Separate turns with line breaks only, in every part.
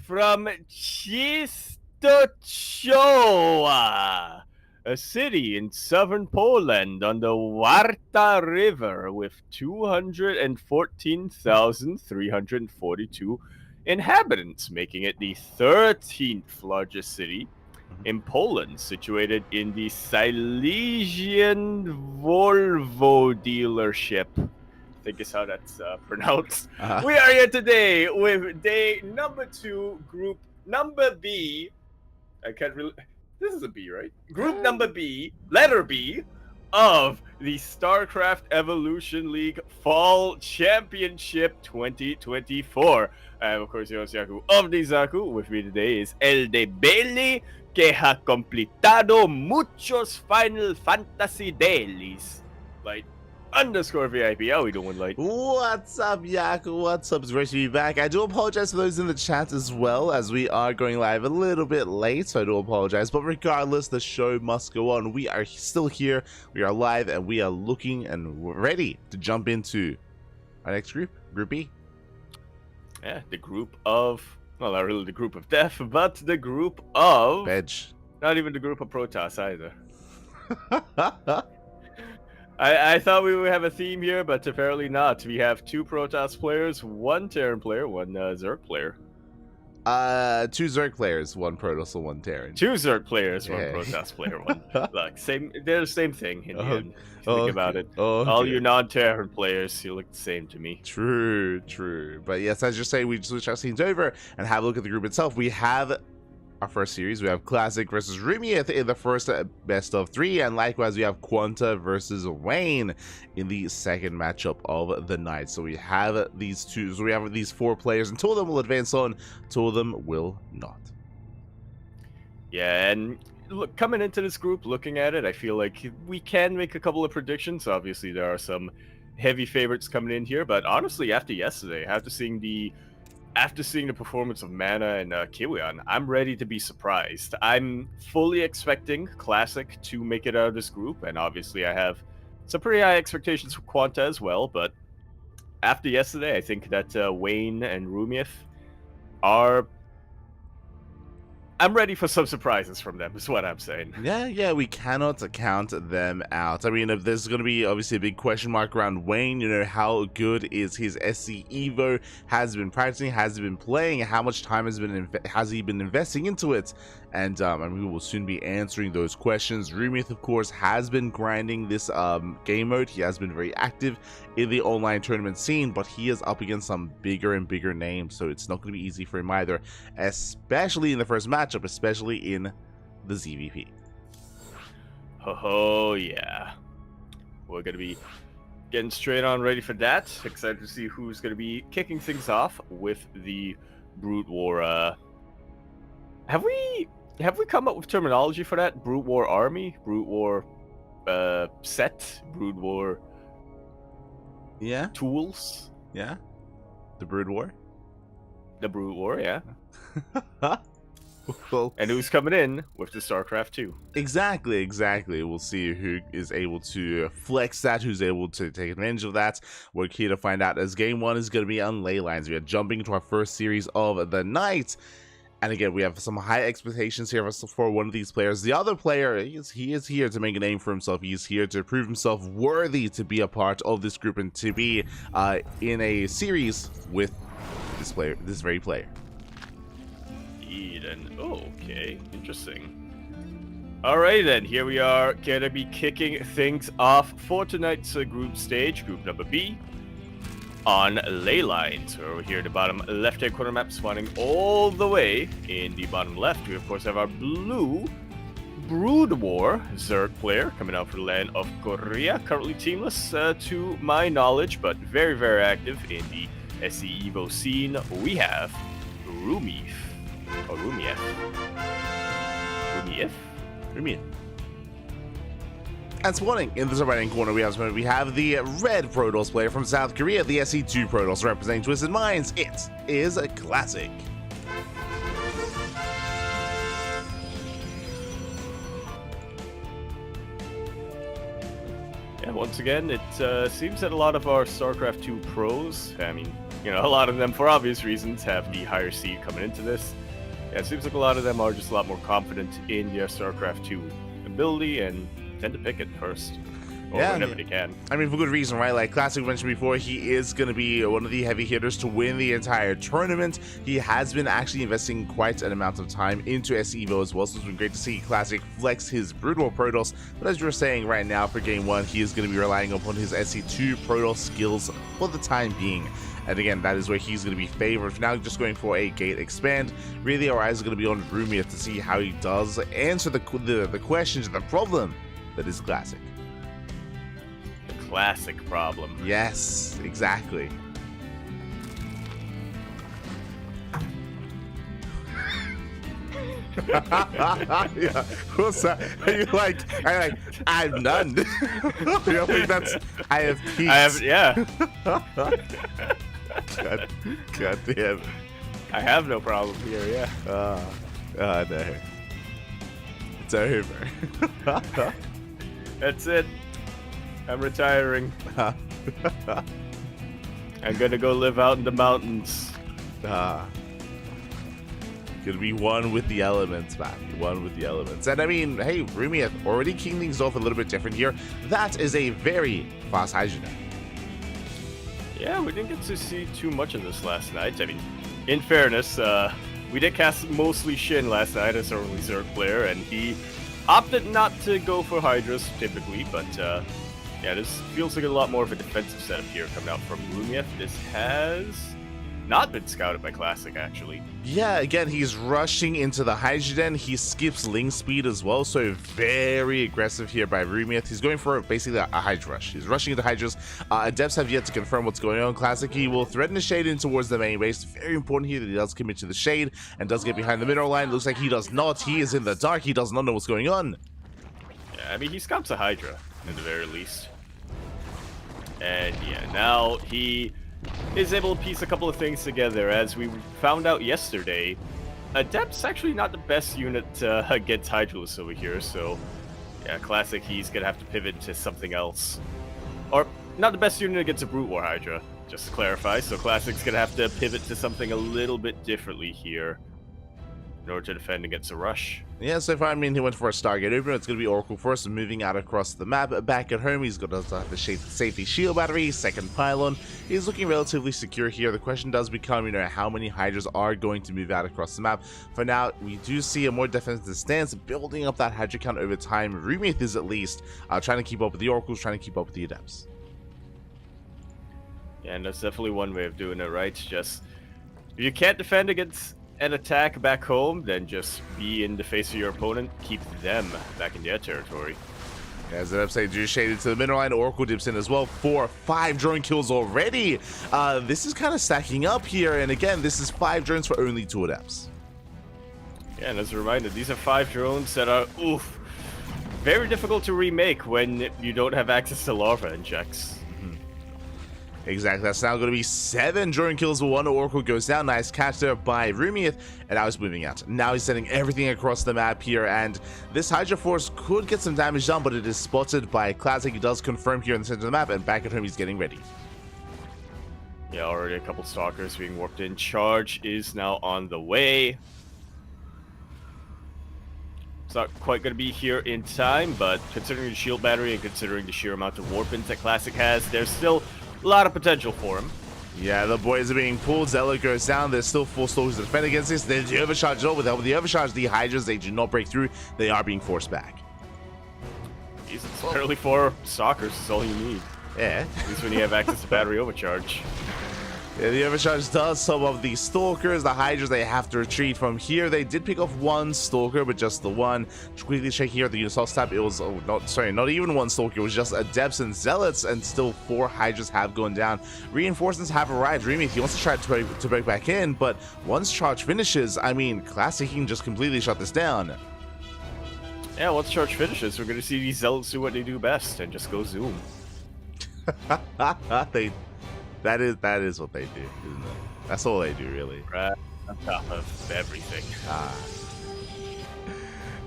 from Czestochowa, a city in southern Poland on the Warta River with 214,342 inhabitants, making it the 13th largest city in Poland, situated in the Silesian Volvo dealership. I think is how that's pronounced. We are here today with day number 2, group number B. I can't really. This is a B, right? Group number B, letter B, of the StarCraft Evolution League Fall Championship 2024. And of course, yo, Zaku of the Zaku. With me today is El de Belli, que ha completado muchos Final Fantasy dailies. Like, _ VIP. How we doing, like?
What's up, Yaku? What's up? It's great to be back. I do apologize for those in the chat as well, as we are going live a little bit late, so I do apologize. But regardless, the show must go on. We are still here, we are live, and we are looking and ready to jump into our next group, Group B.
Yeah, the group of, well, not really the group of death, but the group of...
Veg.
Not even the group of Protoss either. I thought we would have a theme here, but apparently not. We have 2 Protoss players, 1 Terran player, 1 Zerg player.
2 Zerg players, 1 Protoss, 1 Terran.
2 Zerg players, 1 Protoss player, 1. Look, they're the same thing in the end. Think about it. All you non-Terran players, you look the same to me.
True, true. But yes, as you're saying, we switch our scenes over and have a look at the group itself. We have our first series. We have Classic versus Rumieth in the first best of 3, and likewise we have Quanta versus Wayne in the second matchup of the night. So we have these 2, so we have these 4 players, and 2 of them will advance on, 2 of them will not.
Yeah, and look, coming into this group, looking at it, I feel like we can make a couple of predictions. Obviously, there are some heavy favorites coming in here, but honestly, after yesterday, after seeing the performance of Mana and Kiwion, I'm ready to be surprised. I'm fully expecting Classic to make it out of this group, and obviously, I have some pretty high expectations for Quanta as well. But after yesterday, I think that Wayne and Rumief are I'm ready for some surprises from them, is what I'm saying.
Yeah, we cannot count them out. I mean, if there's going to be obviously a big question mark around Wayne, how good is his SC Evo? Has he been practicing? Has he been playing? How much time has he been investing into it? And we will soon be answering those questions. Rumith, of course, has been grinding this game mode. He has been very active in the online tournament scene, but he is up against some bigger and bigger names, so it's not going to be easy for him either, especially in the first matchup, especially in the ZVP.
Oh, yeah. We're going to be getting straight on ready for that. Excited to see who's going to be kicking things off with the Brute War. Have we come up with terminology for that? Brute War Army? Brute War set? Brute War tools?
Yeah. The Brood War?
The Brute War, yeah.
Well,
and who's coming in with the StarCraft 2?
Exactly. We'll see who is able to flex that, who's able to take advantage of that. We're here to find out, as game one is going to be on ley lines. We are jumping into our first series of the night. And again, we have some high expectations here for one of these players. The other player, he is here to make a name for himself. He's here to prove himself worthy to be a part of this group and to be in a series with this very player.
And okay, interesting. Alright then, here we are gonna be kicking things off for tonight's group stage, group number B, on ley lines. We're over here at the bottom left-hand corner map, spawning all the way in the bottom left. We of course have our blue Brood War Zerg player coming out for the land of Korea, currently teamless to my knowledge, but very, very active in the SE Evo scene. We have Rumief. Or Rumief. Rumief?
And spawning in the right-hand corner, we have the red Protoss player from South Korea, the SE2 Protoss representing Twisted Minds. It is a Classic.
Yeah, once again, it seems that a lot of our StarCraft 2 pros, I mean, a lot of them, for obvious reasons, have the higher seed coming into this. Yeah, it seems like a lot of them are just a lot more confident in their StarCraft 2 ability and tend to pick it first. Or whenever they can.
I mean, for good reason, right? Like Classic mentioned before, he is going to be one of the heavy hitters to win the entire tournament. He has been actually investing quite an amount of time into SEVO as well, so it's been great to see Classic flex his Brood War Protoss. But as you're saying right now, for game one, he is going to be relying upon his SE2 Protoss skills for the time being. And again, that is where he's going to be favored. For now, just going for a gate expand. Really, our eyes are going to be on Rumief to see how he does answer the questions and the problem that is Classic.
The classic problem.
Yes, exactly. Yeah, what's that? I'm none. You think that's I have peace?
Yeah.
God damn.
I have no problem here, yeah.
No. It's over.
That's it. I'm retiring. I'm gonna go live out in the mountains.
Gonna be one with the elements, man. One with the elements. And I mean, hey, Rumief already kicking things off a little bit different here. That is a very fast hydrogen.
Yeah, we didn't get to see too much of this last night. I mean, in fairness, we did cast mostly Shin last night as our only Zerg player, and he opted not to go for Hydras typically, but yeah, this feels like a lot more of a defensive setup here coming out from Rumief. This has not been scouted by Classic, actually.
Yeah, again, he's rushing into the Hydra Den. He skips Ling speed as well, so very aggressive here by Rumieth. He's going for basically a Hydra rush. He's rushing into Hydras. Adepts have yet to confirm what's going on. Classic, he will threaten the Shade in towards the main base. Very important here that he does commit to the Shade and does get behind the mineral line. Looks like he does not. He is in the dark. He does not know what's going on.
Yeah, I mean, he scouts a Hydra, at the very least. And yeah, now he is able to piece a couple of things together. As we found out yesterday, Adept's actually not the best unit against Hydralis over here, so yeah, Classic, he's gonna have to pivot to something else. Or, not the best unit against a Brute War Hydra, just to clarify, so Classic's gonna have to pivot to something a little bit differently here in order to defend against a rush.
Yeah, so far, I mean, he went for a Stargate opener. It's going to be Oracle first, moving out across the map. Back at home, he's got the safety shield battery, second pylon. He's looking relatively secure here. The question does become, how many Hydras are going to move out across the map. For now, we do see a more defensive stance, building up that Hydra count over time. Rumieth is at least trying to keep up with the Oracles, trying to keep up with the Adepts.
Yeah, and that's definitely one way of doing it, right? Just, if you can't defend against an attack back home, then just be in the face of your opponent, keep them back in their territory.
As the Adepts say, do shaded to the mineral line, Oracle dips in as well. 4 or 5 drone kills already. This is kind of stacking up here, and again, this is 5 drones for only 2 Adepts.
Yeah, and as a reminder, these are 5 drones that are, very difficult to remake when you don't have access to larva injects.
Exactly, that's now going to be 7 drone kills. 1 Oracle goes down. Nice catch there by Rumieth, and now he's moving out. Now he's sending everything across the map here, and this Hydra Force could get some damage done, but it is spotted by Classic. He does confirm here in the center of the map, and back at home he's getting ready.
Yeah, already a couple Stalkers being warped in. Charge is now on the way. It's not quite going to be here in time, but considering the shield battery and considering the sheer amount of warp-ins that Classic has, there's still a lot of potential for him.
Yeah, the boys are being pulled. Zealot goes down. There's still 4 Stalkers to defend against this. There's the overcharge as well. With the overcharge, the Hydras, they do not break through. They are being forced back.
Jesus, literally 4 Stalkers is all you need.
Yeah.
At least when you have access to battery overcharge.
Yeah, the overcharge does some of the Stalkers. The Hydras, they have to retreat from here. They did pick off 1 Stalker, but just the one. Quickly checking here at the Unit tab, it was, not even 1 Stalker. It was just Adepts and Zealots, and still 4 Hydras have gone down. Reinforcements have arrived. Rumieth, he wants to try to break back in, but once charge finishes, I mean, Classic can just completely shut this down.
Yeah, once charge finishes, we're going to see these Zealots do what they do best, and just go zoom.
That is what they do, isn't it? That's all they do, really.
Right on top of everything.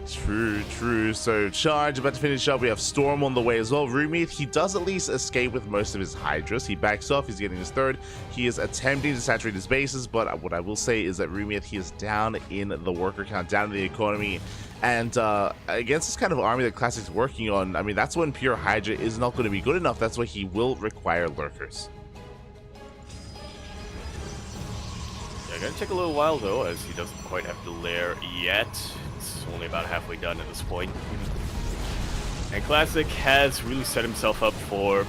True. So charge about to finish up. We have Storm on the way as well. Rumieth, he does at least escape with most of his Hydras. He backs off. He's getting his 3rd. He is attempting to saturate his bases, but what I will say is that Rumieth, he is down in the worker count, down in the economy. And against this kind of army that Classic's working on, I mean, that's when pure Hydra is not going to be good enough. That's why he will require lurkers.
Yeah, gonna take a little while though, as he doesn't quite have the lair yet. It's only about halfway done at this point. And Classic has really set himself up for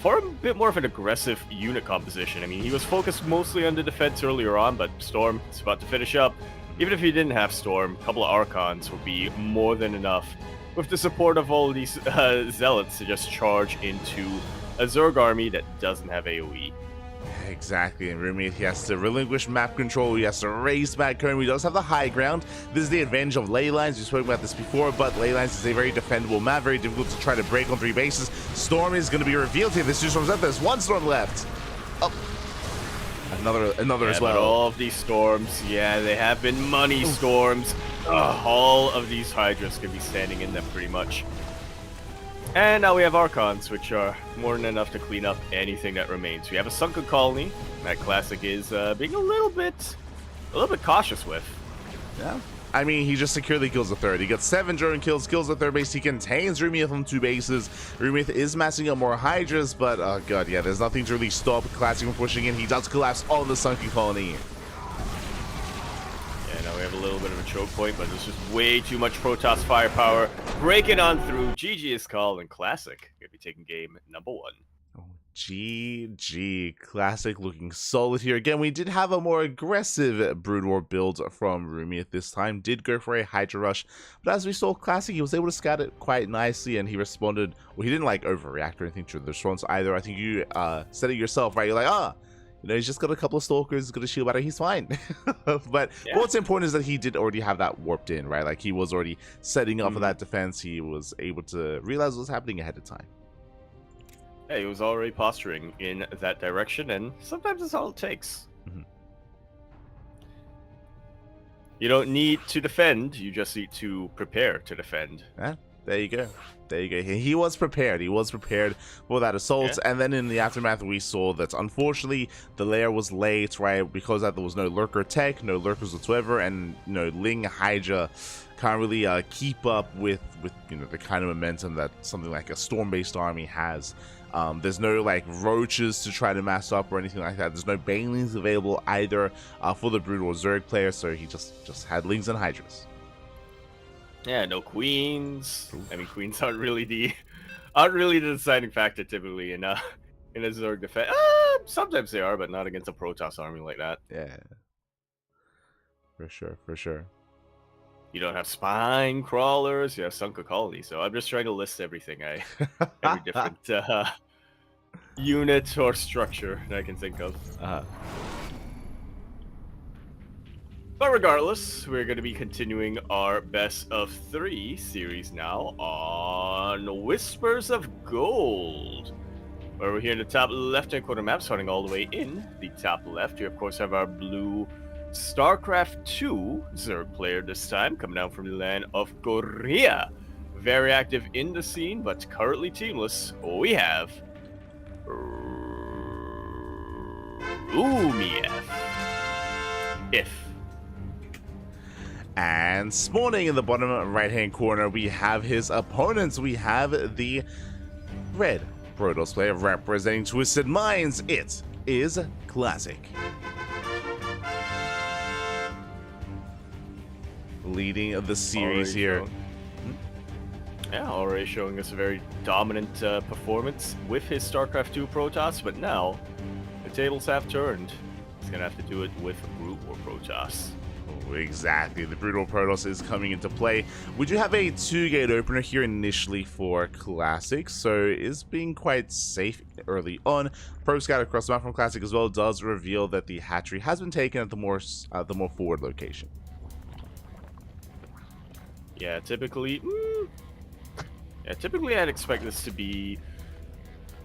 a bit more of an aggressive unit composition. I mean, he was focused mostly on the defense earlier on, but Storm is about to finish up. Even if he didn't have Storm, a couple of Archons would be more than enough, with the support of all of these Zealots, to just charge into a Zerg army that doesn't have AoE.
Exactly, and Rumieth, he has to relinquish map control, he has to race back home. He does have the high ground. This is the advantage of ley lines. We spoke about this before, but ley lines is a very defendable map, very difficult to try to break on 3 bases. Storm is going to be revealed here. This 2 storms up. There's 1 storm left. Oh, another as well.
But all of these storms, yeah, they have been money storms. All of these Hydras can be standing in them pretty much. And now we have Archons, which are more than enough to clean up anything that remains. We have a sunken colony that Classic is being a little bit cautious with.
Yeah. I mean, he just securely kills the 3rd. He got 7 drone kills, kills the 3rd base. He contains Rumieth on 2 bases. Rumieth is massing up more Hydras, but oh god, yeah, there's nothing to really stop Classic from pushing in. He does collapse on the sunken colony.
Now we have a little bit of a choke point, but there's just way too much Protoss firepower. Breaking on through. GG is called, and Classic gonna be taking game number 1.
GG. Classic looking solid here. Again, we did have a more aggressive Brood War build from Rumi at this time. Did go for a Hydra Rush, but as we saw, Classic, he was able to scout it quite nicely, and he responded. Well, he didn't like overreact or anything to the response either. I think you said it yourself, right? You're like, you know, he's just got a couple of stalkers, he's got a shield battery, he's fine. But what's important is that he did already have that warped in, right? Like, he was already setting up for that defense. He was able to realize what was happening ahead of time.
Yeah, he was already posturing in that direction, and sometimes that's all it takes. You don't need to defend, you just need to prepare to defend.
Yeah, there you go. There you go. He was prepared. He was prepared for that assault. And then in the aftermath, we saw that unfortunately the lair was late, right? Because there was no lurker tech, no lurkers whatsoever, and you know, Ling Hydra can't really keep up with you know, the kind of momentum that something like a storm-based army has. There's no like roaches to try to mass up or anything like that. There's no banelings available either for the Brood or Zerg player, so he just had Lings and Hydras.
Yeah, no queens. I mean, queens aren't really the deciding factor typically in a Zerg defense. Sometimes they are, but not against a Protoss army like that.
Yeah, for sure.
You don't have spine crawlers. You have Sunken Colony. So I'm just trying to list everything. Every different unit or structure that I can think of. But regardless, we're going to be continuing our best of 3 series now on Whispers of Gold, where we're here in the top left-hand corner map, starting all the way in the top left. We of course have our blue StarCraft 2 Zerg player this time, coming down from the land of Korea. Very active in the scene, but currently teamless. We have Rumiev.
And spawning in the bottom right-hand corner, we have his opponents. We have the red Protoss player representing Twisted Minds. It is Classic. Leading the series here.
Yeah, already showing us a very dominant performance with his StarCraft 2 Protoss, but now the tables have turned. He's going to have to do it with Brood War Protoss.
Oh, exactly. The Brutal Protoss is coming into play. We do have a 2-gate opener here initially for Classic, so it is being quite safe early on. Pro Scout across the map from Classic as well does reveal that the hatchery has been taken at the more forward location.
Yeah, typically I'd expect this to be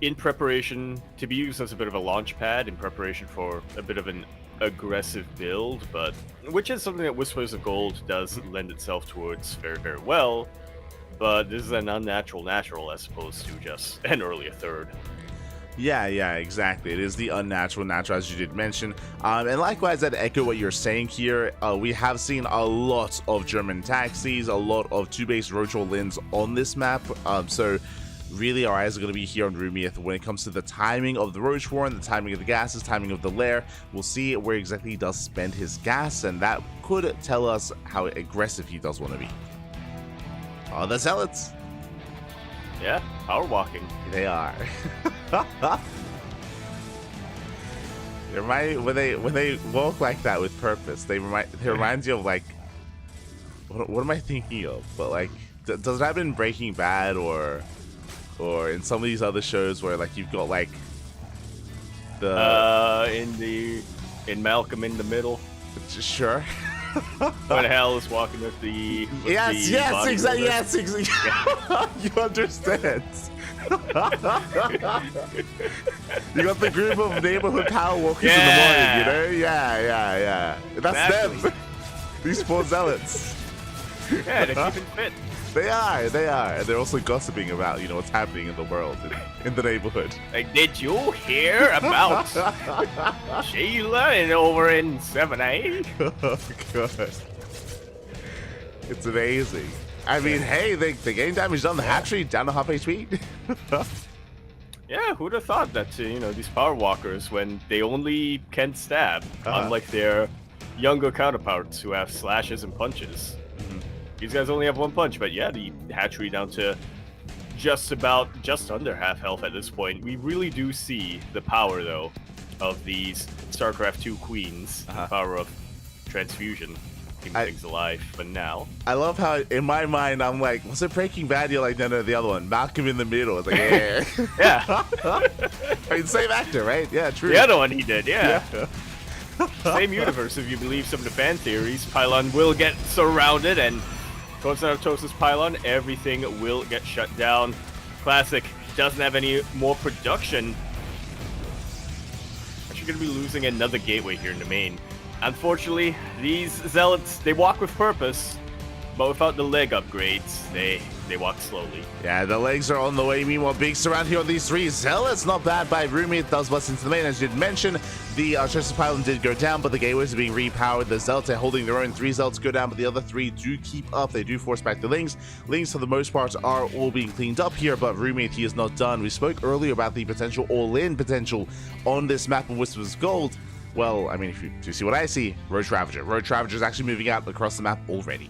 in preparation, to be used as a bit of a launch pad in preparation for a bit of an aggressive build, but which is something that Whispers of Gold does lend itself towards very, very well. But this is an unnatural natural as opposed to just an earlier third.
Yeah, exactly. It is the unnatural natural, as you did mention. And likewise, I'd echo what you're saying here. We have seen a lot of German taxis, a lot of 2-base Roachol Lins on this map. So really our eyes are going to be here on Rumieth when it comes to the timing of the Roach Warren, the timing of the gases, timing of the lair. We'll see where exactly he does spend his gas, and that could tell us how aggressive he does want to be. Oh, the Zealots!
Yeah, power walking.
They are. When they walk like that with purpose, they remind you of like what am I thinking of? But like, does it happen in Breaking Bad or in some of these other shows where like you've got like the in Malcolm in the Middle? Sure.
When Hal is walking with the
exactly. You understand. You got the group of neighborhood power walkers in the morning, you know? Yeah. That's them. These poor zealots.
Yeah, they're keeping fit.
They are. And they're also gossiping about, you know, what's happening in the world, in the neighborhood.
Like, did you hear about Sheila over in 7A?
Oh, God. It's amazing. I mean, hey, the game damage on the hatchery down to half HP.
Yeah, who'd have thought that, you know, these power walkers, when they only can stab, unlike their younger counterparts who have slashes and punches. These guys only have one punch, but yeah, the hatchery down to just under half health at this point. We really do see the power, though, of these StarCraft 2 queens. The power of transfusion. Keeping things alive for now.
I love how, in my mind, I'm like, was it Breaking Bad? You're like, no, the other one. Malcolm in the Middle. It's like, yeah.
Yeah.
I mean, same actor, right? Yeah, true.
The other one he did, yeah. Same universe, if you believe some of the fan theories. Pylon will get surrounded, and Concertosis Pylon, everything will get shut down. Classic doesn't have any more production. Actually going to be losing another gateway here in the main. Unfortunately, these Zealots, they walk with purpose, but without the leg upgrades, they walk slowly.
Yeah, the legs are on the way. Meanwhile, big surround here on these three Zealots. Not bad by Rumi. It does bust into the main. As you did mention, the Archers Pylon did go down, but the gateways are being repowered. The Zealots are holding their own. 3 Zealots go down, but the other 3 do keep up. They do force back the Lings. Lings, for the most part, are all being cleaned up here, but Rumi, he is not done. We spoke earlier about the potential all-in potential on this map of Whispers Gold. Well, I mean, if you see what I see, Roach Ravager. Roach Ravager is actually moving out across the map already.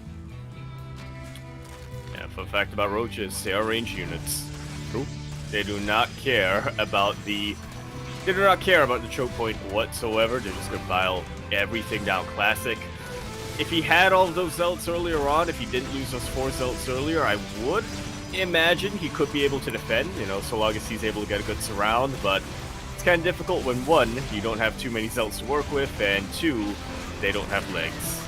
Yeah, fun fact about Roaches, they are ranged units.
Cool.
They do not care about the choke point whatsoever. They're just gonna pile everything down. Classic. If he had all of those Zealots earlier on, if he didn't use those 4 Zealots earlier, I would imagine he could be able to defend, so long as he's able to get a good surround, but it's kind of difficult when 1, you don't have too many Zealots to work with, and 2, they don't have legs.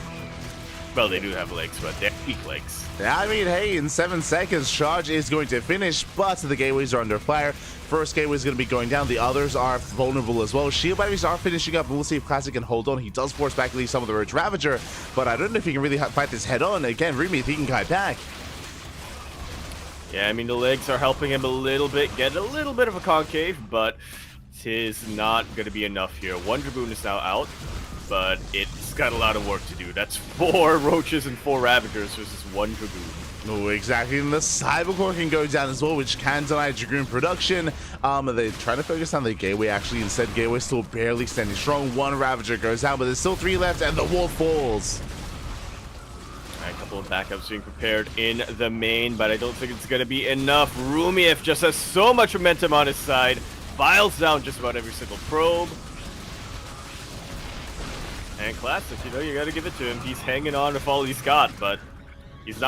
Well, they do have legs, but they're weak legs.
Yeah, I mean, hey, in 7 seconds, Charge is going to finish, but the gateways are under fire. First gateway is going to be going down. The others are vulnerable as well. Shield batteries are finishing up, and we'll see if Classic can hold on. He does force back at least some of the Roach Ravager, but I don't know if he can really fight this head on. Again, Rumi, if he can kite back.
Yeah, I mean, the legs are helping him a little bit, get a little bit of a concave, but it is not going to be enough here. 1 Dragoon is now out, but it's got a lot of work to do. That's 4 Roaches and 4 Ravagers versus 1 Dragoon.
Oh, exactly. And the Cybercore can go down as well, which can deny Dragoon production. They're trying to focus on the gateway, actually. Instead, gateway still barely standing strong. 1 Ravager goes down, but there's still 3 left, and the wall falls.
A couple of backups being prepared in the main, but I don't think it's going to be enough. Rumiev just has so much momentum on his side. Files down just about every single probe. And Classic, you got to give it to him. He's hanging on with all he's got, but he's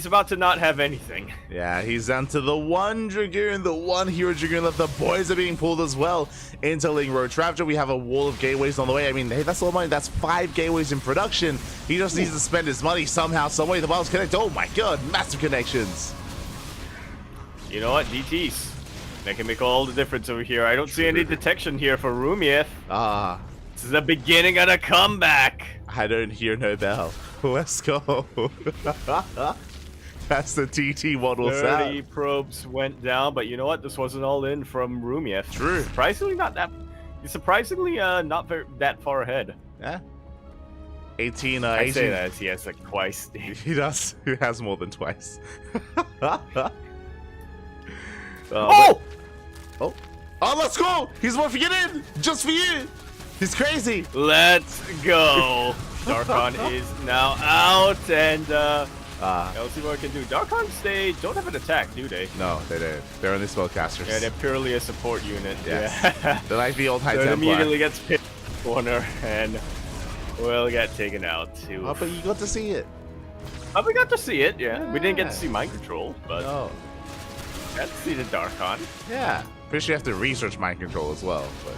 about to not have anything.
Yeah, he's down to the 1 Dragoon, the 1 Hero Dragoon left. The boys are being pulled as well into Ling Roach Ravager. We have a wall of gateways on the way. I mean, hey, that's a lot of money. That's 5 gateways in production. He just needs to spend his money somehow, some way. The balls connect. Oh my god, massive connections.
You know what? DTs. They can make all the difference over here. I don't see any detection here for Rumiev. This is the beginning of the comeback.
I don't hear no bell. Let's go. That's the TT model
30 probes went down, but you know what? This wasn't all in from Rumiev.
True.
Surprisingly not that far ahead.
Yeah. 18.
I say that as he has like twice.
He does. He has more than twice.
Oh!
Oh, let's go! He's morphing it in! Just for you! He's crazy!
Let's go! Darkon is now out, and let's see what I can do. Darkons, they don't have an attack, do they?
No, they don't. They're only spellcasters.
Yeah, they're purely a support unit.
Yes.
Yeah.
They're like the old High
So
Templar.
it immediately gets picked in the corner, and will get taken out too.
Oh, but you got to see it.
Oh, we got to see it, yeah. We didn't get to see mind control, but
No.
got to see the Darkon.
Yeah. Pretty sure you have to research mind control as well, but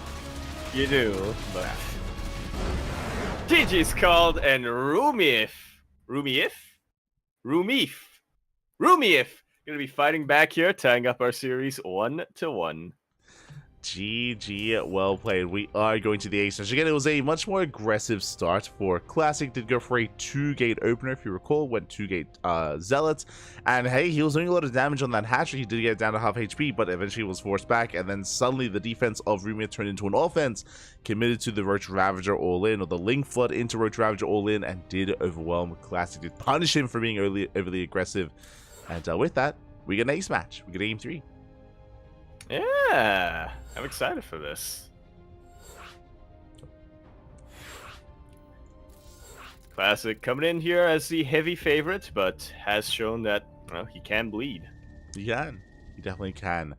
You do, but GG's called, and Rumiev gonna be fighting back here, tying up our series 1-1.
GG, well played. We are going to the ace. Again, it was a much more aggressive start for Classic. Did go for a 2-gate opener, if you recall. Went 2-gate Zealots. And hey, he was doing a lot of damage on that hatchery. He did get down to half HP, but eventually was forced back. And then suddenly the defense of Rumia turned into an offense, committed to the Roach Ravager all-in, or the Ling Flood into Roach Ravager all-in, and did overwhelm Classic. Did punish him for being overly aggressive. And with that, we get an ace match. We get game 3.
Yeah, I'm excited for this. Classic coming in here as the heavy favorite, but has shown that, well, he can bleed.
He can. You definitely can.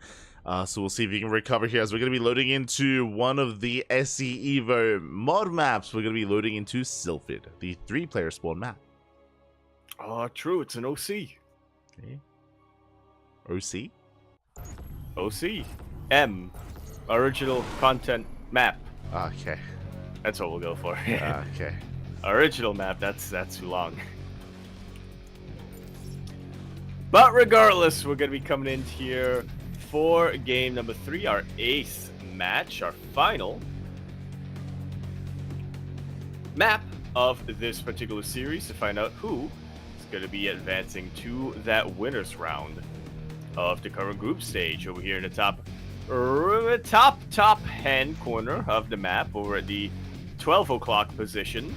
So we'll see if you can recover here as we're going to be loading into one of the SE Evo mod maps. We're going to be loading into Sylphid, the 3-player spawn map.
Oh, true. It's an OC.
Okay. OC?
OC. M. Original content map.
Okay.
That's what we'll go for.
Okay.
Original map. That's too long. But regardless, we're going to be coming in here for game number 3, our 8th match, our final map of this particular series to find out who is going to be advancing to that winners round of the current group stage. Over here in the top hand corner of the map, over at the 12 o'clock position,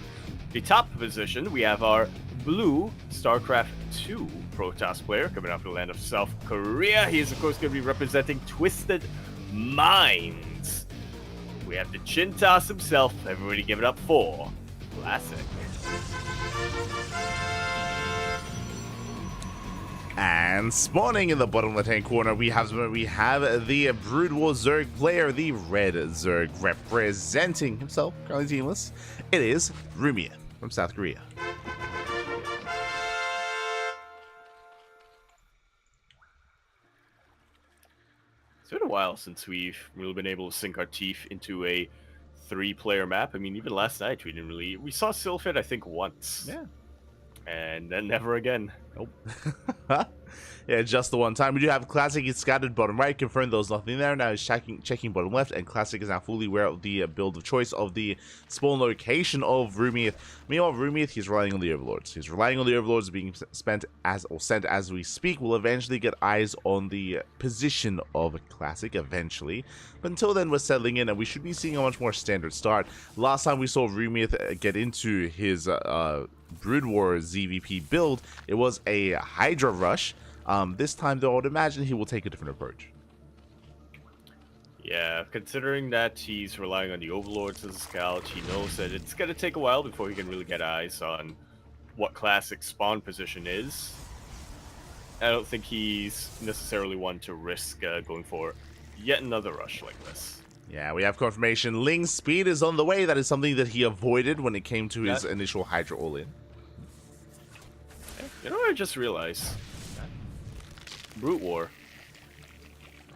the top position, we have our blue StarCraft 2 Protoss player coming out of the land of South Korea. He is, of course, going to be representing Twisted Minds. We have the Chin Toss himself. Everybody give it up for Classic.
And spawning in the bottom left-hand corner, we have the Brood War Zerg player, the Red Zerg, representing himself, currently teamless. It is Rumia from South Korea.
It's been a while since we've really been able to sink our teeth into a 3-player map. I mean, even last night we saw Sylphid, I think, once.
Yeah.
And then never again.
Nope. Yeah, just the one time. We do have Classic is scattered bottom right, confirmed there's nothing there. Now he's checking bottom left, and Classic is now fully aware of the build of choice of the spawn location of Rumiath. Meanwhile, Rumiath, he's relying on the Overlords. He's relying on the Overlords being sent as we speak. We'll eventually get eyes on the position of Classic eventually. But until then, we're settling in, and we should be seeing a much more standard start. Last time we saw Rumiath get into his Brood War ZVP build, it was a Hydra rush. This time, though, I would imagine he will take a different approach.
Yeah, considering that he's relying on the Overlords as a scout, he knows that it's going to take a while before he can really get eyes on what Classic spawn position is. I don't think he's necessarily one to risk going for yet another rush like this.
Yeah, we have confirmation. Ling's speed is on the way. That is something that he avoided when it came to his initial Hydra all-in.
You know what I just realized? Brute War.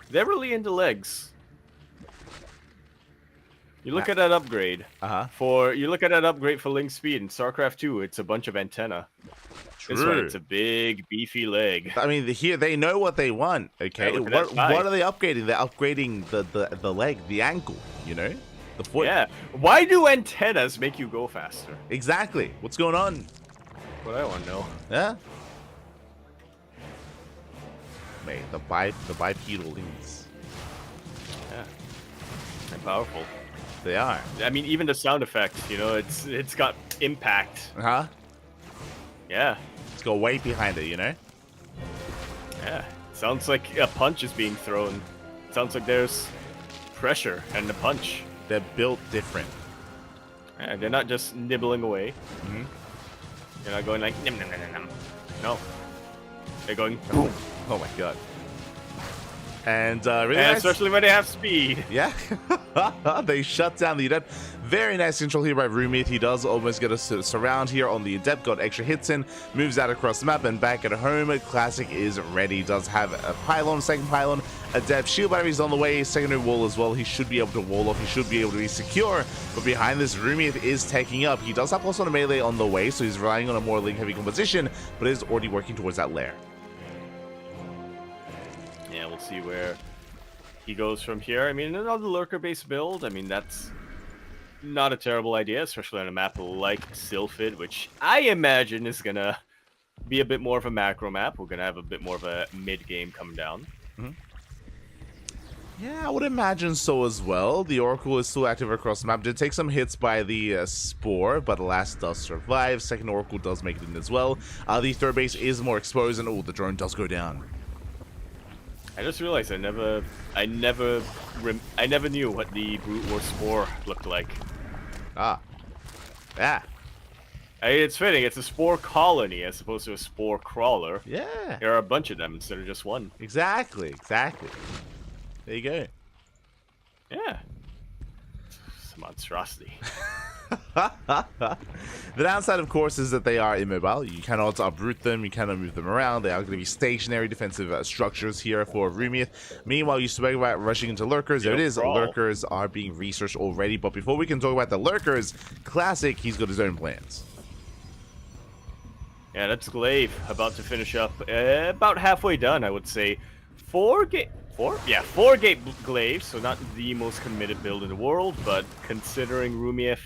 They're really into legs. You look at that upgrade. You look at that upgrade for Link Speed in StarCraft 2. It's a bunch of antenna.
True.
This one, it's a big, beefy leg.
I mean, here they know what they want. Okay,
Yeah,
what are they upgrading? They're upgrading the leg, the ankle. You know, the foot.
Yeah. Why do antennas make you go faster?
Exactly. What's going on?
What I want to know.
Yeah. Mate, the bipedal links.
Yeah. They're powerful.
They are.
I mean, even the sound effect, you know, it's got impact.
Huh?
Yeah.
Let's go way behind it, you know?
Yeah. Sounds like a punch is being thrown. Sounds like there's pressure and the punch.
They're built different.
Yeah, they're not just nibbling away.
Mm-hmm.
They're not going like nim nim nim nim. No. They're going boom.
Oh my god. And really nice.
Especially when they have speed.
Yeah. They shut down the Adept. Very nice control here by Rumith. He does almost get a surround here on the Adept. Got extra hits in. Moves out across the map. And back at home, Classic is ready. Does have a pylon, second pylon. Adept shield batteries on the way. Secondary wall as well. He should be able to wall off. He should be able to be secure. But behind this, Rumith is taking up. He does have also a melee on the way. So he's relying on a more link heavy composition. But is already working towards that lair.
Yeah, we'll see where he goes from here. I mean, another lurker-based build. I mean, that's not a terrible idea, especially on a map like Sylphid, which I imagine is going to be a bit more of a macro map. We're going to have a bit more of a mid-game coming down.
Mm-hmm. Yeah, I would imagine so as well. The Oracle is still active across the map. Did take some hits by the Spore, but alas, does survive. Second Oracle does make it in as well. The third base is more exposed, and the drone does go down.
I just realized I never knew what the Brute War Spore looked like.
Ah. Yeah.
It's fitting. It's a spore colony as opposed to a spore crawler.
Yeah.
There are a bunch of them instead of just one.
Exactly. There you go.
Yeah. It's a monstrosity.
The downside, of course, is that they are immobile. You cannot uproot them, you cannot move them around. They are going to be stationary defensive structures here for Rumiath. Meanwhile, you spoke about rushing into lurkers. There it is. Lurkers are being researched already. But before we can talk about the lurkers, Classic, he's got his own plans.
Yeah, that's Glaive about to finish up. About halfway done, I would say. 4-gate Glaive, so not the most committed build in the world, but considering Rumiath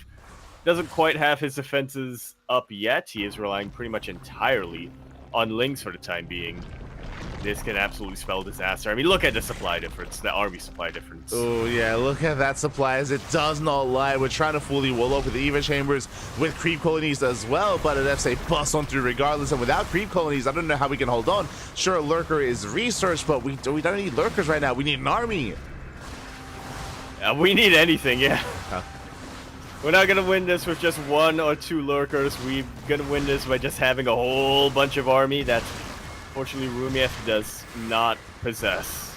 doesn't quite have his defenses up yet, he is relying pretty much entirely on Lings for the time being. This can absolutely spell disaster. I mean, look at the supply difference, the army supply difference.
Oh, yeah, look at that supply as it does not lie. We're trying to fully wall up with the Eva Chambers, with creep colonies as well, but an FSA bust on through regardless, and without creep colonies, I don't know how we can hold on. Sure, Lurker is research, but we don't need Lurkers right now. We need an army.
We need anything, yeah. We're not gonna win this with just 1 or 2 Lurkers. We're gonna win this by just having a whole bunch of army that fortunately Rumiath does not possess.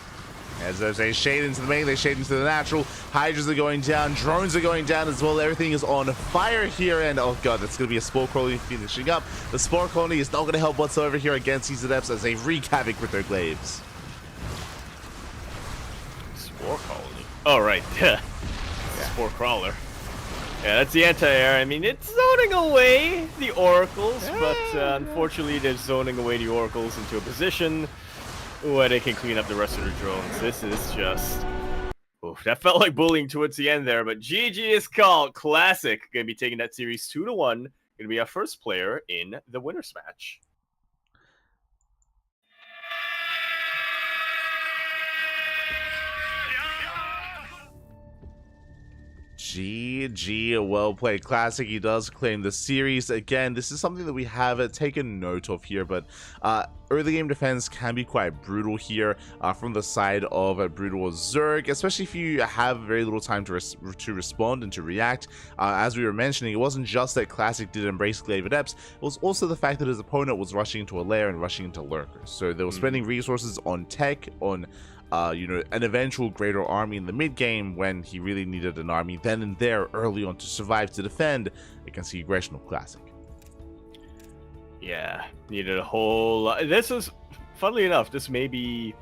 As they shade into the main, they shade into the natural. Hydras are going down, drones are going down as well. Everything is on fire here, and oh god, that's going to be a Spore Colony finishing up. The Spore Colony is not going to help whatsoever here against these adepts as they wreak havoc with their glaives.
Spore Colony? Oh, right. Spore Crawler. Yeah, that's the anti-air. I mean, it's zoning away the oracles, but unfortunately they're zoning away the oracles into a position where they can clean up the rest of the drones. This is just... Oof, that felt like bullying towards the end there, but GG is called. Classic gonna be taking that series 2-1. Gonna be our first player in the winners match.
GG, well played. Classic, he does claim the series. Again, this is something that we have taken note of here, but early game defense can be quite brutal here from the side of Brutal Zerg, especially if you have very little time to respond and to react. As we were mentioning, it wasn't just that Classic did embrace Glaive Adepts, it was also the fact that his opponent was rushing into a lair and rushing into lurkers. So they were spending resources on tech, on an eventual greater army in the mid game when he really needed an army then and there early on to survive, to defend against the aggression of Classic.
Yeah, needed a whole lot. This is, funnily enough, this may be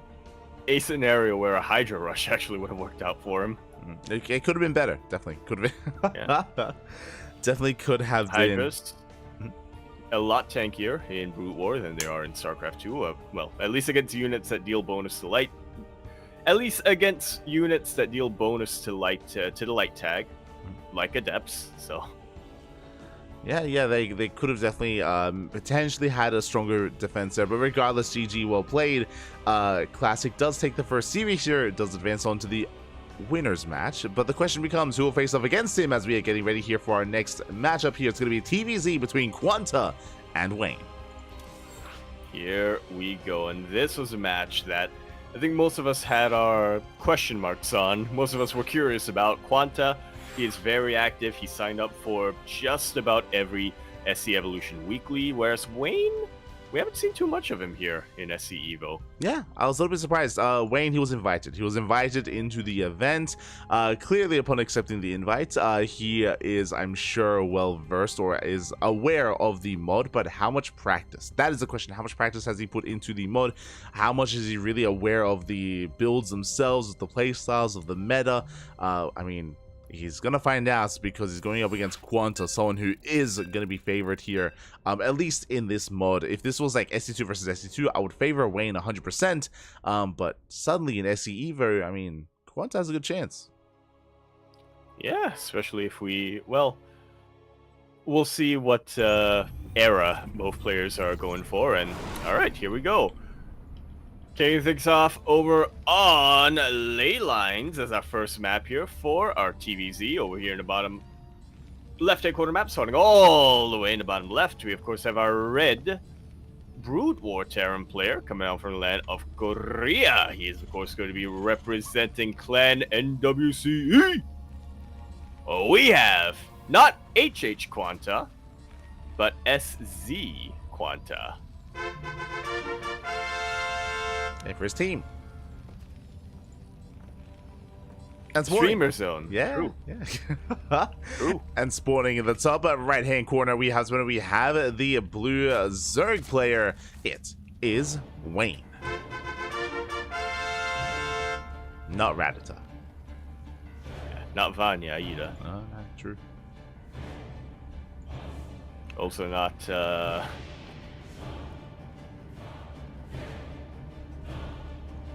a scenario where a Hydra rush actually would have worked out for him.
It could have been better, definitely. Could have been. Yeah. Definitely could have been.
Hydras, a lot tankier in Brute War than they are in StarCraft 2. Well, at least against units that deal bonus to light. At least against units that deal bonus to light to the light tag, like Adepts. So,
yeah, they could have definitely potentially had a stronger defense there. But regardless, GG, well played. Classic does take the first series here. It does advance on to the winners match. But the question becomes, who will face off against him as we are getting ready here for our next matchup here. It's going to be a TVZ between Quanta and Wayne.
Here we go, and this was a match that I think most of us had our question marks on. Most of us were curious about. Quanta, he is very active. He signed up for just about every SE Evolution Weekly, whereas Wayne, we haven't seen too much of him here in SE Evo.
Yeah, I was a little bit surprised. Wayne, he was invited. He was invited into the event. Clearly, upon accepting the invite, he is, I'm sure, well-versed or is aware of the mod, but how much practice? That is the question. How much practice has he put into the mod? How much is he really aware of the builds themselves, of the playstyles, of the meta? I mean, he's gonna find out because he's going up against Quanta, someone who is gonna be favored here, at least in this mod. If this was like SE2 versus SE2, I would favor Wayne 100%, but suddenly in SE Evo, I mean, Quanta has a good chance.
Yeah, especially if we'll see what era both players are going for, and alright, here we go. Kicking things off over on Ley Lines as our first map here for our TVZ. Over here in the bottom left-hand corner map, starting all the way in the bottom left, we of course have our red Brood War Terran player coming out from the land of Korea. He is of course going to be representing Clan NWCE. We have not HH Quanta, but SZ Quanta.
And for his team. And
Streamer Zone.
Yeah.
True.
Yeah.
True.
And spawning in the top right hand corner, we have the blue Zerg player. It is Wayne. Not Radita.
Not Vanya either.
True.
Also not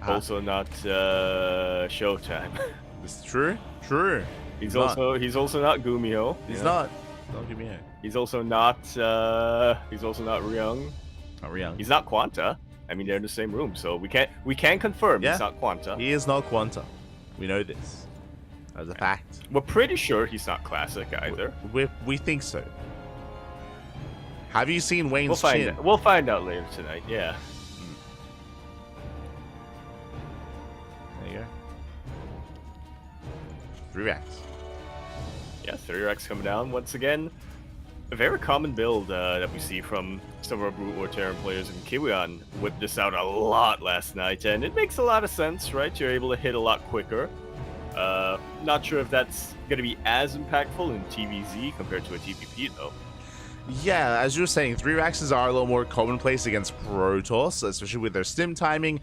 also not Showtime.
This is true. True.
He's also not Gumio.
He's not. Don't give me a.
He's also not Ryung.
Not Ryung.
He's not Quanta. I mean, they're in the same room, so we can confirm he's not Quanta.
He is not Quanta. We know this. As a fact.
We're pretty sure he's not Classic either.
We think so. Have you seen Wayne's chin?
We'll find out later tonight. Yeah.
There you go. 3 racks.
Yeah, 3 racks coming down once again. A very common build that we see from some of our Brute War Terran players, and Kiwion whipped this out a lot last night, and it makes a lot of sense, right? You're able to hit a lot quicker. Not sure if that's going to be as impactful in TVZ compared to a TPP, though.
Yeah, as you were saying, 3 racks are a little more commonplace against Protoss, especially with their stim timing.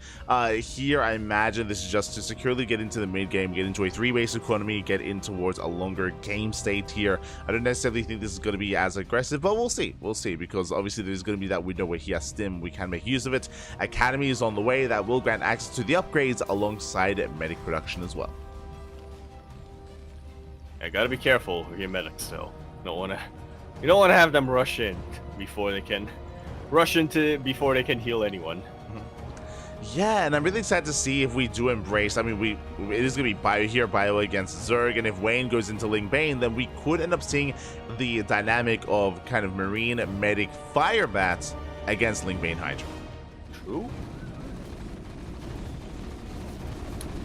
Here, I imagine this is just to securely get into the mid game, get into a 3-base economy, get in towards a longer game state here. I don't necessarily think this is going to be as aggressive, but we'll see. We'll see, because obviously there's going to be that window where he has stim, we can make use of it. Academy is on the way that will grant access to the upgrades alongside medic production as well.
I gotta be careful with your medics, though. You don't want to have them rush in before they can heal anyone.
Yeah, and I'm really excited to see if we do embrace. I mean, it is going to be Bio here, Bio against Zerg, and if Wayne goes into Ling Bane, then we could end up seeing the dynamic of kind of Marine Medic Fire Bats against Ling Bane Hydra.
True.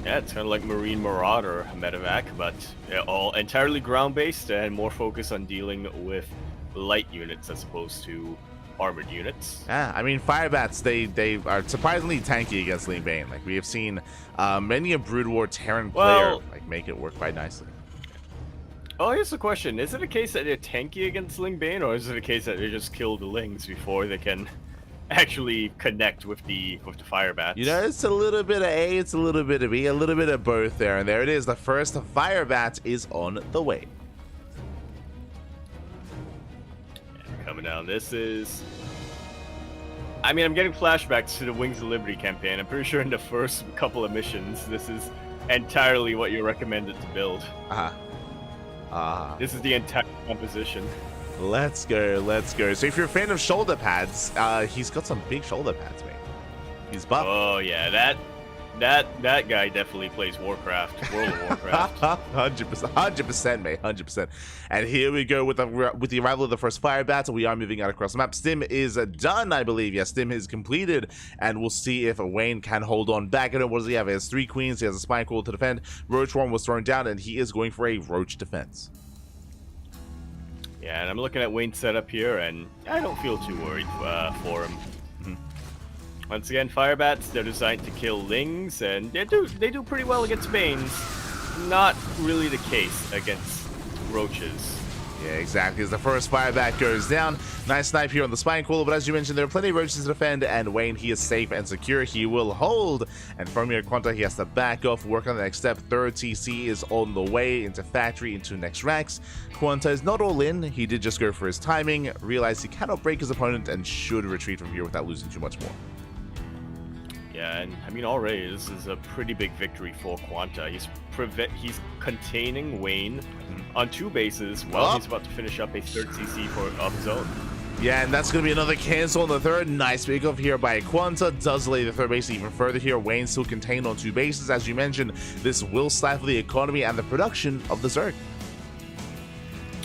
Yeah, it's kind of like Marine Marauder Medevac, but all entirely ground-based and more focused on dealing with light units as opposed to armored units.
Yeah, I mean, Firebats, they are surprisingly tanky against Ling Bane. Like, we have seen many a Brood War Terran player make it work quite nicely.
Oh, here's the question. Is it a case that they're tanky against Ling Bane, or is it a case that they just kill the Lings before they can actually connect with the Firebats?
You know, it's a little bit of A, it's a little bit of B, a little bit of both there. And there it is. The first Firebat is on the way.
Coming down. This is... I mean, I'm getting flashbacks to the Wings of Liberty campaign. I'm pretty sure in the first couple of missions, this is entirely what you're recommended to build. This is the entire composition.
Let's go, let's go. So if you're a fan of shoulder pads, he's got some big shoulder pads, mate. He's buff.
Oh yeah, that guy definitely plays Warcraft, World of Warcraft.
100%, mate, 100%. And here we go with the arrival of the first fire battle. We are moving out across the map. Stim is done, I believe. Yes, Stim is completed, and we'll see if Wayne can hold on back. And what does he have? He has 3 queens. He has a spine coil to defend. Roach Worm was thrown down, and he is going for a roach defense.
Yeah, and I'm looking at Wayne's setup here, and I don't feel too worried for him. Once again, Firebats, they're designed to kill Lings, and they do pretty well against Banes. Not really the case against Roaches.
Yeah, exactly. As the first Firebat goes down, nice snipe here on the Spine Cooler, but as you mentioned, there are plenty of Roaches to defend, and Wayne, he is safe and secure. He will hold, and from here, Quanta, he has to back off, work on the next step. Third TC is on the way into Factory, into next racks. Quanta is not all in. He did just go for his timing, realized he cannot break his opponent, and should retreat from here without losing too much more.
Yeah, and I mean, already this is a pretty big victory for Quanta. He's containing Wayne on 2 bases while he's about to finish up a 3rd CC of his own.
Yeah, and that's going to be another cancel on the 3rd. Nice pick off here by Quanta. Does delay the 3rd base even further here. Wayne still contained on 2 bases. As you mentioned, this will stifle the economy and the production of the Zerg.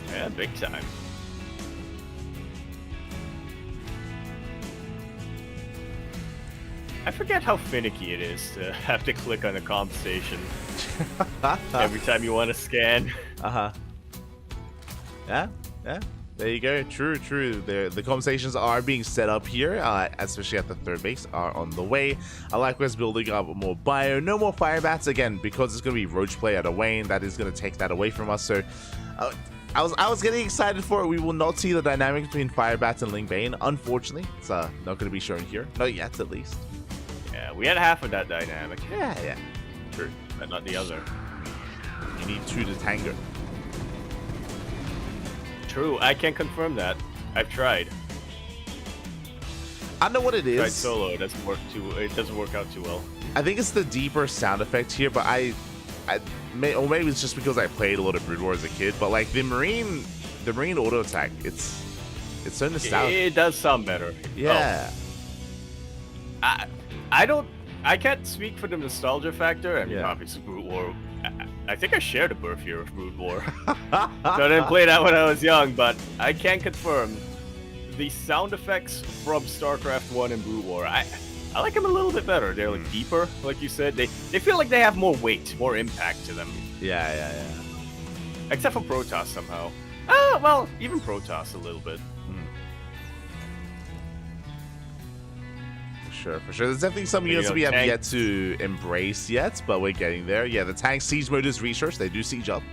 Yeah, big time. I forget how finicky it is to have to click on a comp station every time you want to scan.
Yeah. There you go. True, true. The conversations are being set up here, especially at the third base, are on the way. I like what's building up more bio. No more fire bats again because it's going to be roach play out of Wayne. That is going to take that away from us. So I was getting excited for it. We will not see the dynamic between fire bats and Ling Bane. Unfortunately, it's not going to be shown here. Not yet, at least.
Yeah, we had half of that dynamic.
Yeah. True.
But not the other.
You need two to tango.
True, I can confirm that. I've tried.
I know what it is.
Tried solo, it doesn't work out too well.
I think it's the deeper sound effect here, but or maybe it's just because I played a lot of Brood War as a kid. But like the Marine auto attack, it's so nostalgic.
It does sound better.
Yeah.
Oh. I can't speak for the nostalgia factor. I mean, obviously Brood War. I think I shared a birth year of Brood War. So I didn't play that when I was young, but I can confirm the sound effects from StarCraft 1 and Brood War. I like them a little bit better. They're like deeper, like you said. They feel like they have more weight, more impact to them. Yeah. Except for Protoss somehow. Well, even Protoss a little bit.
For sure. There's definitely some units we have yet to embrace yet, but we're getting there. Yeah, the tank siege mode is researched. They do siege up.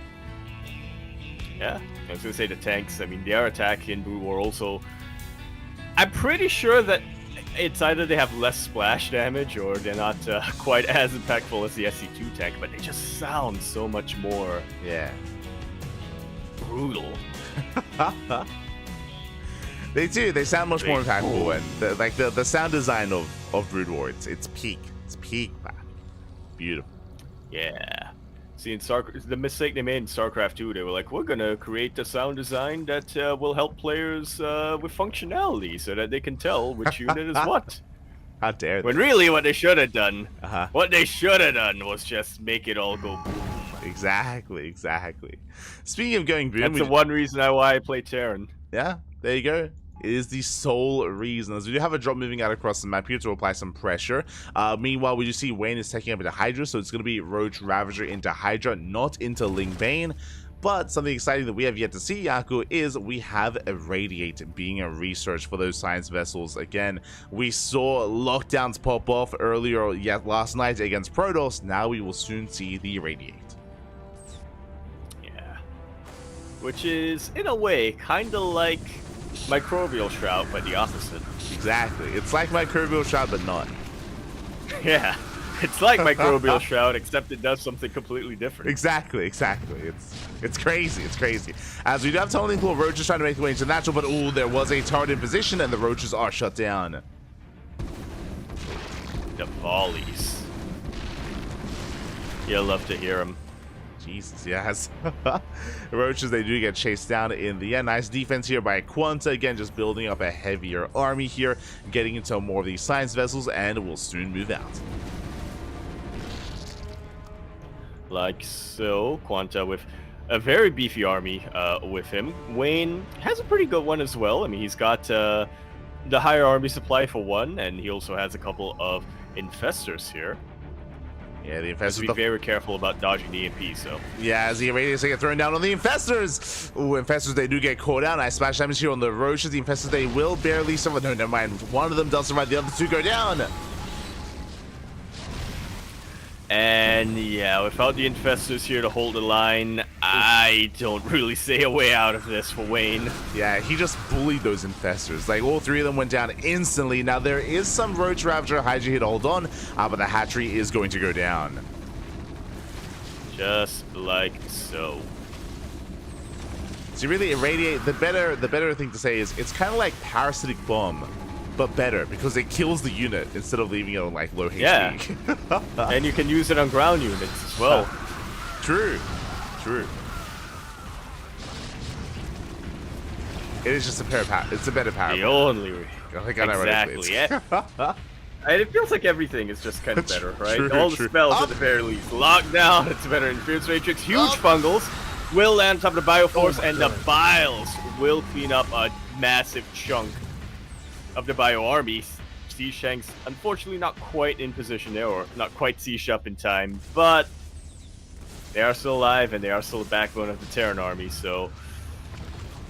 Yeah, I was going to say the tanks. I mean, their attack in Brood War also... I'm pretty sure that it's either they have less splash damage or they're not quite as impactful as the SC2 tank, but they just sound so much more...
Yeah.
Brutal.
They do. They sound much more impactful, and the sound design of Brood War, it's peak. It's peak, man. Beautiful.
Yeah. See, the mistake they made in StarCraft 2, they were like, we're gonna create a sound design that will help players with functionality, so that they can tell which unit is what.
How dare they?
When really, what they should have done, was just make it all go boom.
Exactly. Speaking of going boom,
that's the one reason why I play Terran.
Yeah, there you go. It is the sole reason, as we do have a drop moving out across the map here to apply some pressure. Meanwhile, we do see Wayne is taking up into Hydra, so it's going to be Roach Ravager into Hydra, not into Ling Bane. But something exciting that we have yet to see, Yaku, is we have Irradiate being a research for those science vessels. Again, we saw lockdowns pop off earlier last night against Protoss. Now we will soon see the Irradiate.
Yeah. Which is, in a way, kind of like Microbial Shroud, but the opposite.
Exactly. It's like Microbial Shroud, but not.
Yeah. It's like Microbial Shroud, except it does something completely different.
Exactly. It's crazy. As we do have Tunneling Pool, Roaches trying to make their way into natural, but there was a turret in position, and the Roaches are shut down.
The volleys. You'll love to hear them.
Jesus, yes. Roaches, they do get chased down in the end. Nice defense here by Quanta. Again, just building up a heavier army here, getting into more of these science vessels, and will soon move out.
Like so, Quanta with a very beefy army with him. Wayne has a pretty good one as well. I mean, he's got the higher army supply for one, and he also has a couple of infestors here.
Yeah, the infestors.
Be very careful about dodging the EMP, so.
Yeah, as the Irradiates get thrown down on the infestors. Ooh, infestors, they do get caught out. Nice splash damage here on the Roaches. The infestors, they will barely survive. No, never mind. One of them does survive. The other two go down.
And yeah, without the infestors here to hold the line, I don't really see a way out of this for Wayne.
Yeah, he just bullied those infestors. Like, all three of them went down instantly. Now, there is some Roach Ravager Hydra here to hold on, but the hatchery is going to go down.
Just like so.
So really, Irradiate, the better thing to say is it's kind of like Parasitic Bomb, but better, because it kills the unit instead of leaving it on like low HP.
Yeah. And you can use it on ground units as well.
True. It is just a better power.
The only way.
Exactly.
Yeah. And it feels like everything is just kind of better, right?
True,
all the spells at the very least. Lockdown, it's better. Interference Matrix, huge fungals will land on top of the Bioforce, and the Biles will clean up a massive chunk of the Bio army. Siege Shanks, unfortunately, not quite in position there, or not quite sieged up in time, but they are still alive, and they are still the backbone of the Terran army, so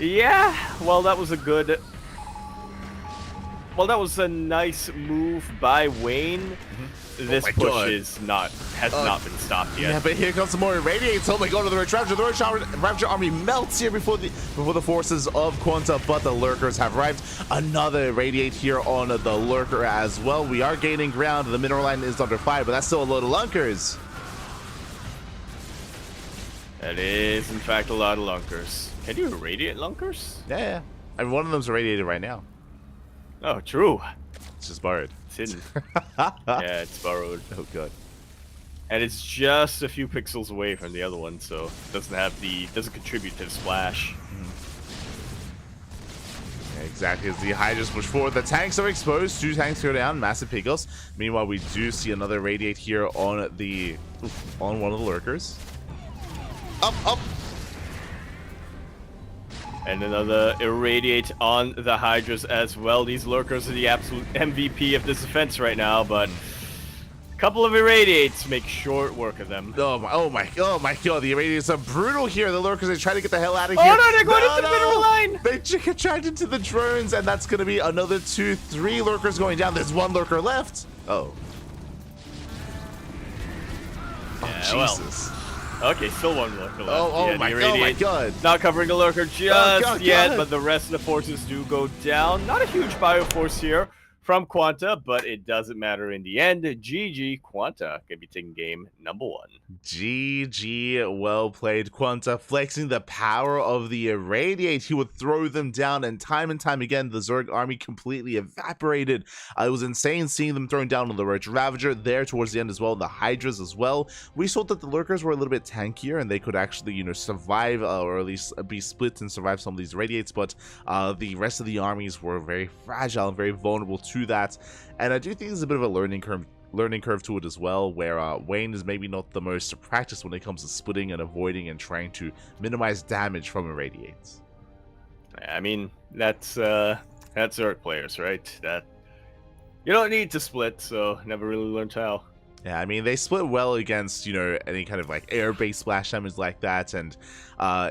Yeah, well, that was a good... Well, that was a nice move by Wayne. This
my
push
God.
has not been stopped yet.
Yeah, but here comes some more Irradiates. Oh my God, the Roach Ravager. The Roach Ravager army melts here before the forces of Quanta, but the Lurkers have arrived. Another Irradiate here on the Lurker as well. We are gaining ground. The mineral line is under fire, but that's still a load of Lunkers.
That is, in fact, a lot of Lunkers. Can you irradiate Lunkers?
Yeah. I mean, one of them's irradiated right now.
Oh, true.
It's just borrowed.
It's hidden. Yeah, it's borrowed.
Oh God.
And it's just a few pixels away from the other one, so it doesn't contribute to the splash.
Yeah, exactly. As the Hydras push forward, the tanks are exposed. 2 tanks go down, massive pickles. Meanwhile, we do see another Radiate here on one of the Lurkers. Up.
And another irradiate on the Hydras as well. These Lurkers are the absolute MVP of this defense right now, but a couple of irradiates make short work of them.
Oh my God, the Irradiates are brutal here. The Lurkers are trying to get the hell out of
Oh
here.
no, they're going into the mineral line!
They contract into the drones, and that's going to be another 2, 3 Lurkers going down. There's 1 Lurker left. Oh.
Yeah,
Jesus.
Well. Okay, still 1 Lurker left.
Oh my God.
Not covering the Lurker just yet,
God.
but the rest of the forces do go down. Not a huge bioforce here from Quanta, but it doesn't matter in the end. GG, Quanta can be taking game number 1.
GG, well played. Quanta flexing the power of the Irradiate. He would throw them down, and time again, the Zerg army completely evaporated. It was insane seeing them thrown down on the Roach Ravager there towards the end as well, and the Hydras as well. We saw that the Lurkers were a little bit tankier, and they could actually, survive, or at least be split and survive some of these Radiates, but the rest of the armies were very fragile and very vulnerable to that. And I do think there's a bit of a learning curve to it as well, where Wayne is maybe not the most practiced when it comes to splitting and avoiding and trying to minimize damage from Irradiates.
I mean, that's Zerg players, right? That you don't need to split, so never really learned how.
Yeah, I mean, they split well against, any kind of like air-based splash damage like that, and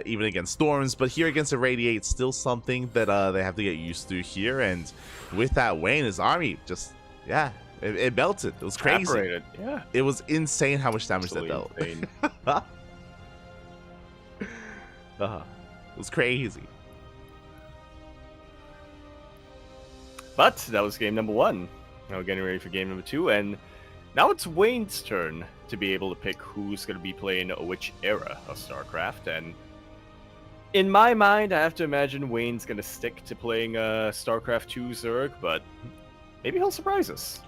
even against storms, but here against Irradiate, still something that they have to get used to here, and with that, Wayne, his army just, yeah, it melted. It was crazy.
Evaporated. Yeah.
It was insane how much damage
Absolutely
that dealt. It was crazy.
But that was game number 1. Now we're getting ready for game number 2, and now it's Wayne's turn to be able to pick who's going to be playing which era of StarCraft. And in my mind, I have to imagine Wayne's going to stick to playing StarCraft 2 Zerg, but maybe he'll surprise us.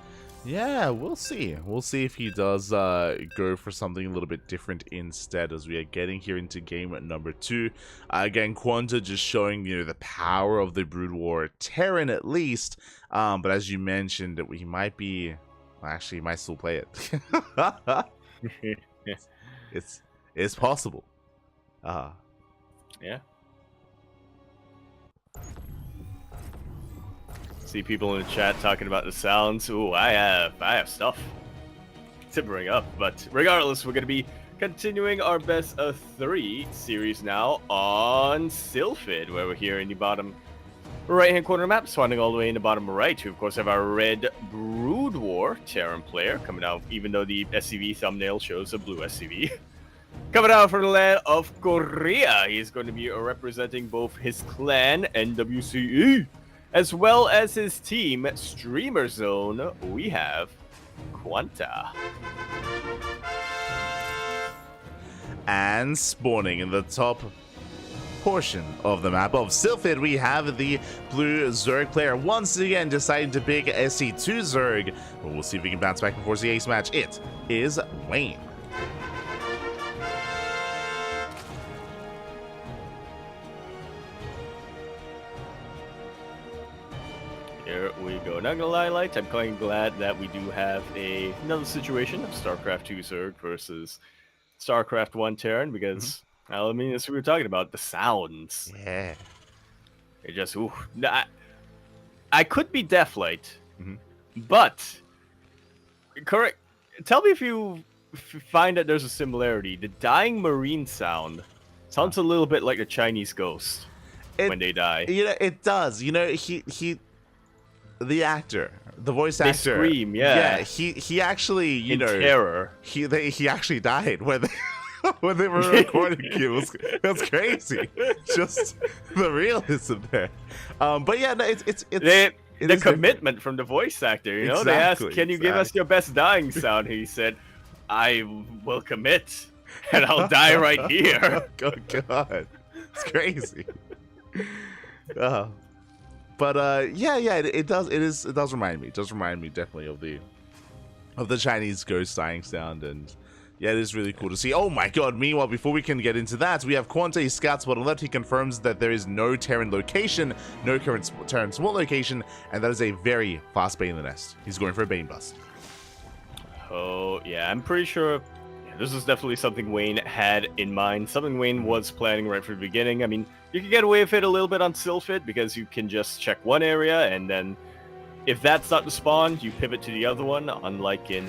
Yeah, we'll see. We'll see if he does go for something a little bit different instead, as we are getting here into game number 2. Again, Quanta just showing, the power of the Brood War Terran at least. But as you mentioned, he might be... Actually, he might still play it. It's possible.
Yeah. See people in the chat talking about the sounds. Ooh, I have stuff to bring up, but regardless, we're gonna be continuing our best of 3 series now on Sylphid, where we're here in the bottom right-hand corner of the map, spawning all the way in the bottom right. We, of course, have our red Brood War Terran player coming out, even though the SCV thumbnail shows a blue SCV. Coming out from the land of Korea, he's going to be representing both his clan, NWCE, as well as his team, Streamer Zone. We have Quanta.
And spawning in the top portion of the map of Sylphid, we have the blue Zerg player once again deciding to pick SC2 Zerg. But we'll see if we can bounce back and force the ace match. It is Wayne.
Here we go. Not gonna lie, Light, I'm quite glad that we do have another situation of StarCraft 2 Zerg versus StarCraft 1 Terran, because I mean, as we were talking about, the sounds.
Yeah.
It just, ooh. I could be Deathlight, but correct. Tell me if you find that there's a similarity. The dying marine sound sounds a little bit like a Chinese ghost. when they die.
You know, it does. You know, the actor, the voice
They
actor,
scream, yeah.
he actually, you
In
know,
terror.
he actually died when when they were recording it. It was crazy. Just the realism there. But yeah, no, it's
the commitment from the voice actor, you know, they asked, "Can you give us your best dying sound?" He said, "I will commit, and I'll die right here."
Oh God, it's crazy. But yeah, it does remind me. It does remind me definitely of the Chinese ghost dying sound, and yeah, it is really cool to see. Oh my God! Meanwhile, before we can get into that, we have Quanta scouts bottom left. He confirms that there is no Terran location, no current Terran SWAT location, and that is a very fast Bane in the nest. He's going for a Bane bust.
Oh yeah, I'm pretty sure. This is definitely something Wayne had in mind, something Wayne was planning right from the beginning. I mean, you can get away with it a little bit on Sylphid because you can just check one area, and then if that's not the spawn, you pivot to the other one, unlike in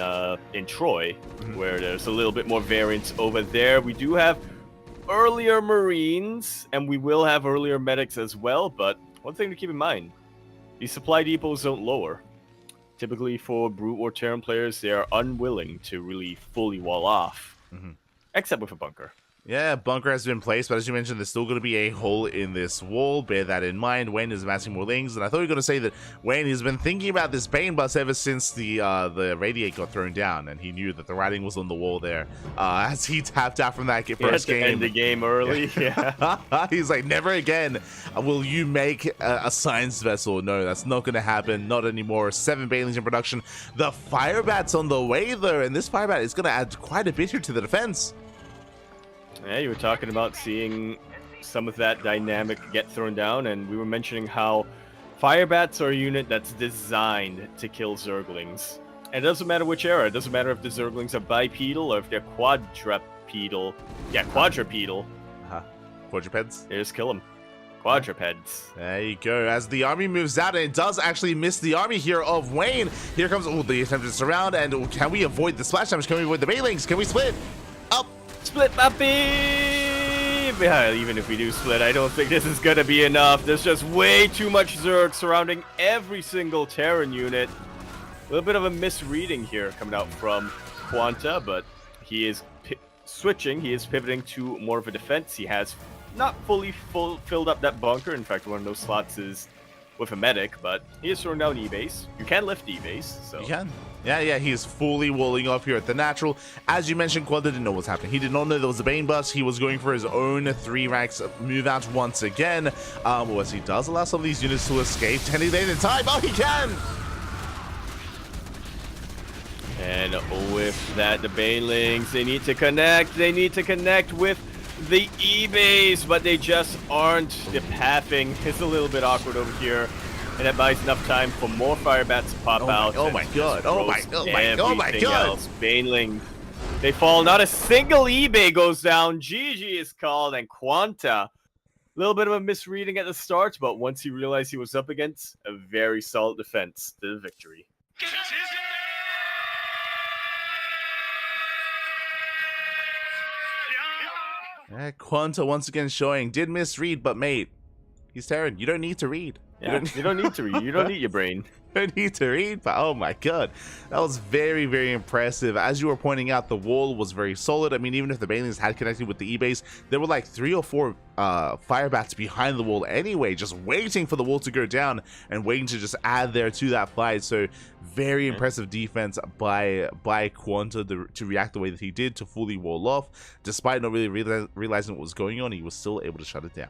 Troy, where there's a little bit more variance over there. We do have earlier Marines, and we will have earlier medics as well, but one thing to keep in mind, these supply depots don't lower. Typically for Brute or Terran players, they are unwilling to really fully wall off, except with a bunker.
Yeah, bunker has been placed, but as you mentioned, there's still going to be a hole in this wall. Bear that in mind. Wayne is amassing more lings, and I thought you were going to say that Wayne has been thinking about this Bane bus ever since the radiate got thrown down, and he knew that the writing was on the wall there. As he tapped out from that first game.
End the game early, yeah.
He's like, never again will you make a science vessel. No, that's not going to happen. Not anymore. 7 Banelings in production. The Firebat's on the way, though, and this Firebat is going to add quite a bit here to the defense.
Yeah, you were talking about seeing some of that dynamic get thrown down, and we were mentioning how Firebats are a unit that's designed to kill Zerglings. And it doesn't matter which era. It doesn't matter if the Zerglings are bipedal or if they're quadrupedal. Yeah, quadrupedal.
Quadrupeds?
They just kill them. Quadrupeds.
There you go. As the army moves out, and it does actually miss the army here of Wayne. Here comes the attempted surround, and can we avoid the splash damage? Can we avoid the Banelings? Can we split? Up!
Split puppy! Yeah, even if we do split, I don't think this is gonna be enough. There's just way too much Zerg surrounding every single Terran unit. A little bit of a misreading here coming out from Quanta, but he is switching. He is pivoting to more of a defense. He has not fully filled up that bunker. In fact, one of those slots is with a medic, but he is throwing down E-base. You can lift E-base, so...
You can. Yeah, he is fully walling off here at the natural. As you mentioned, Quanta didn't know what's happening. He did not know there was a Bane bust. He was going for his own 3 ranks move out once again. As he does allow some of these units to escape. 10 days in time. Oh, he can!
And with that, the Banelings, they need to connect. They need to connect with the E-base, but they just aren't. The pathing is a little bit awkward over here, and that buys enough time for more Firebats to pop out.
Oh my God! Oh my God!
Baneling, they fall. Not a single eBay goes down. GG is called, and Quanta. A little bit of a misreading at the start, but once he realized he was up against a very solid defense to the victory.
Quanta once again showing, did misread, but mate, he's Terran. You don't need to read.
Yeah, you don't need to read. You don't need your brain.
You don't need to read, but oh my God. That was very, very impressive. As you were pointing out, the wall was very solid. I mean, even if the Banelings had connected with the E-base, there were like 3 or 4 Firebats behind the wall anyway, just waiting for the wall to go down and waiting to just add there to that fight. So very impressive defense by Quanta to react the way that he did, to fully wall off. Despite not really realizing what was going on, he was still able to shut it down.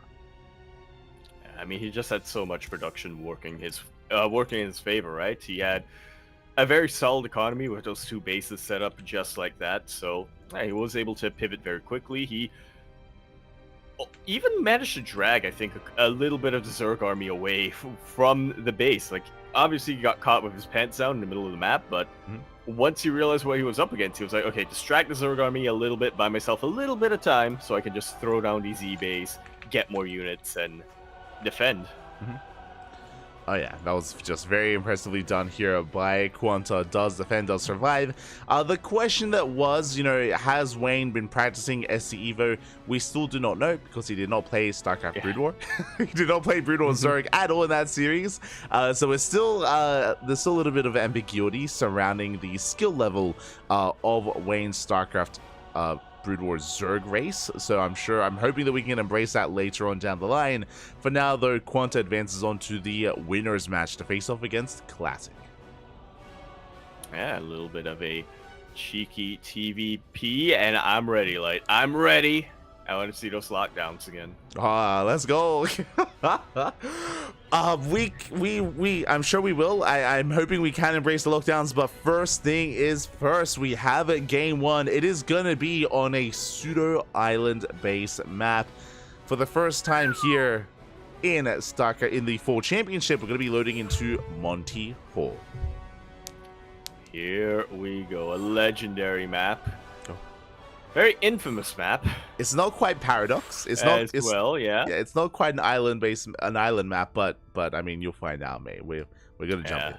I mean, he just had so much production working in his favor, right? He had a very solid economy with those 2 bases set up just like that, so he was able to pivot very quickly. He even managed to drag, I think, a little bit of the Zerg army away from the base. Like, obviously he got caught with his pants down in the middle of the map, but once he realized what he was up against, he was like, okay, distract the Zerg army a little bit, buy myself a little bit of time so I can just throw down these E-base, get more units, and defend.
Oh yeah, that was just very impressively done here by Quanta. Does defend, does survive. The question that was, has Wayne been practicing SC Evo? We still do not know because he did not play StarCraft Brood War. He did not play Brood War Zerg at all in that series. So it's still there's still a little bit of ambiguity surrounding the skill level of Wayne's StarCraft Brood War Zerg race, so I'm hoping that we can embrace that later on down the line. For now, though, Quanta advances on to the winners match to face off against Classic.
Yeah, a little bit of a cheeky TVP, and I'm ready, Light. I'm ready. I want to see those lockdowns again.
Let's go. I'm sure we will. I'm hoping we can embrace the lockdowns, but first thing is first, we have a game one. It is gonna be on a pseudo island based map. For the first time here in StarCraft in the Fall Championship, we're gonna be loading into Monty Hall.
Here we go, a legendary map. Very infamous map.
It's not quite Paradox. It's
yeah.
It's not quite an island map, but I mean, you'll find out, mate. We're gonna jump in.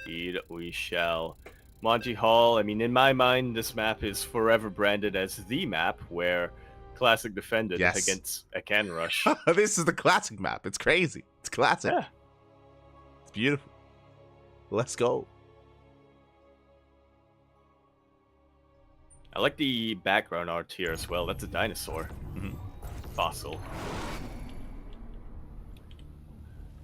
Indeed, we shall. Monty Hall. I mean, in my mind, this map is forever branded as the map where Classic defended against a Can Rush.
This is the Classic map. It's crazy. It's classic.
Yeah.
It's beautiful. Let's go.
I like the background art here as well. That's a dinosaur. Fossil.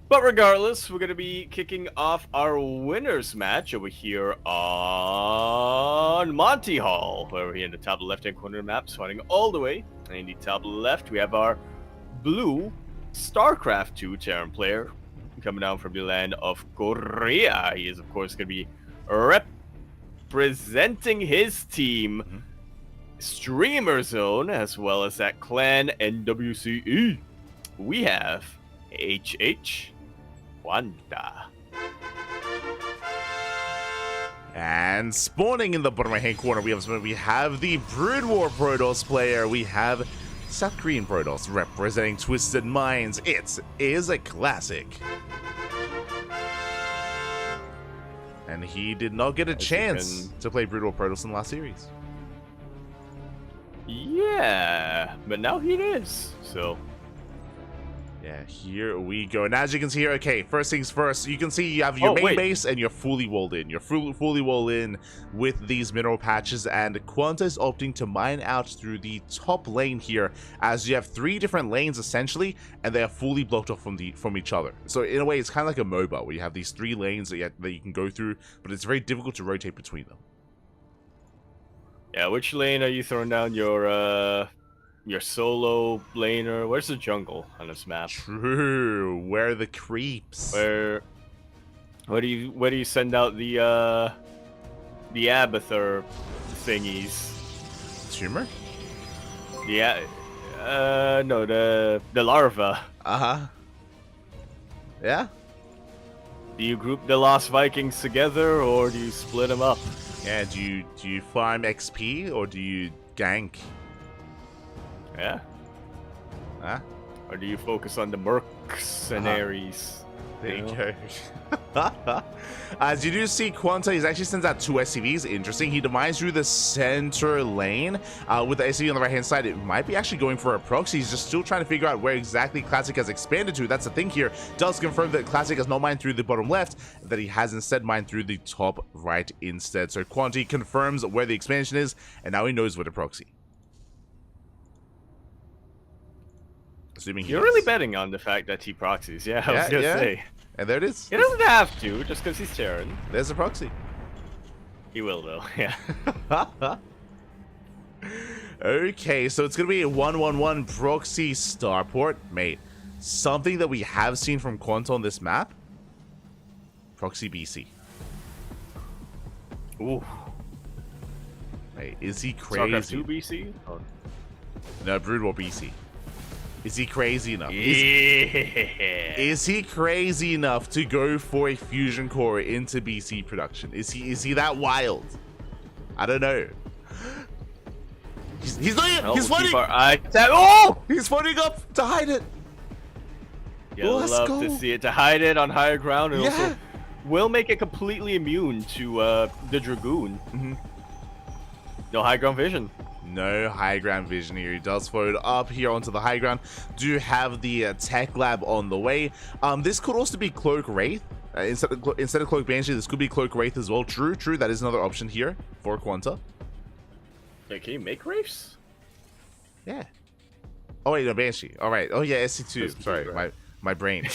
But regardless, we're going to be kicking off our winners match over here on Monty Hall, where we're here in the top left-hand corner of the map, swinging all the way. And in the top left, we have our blue StarCraft 2 Terran player coming down from the land of Korea. He is, of course, going to be representing his team, Streamer Zone, as well as that clan NWCE. We have HH Wanda.
And spawning in the bottom right hand corner, we have the Brood War Protoss player. We have South Korean Protoss representing Twisted Minds. It is a Classic. And he did not get a chance to play Brood War Protoss in the last series.
Yeah, but now he is. So
yeah, here we go. And as you can see here, okay, first things first, you can see you have your main base and you're fully walled in. You're fully walled in with these mineral patches, and Quanta is opting to mine out through the top lane here, as you have 3 different lanes essentially, and they are fully blocked off from each other. So in a way, it's kind of like a MOBA where you have these 3 lanes that you can go through, but it's very difficult to rotate between them.
Yeah, which lane are you throwing down your solo laner? Where's the jungle on this map?
True. Where are the creeps?
Where do you send out the Abathur thingies?
Tumor?
Yeah. No, the larva.
Yeah.
Do you group the Lost Vikings together, or do you split them up?
Yeah. Do you farm XP or do you gank?
Yeah.
Huh?
Or do you focus on the mercenaries?
There you go. As you do see, Quanta, he actually sends out 2 SCVs. Interesting. He demise through the center lane with the SCV on the right-hand side. It might be actually going for a proxy. He's just still trying to figure out where exactly Classic has expanded to. That's the thing here. Does confirm that Classic has not mined through the bottom left, that he has instead mined through the top right instead. So Quanta confirms where the expansion is, and now he knows where to proxy. Assuming
You're really betting on the fact that he proxies. Yeah, I was gonna say.
And there it is.
He doesn't have to, just because he's Terran.
There's a proxy.
He will, though. Yeah.
Okay, so it's going to be a 1-1-1 proxy starport. Mate, something that we have seen from Quanta on this map. Proxy BC.
Ooh.
Mate, is he crazy?
StarCraft 2 BC? Oh.
No, Brood War BC. Is he crazy enough?
Yeah.
Is he crazy enough to go for a fusion core into BC production? Is he that wild? I don't know. He's not. He's floating.
Oh!
He's floating up to hide it.
You
Let's
love
go.
to see it. To hide it on higher ground, and
Yeah.
also will make it completely immune to the Dragoon.
Mhm.
No high ground vision.
No high ground vision here. He does float up here onto the high ground. Do have the tech lab on the way. This could also be Cloak Wraith. Instead of Cloak Banshee, this could be Cloak Wraith as well. True. That is another option here for Quanta.
Yeah, can you make wraiths?
Yeah. Oh wait, no, Banshee. All right. Oh yeah, SC2.
SC2,
Sorry,
right.
my brain.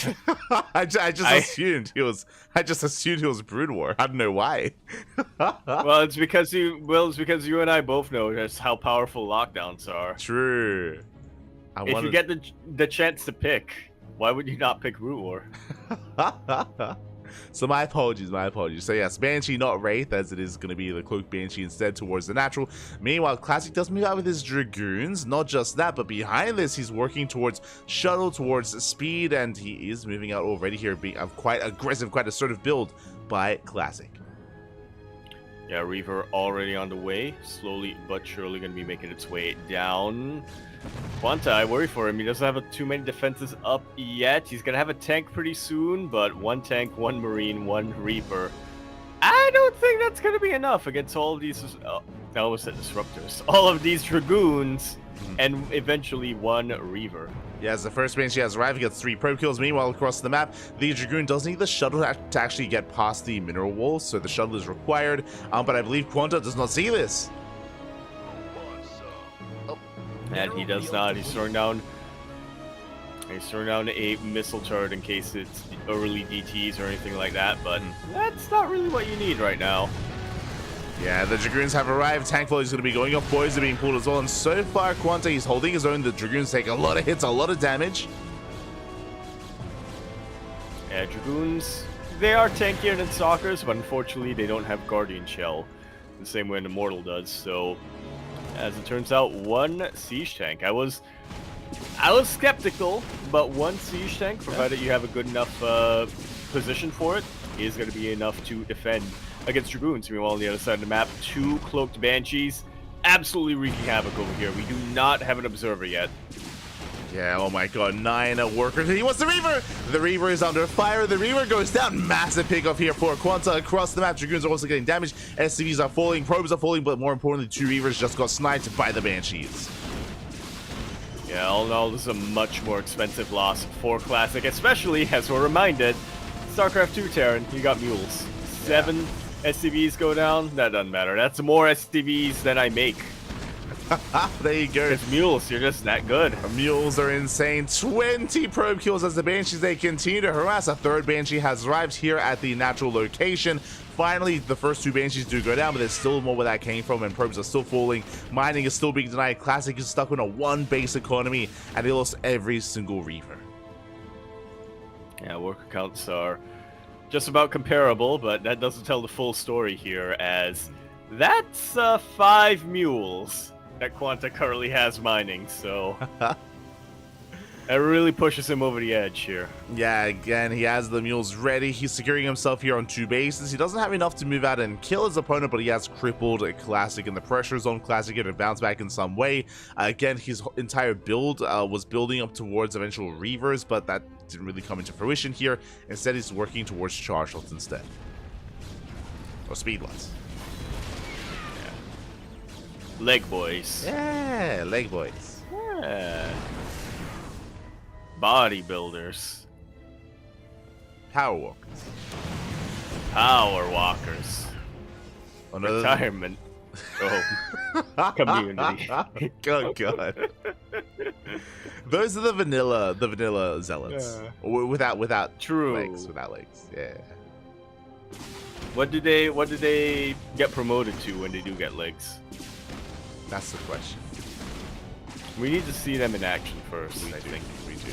I just assumed he was. I just assumed he was Brood War. I don't know why.
Well, it's because you and I both know just how powerful lockdowns are.
True.
If you get the chance to pick, why would you not pick Root War?
So my apologies. So yes, Banshee, not Wraith, as it is going to be the Cloak Banshee instead towards the natural. Meanwhile, Classic does move out with his Dragoons. Not just that, but behind this, he's working towards Shuttle, towards Speed, and he is moving out already here, being a quite aggressive, quite assertive build by Classic.
Yeah, Reaver already on the way. Slowly but surely going to be making its way down. Quanta, I worry for him. He doesn't have too many defenses up yet. He's going to have a tank pretty soon, but one tank, one Marine, one Reaper. I don't think that's going to be enough against all of these... I almost said Disruptors. All of these Dragoons, and eventually one Reaver.
Yeah, as the first Banshee has arrived, he gets 3 probe kills. Meanwhile, across the map, the Dragoon does need the shuttle to actually get past the mineral walls, so the shuttle is required. But I believe Quanta does not see this.
And he does not. He's throwing down a missile turret in case it's early DTs or anything like that, but that's not really what you need right now.
Yeah, the Dragoons have arrived. Tank volley is going to be going off. Boys are being pulled as well. And so far, Quanta, he's holding his own. The Dragoons take a lot of hits, a lot of damage.
Yeah, Dragoons, they are tankier than Stalkers, but unfortunately they don't have Guardian Shell the same way an Immortal does. So, as it turns out, one Siege Tank. I was skeptical, but one Siege Tank, provided you have a good enough position for it, is going to be enough to defend against Dragoons. Meanwhile, on the other side of the map, 2 Cloaked Banshees, absolutely wreaking havoc over here. We do not have an Observer yet.
Yeah, oh my god, 9 workers. He wants the Reaver! The Reaver is under fire. The Reaver goes down. Massive pickoff here for Quanta across the map. Dragoons are also getting damaged. SCVs are falling, probes are falling, but more importantly, 2 Reavers just got sniped by the Banshees.
Yeah, all in all, this is a much more expensive loss for Classic, especially as we're reminded, StarCraft 2 Terran, you got mules. 7 SCVs go down, that doesn't matter. That's more SCVs than I make.
There you go.
It's mules, you're just that good.
Mules are insane. 20 probe kills as the Banshees, they continue to harass. A 3rd Banshee has arrived here at the natural location. Finally, the first 2 Banshees do go down, but there's still more where that came from, and probes are still falling. Mining is still being denied. Classic is stuck on a 1-base economy, and he lost every single Reaver.
Yeah, worker counts are just about comparable, but that doesn't tell the full story here, as that's 5 mules that Quanta currently has mining, so that really pushes him over the edge here.
Yeah, again, he has the mules ready. He's securing himself here on 2 bases. He doesn't have enough to move out and kill his opponent, but he has crippled a Classic, and the pressure is on Classic to bounce back in some way. Again, his entire build was building up towards eventual Reavers, but that didn't really come into fruition here. Instead, he's working towards charge shots instead. Or speed lots.
Leg boys.
Yeah, leg boys.
Yeah. Bodybuilders.
Power walkers.
Power walkers. Retirement. Oh. Community.
Oh god. Those are the vanilla zealots.
Yeah.
Without
True.
legs. Without legs. Yeah.
What do they get promoted to when they do get legs?
That's the question.
We need to see them in action first, I think.
We do.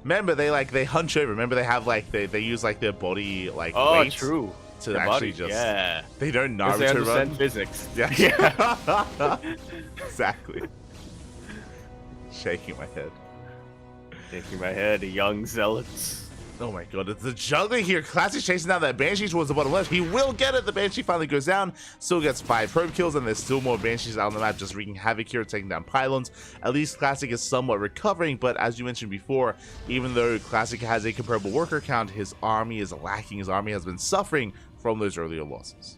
Remember, they hunch over. Remember, they have they use their body weight
true.
to
the
actually
body,
just
yeah.
They don't
They
Naruto
understand
run.
physics.
Yeah. Exactly. Shaking my head.
Shaking my head, young zealots.
Oh my god, it's the juggling here. Classic chasing down that Banshee towards the bottom left. He will get it. The Banshee finally goes down. Still gets 5 probe kills, and there's still more Banshees out on the map just wreaking havoc here, taking down pylons. At least Classic is somewhat recovering, but as you mentioned before, even though Classic has a comparable worker count, his army is lacking. His army has been suffering from those earlier losses.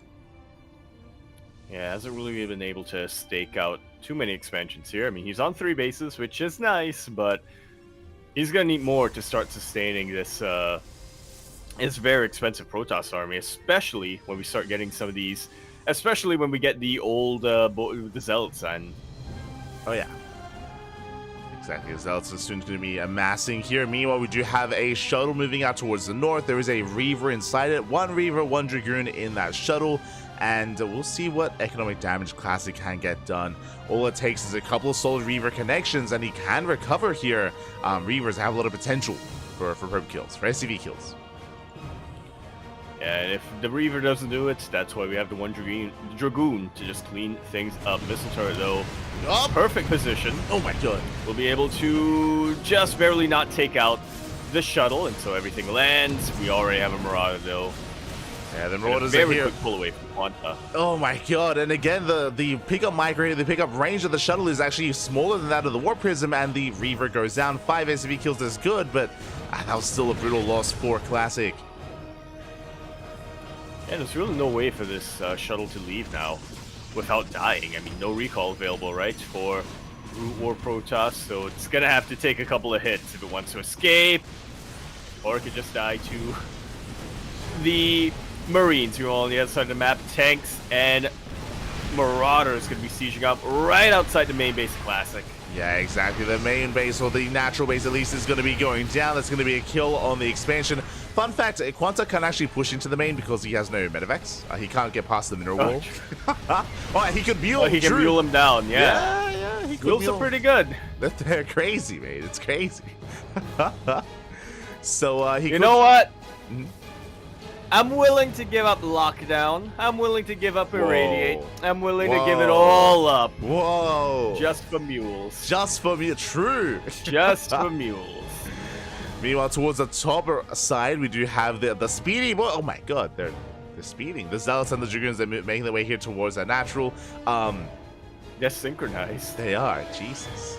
Yeah, hasn't really been able to stake out too many expansions here. I mean, he's on 3 bases, which is nice, but he's gonna need more to start sustaining this very expensive Protoss army, especially when we start getting some of these, especially when we get the old the Zealots and
oh yeah, exactly. Zealots is soon going to be amassing here. Meanwhile, we do have a shuttle moving out towards the north. There is a Reaver inside it. 1 Reaver, 1 Dragoon in that shuttle. And we'll see what economic damage Classic can get done. All it takes is a couple of solid Reaver connections, and he can recover here. Reavers have a lot of potential for probe kills, for SCV kills.
And if the Reaver doesn't do it, that's why we have the 1 Dragoon to just clean things up. Missile turret, though, perfect position.
Oh my god.
We'll be able to just barely not take out the shuttle, and so everything lands. We already have a Marauder, though.
Yeah, the Marauders
are
here.
Very quick pull away from Quanta.
Oh my god, and again, the pickup micro, the pickup range of the shuttle is actually smaller than that of the Warp Prism, and the Reaver goes down. 5 SCV kills is good, but that was still a brutal loss for Classic.
Yeah, there's really no way for this shuttle to leave now without dying. I mean, no recall available, right, for Root War Protoss, so it's gonna have to take a couple of hits if it wants to escape, or it could just die to the Marines who are on the other side of the map. Tanks and Marauders going to be sieging up right outside the main base of Classic.
Yeah, exactly. The main base, or the natural base at least, is going to be going down. That's going to be a kill on the expansion. Fun fact, Quanta can actually push into the main because he has no medevacs. He can't get past the mineral wall. Oh, he could mule.
He can mule him down, yeah.
Yeah, he could
Mules are pretty good.
They're crazy, mate. It's crazy. So, he
You know what?
Mhm.
I'm willing to give up Lockdown. I'm willing to give up Irradiate. I'm willing to give it
Whoa.
all up.
Whoa.
Just for mules.
Just for me. True.
Just for mules.
Meanwhile, towards the top side, we do have the speedy. Oh my god, they're speeding. The Zealots and the Dragoons are making their way here towards that natural.
They're synchronized.
They are. Jesus.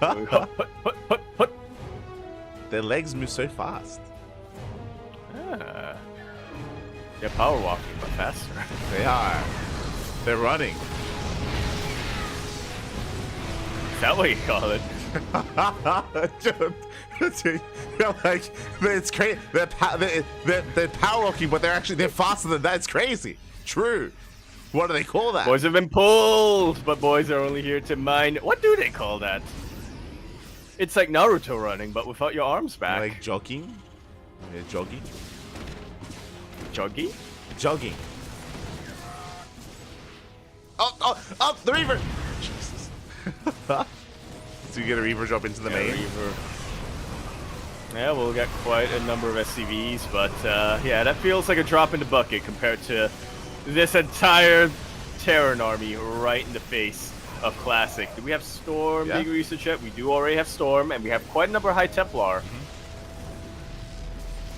Put.
Their legs move so fast.
Ah. They're power walking, but faster.
They are. They're running.
Is that what you call it?
Like, it's crazy. They're power walking, but they're faster than that. It's crazy. True. What do they call that?
Boys have been pulled, but boys are only here to mine. What do they call that? It's like Naruto running, but without your arms back.
Like jogging? Yeah, jogging?
Joggy?
Jogging. Oh, the Reaver! Jesus. So you get a Reaver drop into the main?
Reaver. Yeah, we'll get quite a number of SCVs, but yeah, that feels like a drop in the bucket compared to this entire Terran army right in the face of Classic. Do we have Storm being researched yet? We do already have Storm, and we have quite a number of High Templar.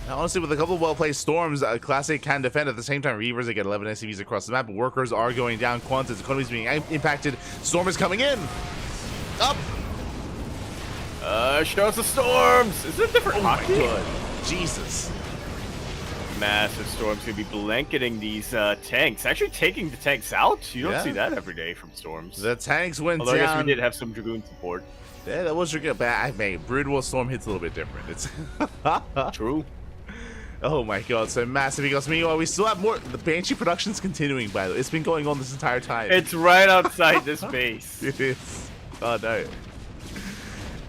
Now, honestly, with a couple of well-placed Storms, Classic can defend. At the same time, Reavers, they get 11 SCVs across the map. Workers are going down. Quanta's economy is being impacted. Storm is coming in. Up.
Show us the Storms! Is it a different hockey?
My God. Jesus.
Massive Storms gonna be blanketing these tanks. Actually taking the tanks out? You don't see that every day from Storms.
The tanks went
Although
down.
I guess we did have some Dragoon support.
Yeah, that was good. But Brood War Storm hits a little bit different. It's
True.
Oh my god, so massive egos. Meanwhile, we still have more. The Banshee production's continuing, by the way. It's been going on this entire time.
It's right outside this base.
It is. Oh no.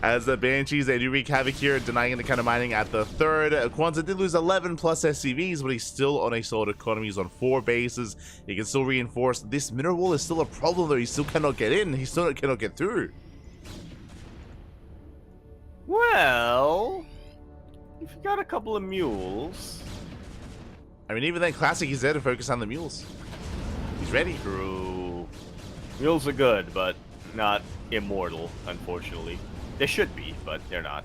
As the Banshees, they do wreak havoc here, denying the kind of mining at the third. Quanta did lose 11 plus SCVs, but he's still on a solid economy. He's on 4 bases. He can still reinforce. This mineral wall is still a problem, though. He still cannot get in. He still cannot get through.
Well, if you got a couple of mules.
I mean, even then, Classic, he's there to focus on the mules. He's ready.
True. Mules are good, but not immortal, unfortunately. They should be, but they're not.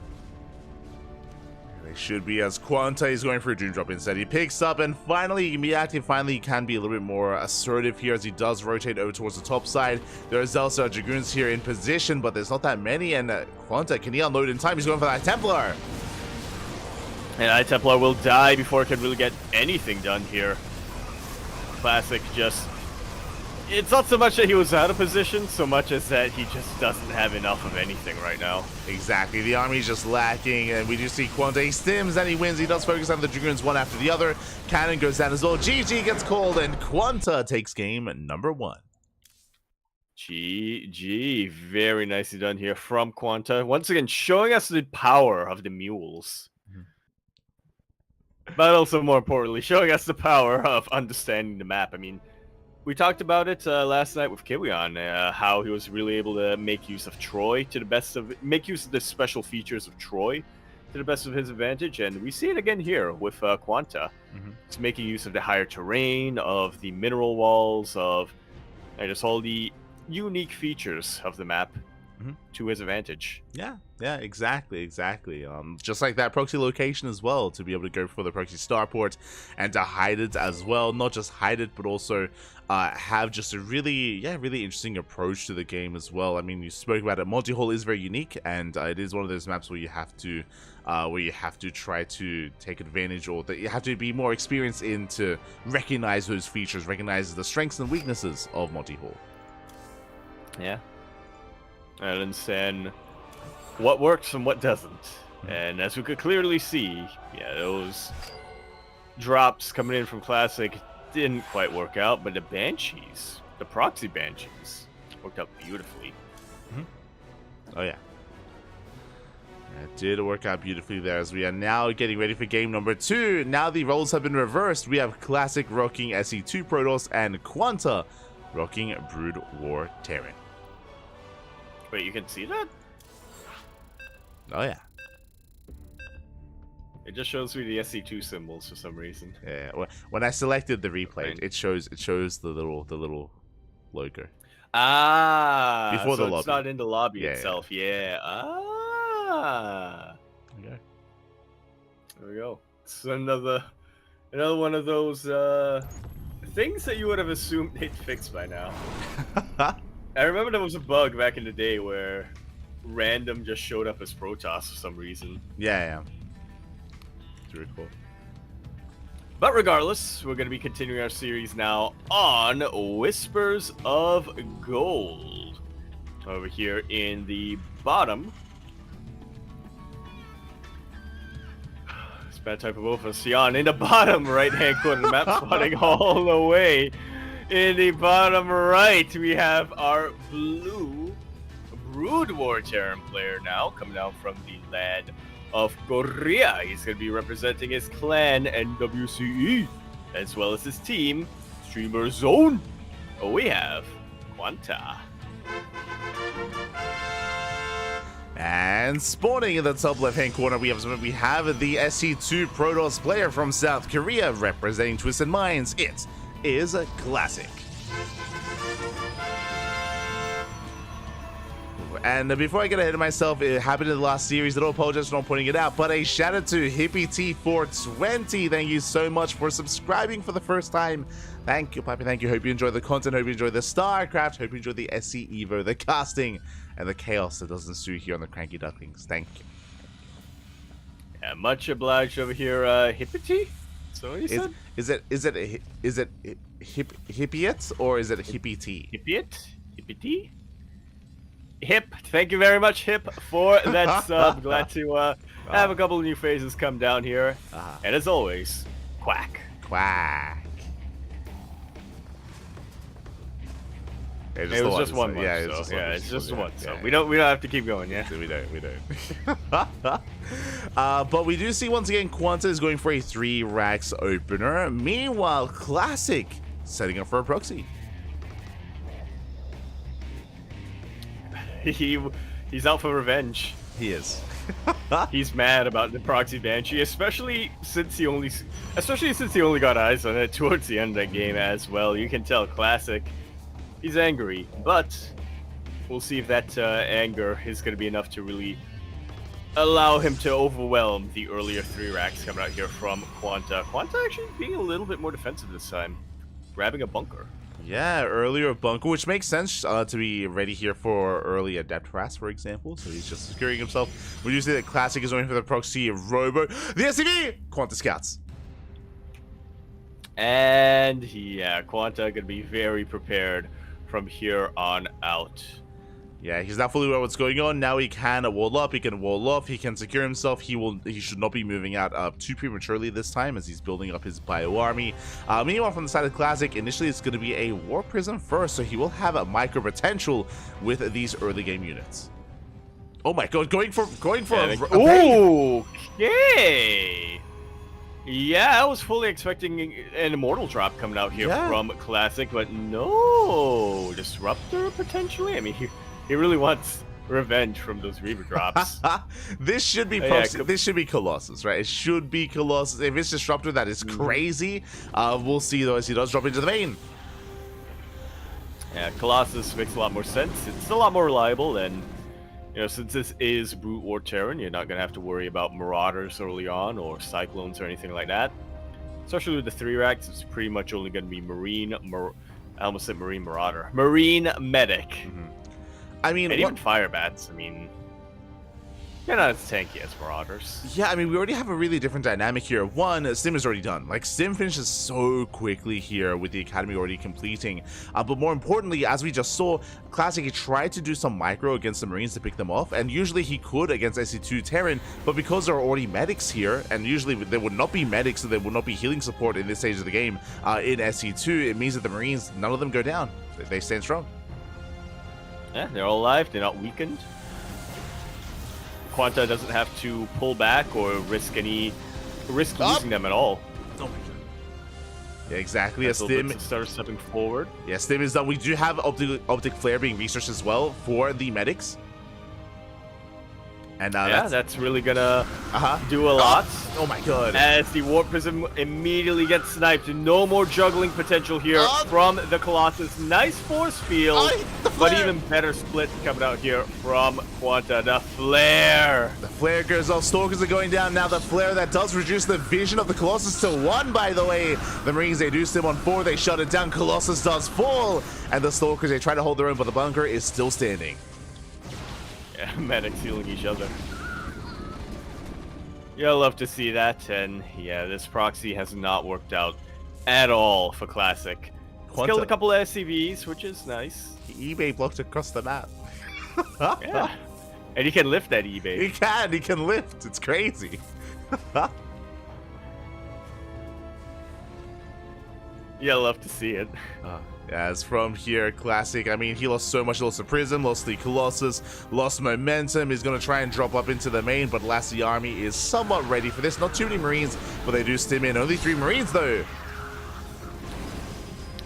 They should be, as Quanta is going for a Doom Drop instead. He picks up and finally he can be active. Finally, he can be a little bit more assertive here as he does rotate over towards the top side. There are Zelsa Dragoons here in position, but there's not that many. And Quanta, can he unload in time? He's going for that Templar.
And Templar will die before it can really get anything done here. Classic just... It's not so much that he was out of position, so much as that he just doesn't have enough of anything right now.
Exactly, the army is just lacking, and we do see Quanta. He stims and he wins. He does focus on the Dragoons one after the other. Cannon goes down as well. GG gets called, and Quanta takes game number 1.
GG, very nicely done here from Quanta. Once again, showing us the power of the mules. But also, more importantly, showing us the power of understanding the map. I mean, we talked about it last night with Kiwion, how he was really able to make use of Troy to the best of... Make use of the special features of Troy to the best of his advantage, and we see it again here with Quanta. It's making use of the higher terrain, of the mineral walls, of just all the unique features of the map to his advantage.
Yeah, exactly. Just like that proxy location as well, to be able to go for the proxy starport and to hide it as well. Not just hide it, but also have just a really interesting approach to the game as well. I mean, you spoke about it. Multi-Hall is very unique, and it is one of those maps where you have to try to take advantage, or that you have to be more experienced in to recognize those features, recognize the strengths and weaknesses of Multi-Hall.
Yeah. And understand what works and what doesn't. And as we could clearly see, those drops coming in from Classic didn't quite work out, but the Banshees, the proxy Banshees, worked out beautifully.
Oh yeah. It did work out beautifully there, as we are now getting ready for game number 2. Now the roles have been reversed. We have Classic rocking SE2 Protoss and Quanta rocking Brood War Terran.
Wait, you can see that?
Oh yeah.
It just shows me the SC2 symbols for some reason.
Yeah. When I selected the replay, it shows the little logo.
Ah.
Before
so
the lobby.
It's not in the lobby
Yeah,
itself. Yeah. Ah.
Okay.
There we go. It's another one of those things that you would have assumed they'd fix by now. I remember there was a bug back in the day where random just showed up as Protoss for some reason.
Yeah. It's really cool.
But regardless, we're going to be continuing our series now on Whispers of Gold. Over here in the bottom. It's a bad type of both of us. Jan, in the bottom right-hand corner of the map, spotting all the way. In the bottom right, we have our blue Brood War Terran player now, coming out from the land of Korea. He's going to be representing his clan, NWCE, as well as his team, Streamer Zone. We have Quanta.
And spawning in the top left-hand corner, we have the SC2 Protoss player from South Korea, representing Twisted Minds. It is a Classic. And before I get ahead of myself, it happened in the last series. I don't apologize for not pointing it out, but a shout out to HippieT420. Thank you so much for subscribing for the first time. Thank you, Papi. Thank you. Hope you enjoy the content. Hope you enjoy the StarCraft. Hope you enjoy the SC Evo, the casting, and the chaos that does ensue here on the CranKy Ducklings. Thank you.
Yeah, much obliged over here, HippieT. So what you said?
Is it Hippiet or is it HippieT?
HippieT? Hip, thank you very much, Hip, for that sub. Glad to have a couple of new faces come down here. And as always, quack. It was just one month, it's just one. So we don't have to keep going, yeah.
We don't. But we do see once again Quanta is going for a 3 racks opener. Meanwhile, Classic setting up for a proxy.
He's out for revenge.
He is.
He's mad about the proxy banshee, especially since he only got eyes on it towards the end of that game as well. You can tell Classic, he's angry, but we'll see if that anger is going to be enough to really allow him to overwhelm the earlier 3 racks coming out here from Quanta. Quanta actually being a little bit more defensive this time, grabbing a bunker.
Yeah, earlier bunker, which makes sense to be ready here for early adept harass, for example. So he's just securing himself. We do see that Classic is going for the proxy robo. The SCV! Quanta scouts.
And yeah, Quanta gonna be very prepared from here on out.
Yeah, he's not fully aware what's going on. Now he can wall up, he can wall off, he can secure himself. He should not be moving out too prematurely this time as he's building up his bio army. Meanwhile, from the side of Classic, initially it's going to be a War Prism first, so he will have a micro potential with these early game units. Oh my god, going for
okay. Yeah, I was fully expecting an Immortal drop coming out here from Classic, but no Disruptor potentially. I mean, he really wants revenge from those Reaver drops.
This should be this should be Colossus, right? It should be Colossus. If it's Disruptor, that is crazy. We'll see though as he does drop into the main.
Yeah, Colossus makes a lot more sense. It's a lot more reliable, and since this is Brute War Terran, you're not gonna have to worry about Marauders early on or Cyclones or anything like that. Especially with the 3 racks, it's pretty much only gonna be Marine. I almost said Marine Marauder, Marine Medic.
I mean,
and even Fire Bats. I mean, they're not as tanky as Marauders.
Yeah, I mean, we already have a really different dynamic here. One, Stim is already done. Like, Stim finishes so quickly here with the Academy already completing. But more importantly, as we just saw, Classic, he tried to do some micro against the Marines to pick them off, and usually he could against SC2 Terran, but because there are already medics here, and usually there would not be medics, so there would not be healing support in this stage of the game in SC2, it means that the Marines, none of them go down. They stand strong.
Yeah, they're all alive. They're not weakened. Quanta doesn't have to pull back or risk losing them at all.
Oh my god. Yeah, exactly.
As Stim starts stepping forward.
Yeah, Stim is done. We do have optic flare being researched as well for the medics. And
yeah, that's really gonna do a lot.
Oh my god.
As the Warp Prism immediately gets sniped. No more juggling potential here from the Colossus. Nice force field, but even better split coming out here from Quanta. The flare.
The flare goes off. Stalkers are going down now. The flare that does reduce the vision of the Colossus to 1, by the way. The Marines, they do Stim on 4. They shut it down. Colossus does fall. And the Stalkers, they try to hold their own, but the bunker is still standing.
Yeah, medics healing each other. Yeah, I love to see that, and yeah, this proxy has not worked out at all for Classic. Killed a couple of SCVs, which is nice.
eBay blocked across the map.
Yeah, and he can lift that eBay.
He can lift. It's crazy.
Yeah, I love to see it.
As from here, Classic, I mean, he lost so much. He lost the Prism, lost the Colossus, lost momentum. He's going to try and drop up into the main, but Lassie army is somewhat ready for this. Not too many Marines, but they do Stim in. Only 3 Marines, though.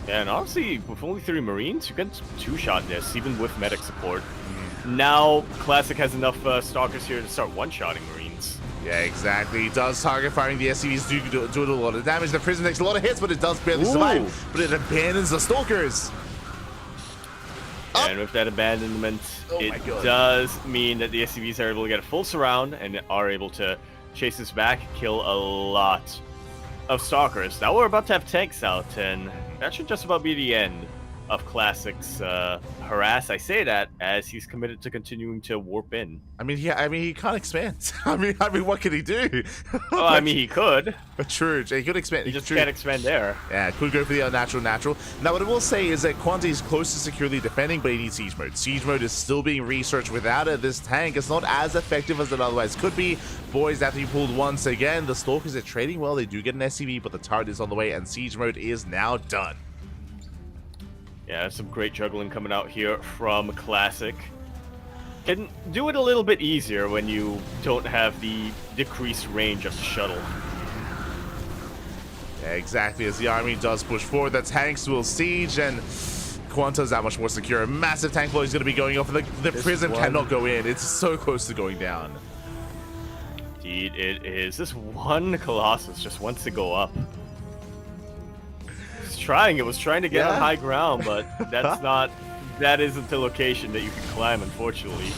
Yeah, and honestly, with only 3 Marines, you can 2-shot this, even with medic support. Now, Classic has enough Stalkers here to start 1-shotting Marines.
Yeah, exactly. He does target firing. The SCVs do a lot of damage. The Prism takes a lot of hits, but it does barely survive. But it abandons the Stalkers.
And with that abandonment, it does mean that the SCVs are able to get a full surround and are able to chase this back, kill a lot of Stalkers. Now we're about to have tanks out, and that should just about be the end of Classic's harass. I say that as he's committed to continuing to warp in.
I mean, he can't expand. I mean, what can he do?
Well, I mean, he could.
But true, he could expand.
He just can't expand there.
Yeah, could go for the unnatural natural. Now, what I will say is that Quanta is close to securely defending, but he needs siege mode. Siege mode is still being researched. Without it, this tank is not as effective as it otherwise could be. Boys, after he pulled once again, the Stalkers are trading well. They do get an SCV, but the turret is on the way, and siege mode is now done.
Yeah, some great juggling coming out here from Classic. Can do it a little bit easier when you don't have the decreased range of the shuttle.
Yeah, exactly. As the army does push forward, the tanks will siege, and Quanta's that much more secure. A massive tank flow is going to be going off, and the Prism cannot go in. It's so close to going down.
Indeed, it is. This one Colossus just wants to go up. It was trying to get on high ground, but that isn't the location that you can climb, unfortunately.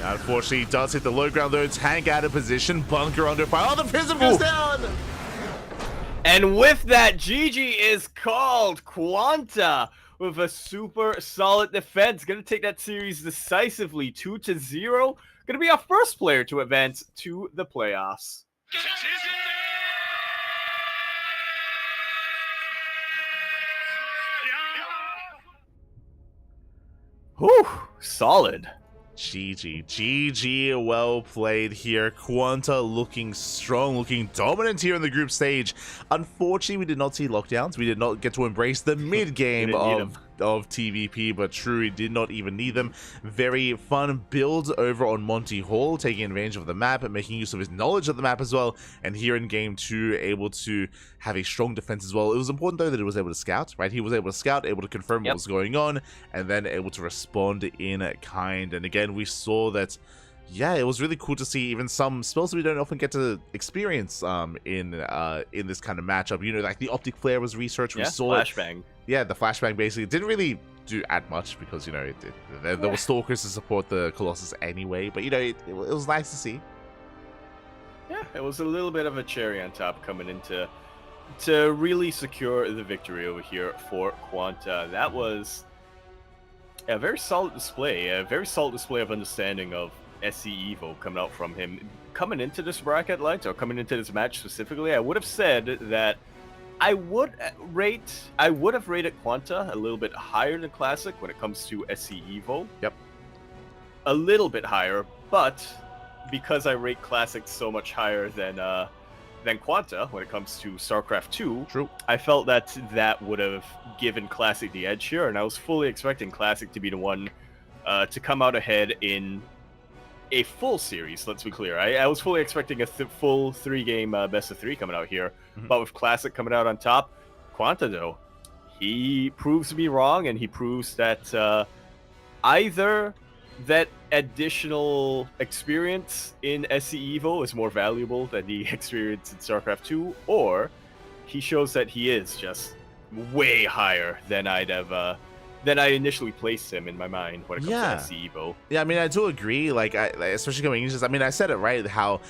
Unfortunately, he does hit the low ground though. Tank out of position. Bunker under fire. Oh, the prism goes down!
And with that, GG is called. Quanta with a super solid defense. Going to take that series decisively, 2-0. Going to be our first player to advance to the playoffs. Whew, solid.
GG, well played here. Quanta looking strong, looking dominant here in the group stage. Unfortunately, we did not see lockdowns. We did not get to embrace the mid game of TVP, but true, we did not even need them. Very fun build over on Monty Hall, taking advantage of the map and making use of his knowledge of the map as well. And here in game 2, able to have a strong defense as well. It was important though that he was able to scout, right? He was able to scout, able to confirm what was going on, and then able to respond in kind. And again, we saw that, yeah, it was really cool to see even some spells that we don't often get to experience in this kind of matchup. You know, like the optic flare was researched. We saw
flashbang.
Yeah, the flashbang basically didn't really add much because, you know, there were stalkers to support the Colossus anyway. But, you know, it was nice to see.
Yeah, it was a little bit of a cherry on top coming into to really secure the victory over here for Quanta. That was a very solid display, of understanding of SE Evo coming out from him. Coming into this bracket, lights, or coming into this match specifically, I would have said that I would have rated Quanta a little bit higher than Classic when it comes to SE Evo.
Yep.
A little bit higher, but because I rate Classic so much higher than Quanta when it comes to StarCraft 2,
true,
I felt that would have given Classic the edge here, and I was fully expecting Classic to be the one to come out ahead in a full series. Let's be clear. I was fully expecting a full 3-game best of 3 coming out here, but with Classic coming out on top, Quanta though, he proves me wrong, and he proves that either that additional experience in SE Evo is more valuable than the experience in StarCraft 2, or he shows that he is just way higher than than I initially placed him in my mind when it comes to SE Evo.
Yeah, I mean, I do agree. Like, especially going into this, I mean, I said it right, how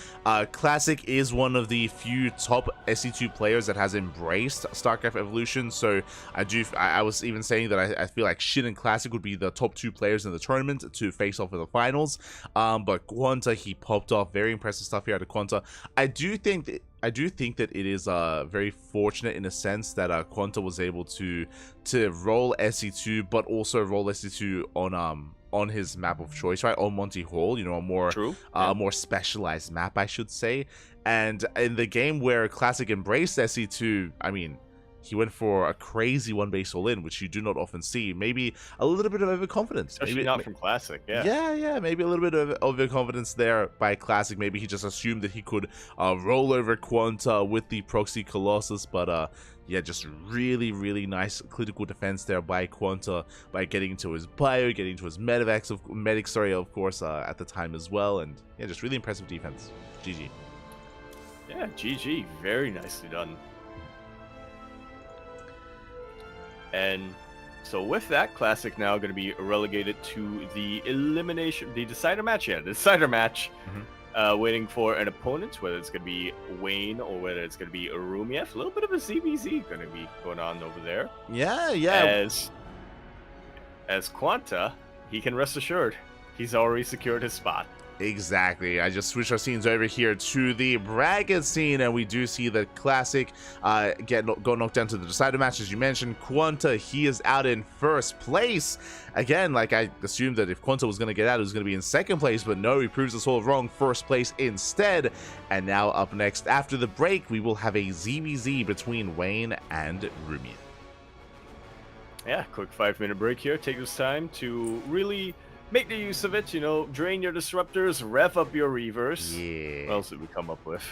Classic is one of the few top SE2 players that has embraced StarCraft Evolution. So I was even saying that I feel like Shin and Classic would be the top 2 players in the tournament to face off in the finals. But Quanta, he popped off. Very impressive stuff here out of Quanta. I do think that it is very fortunate in a sense that Quanta was able to roll SE2, but also roll SE2 on his map of choice, right? On Monty Hall, you know, a more specialized map, I should say. And in the game where Classic embraced SE2, I mean, he went for a crazy one base all in, which you do not often see. Maybe a little bit of overconfidence.
Especially
maybe
not from Classic, yeah.
Yeah, maybe a little bit of overconfidence there by Classic. Maybe he just assumed that he could roll over Quanta with the proxy Colossus, but yeah, just really, really nice critical defense there by Quanta by getting into his bio, getting into his medics, of course, at the time as well, and yeah, just really impressive defense. GG.
Yeah, GG. Very nicely done. And so with that, Classic now going to be relegated to the decider match. Yeah, the decider match. Waiting for an opponent, whether it's going to be Wayne or whether it's going to be Rumiev. A little bit of a ZBZ going to be going on over there.
Yeah.
As Quanta, he can rest assured he's already secured his spot.
Exactly. I just switched our scenes over here to the bracket scene, and we do see the Classic go knocked down to the decider match, as you mentioned. Quanta, he is out in first place. Again, like I assumed that if Quanta was going to get out, it was going to be in second place, but no, he proves us all wrong. First place instead. And now up next, after the break, we will have a ZVZ between Wayne and Rumia.
Yeah, quick 5-minute break here. Take this time to really make the use of it, you know, drain your disruptors, rev up your reavers.
Yeah.
What else did we come up with?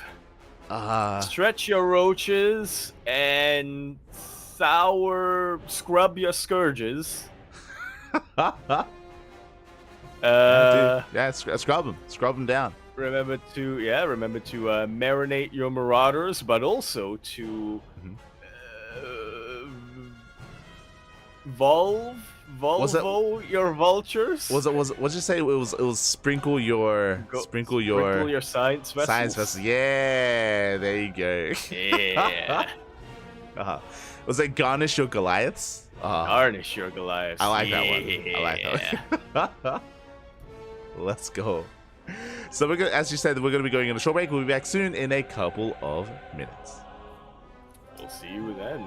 Stretch your roaches and scrub your scourges.
Scrub them down.
Remember to marinate your marauders, but also to
Was it?
Volvo your vultures.
What'd you say? It was sprinkle your
Sprinkle your science
science
vessels.
vessel. Yeah, there you go.
Yeah.
uh Was it garnish your Goliaths?
Garnish your Goliaths.
I like that one. I like
Yeah.
that one. Let's go. So we're gonna, as you said, we're gonna be going on a short break. We'll be back soon in a couple of minutes.
We'll see you then.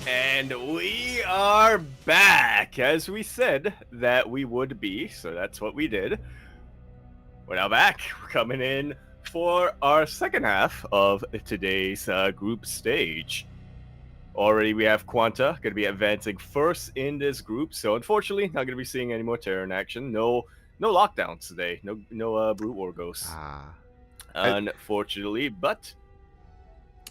And we are back, as we said that we would be, so that's what we did. We're now back. We're coming in for our second half of today's group stage. Already we have Quanta going to be advancing first in this group, so unfortunately not going to be seeing any more Terror in action. No lockdowns today. No Brute War Ghosts. Unfortunately, but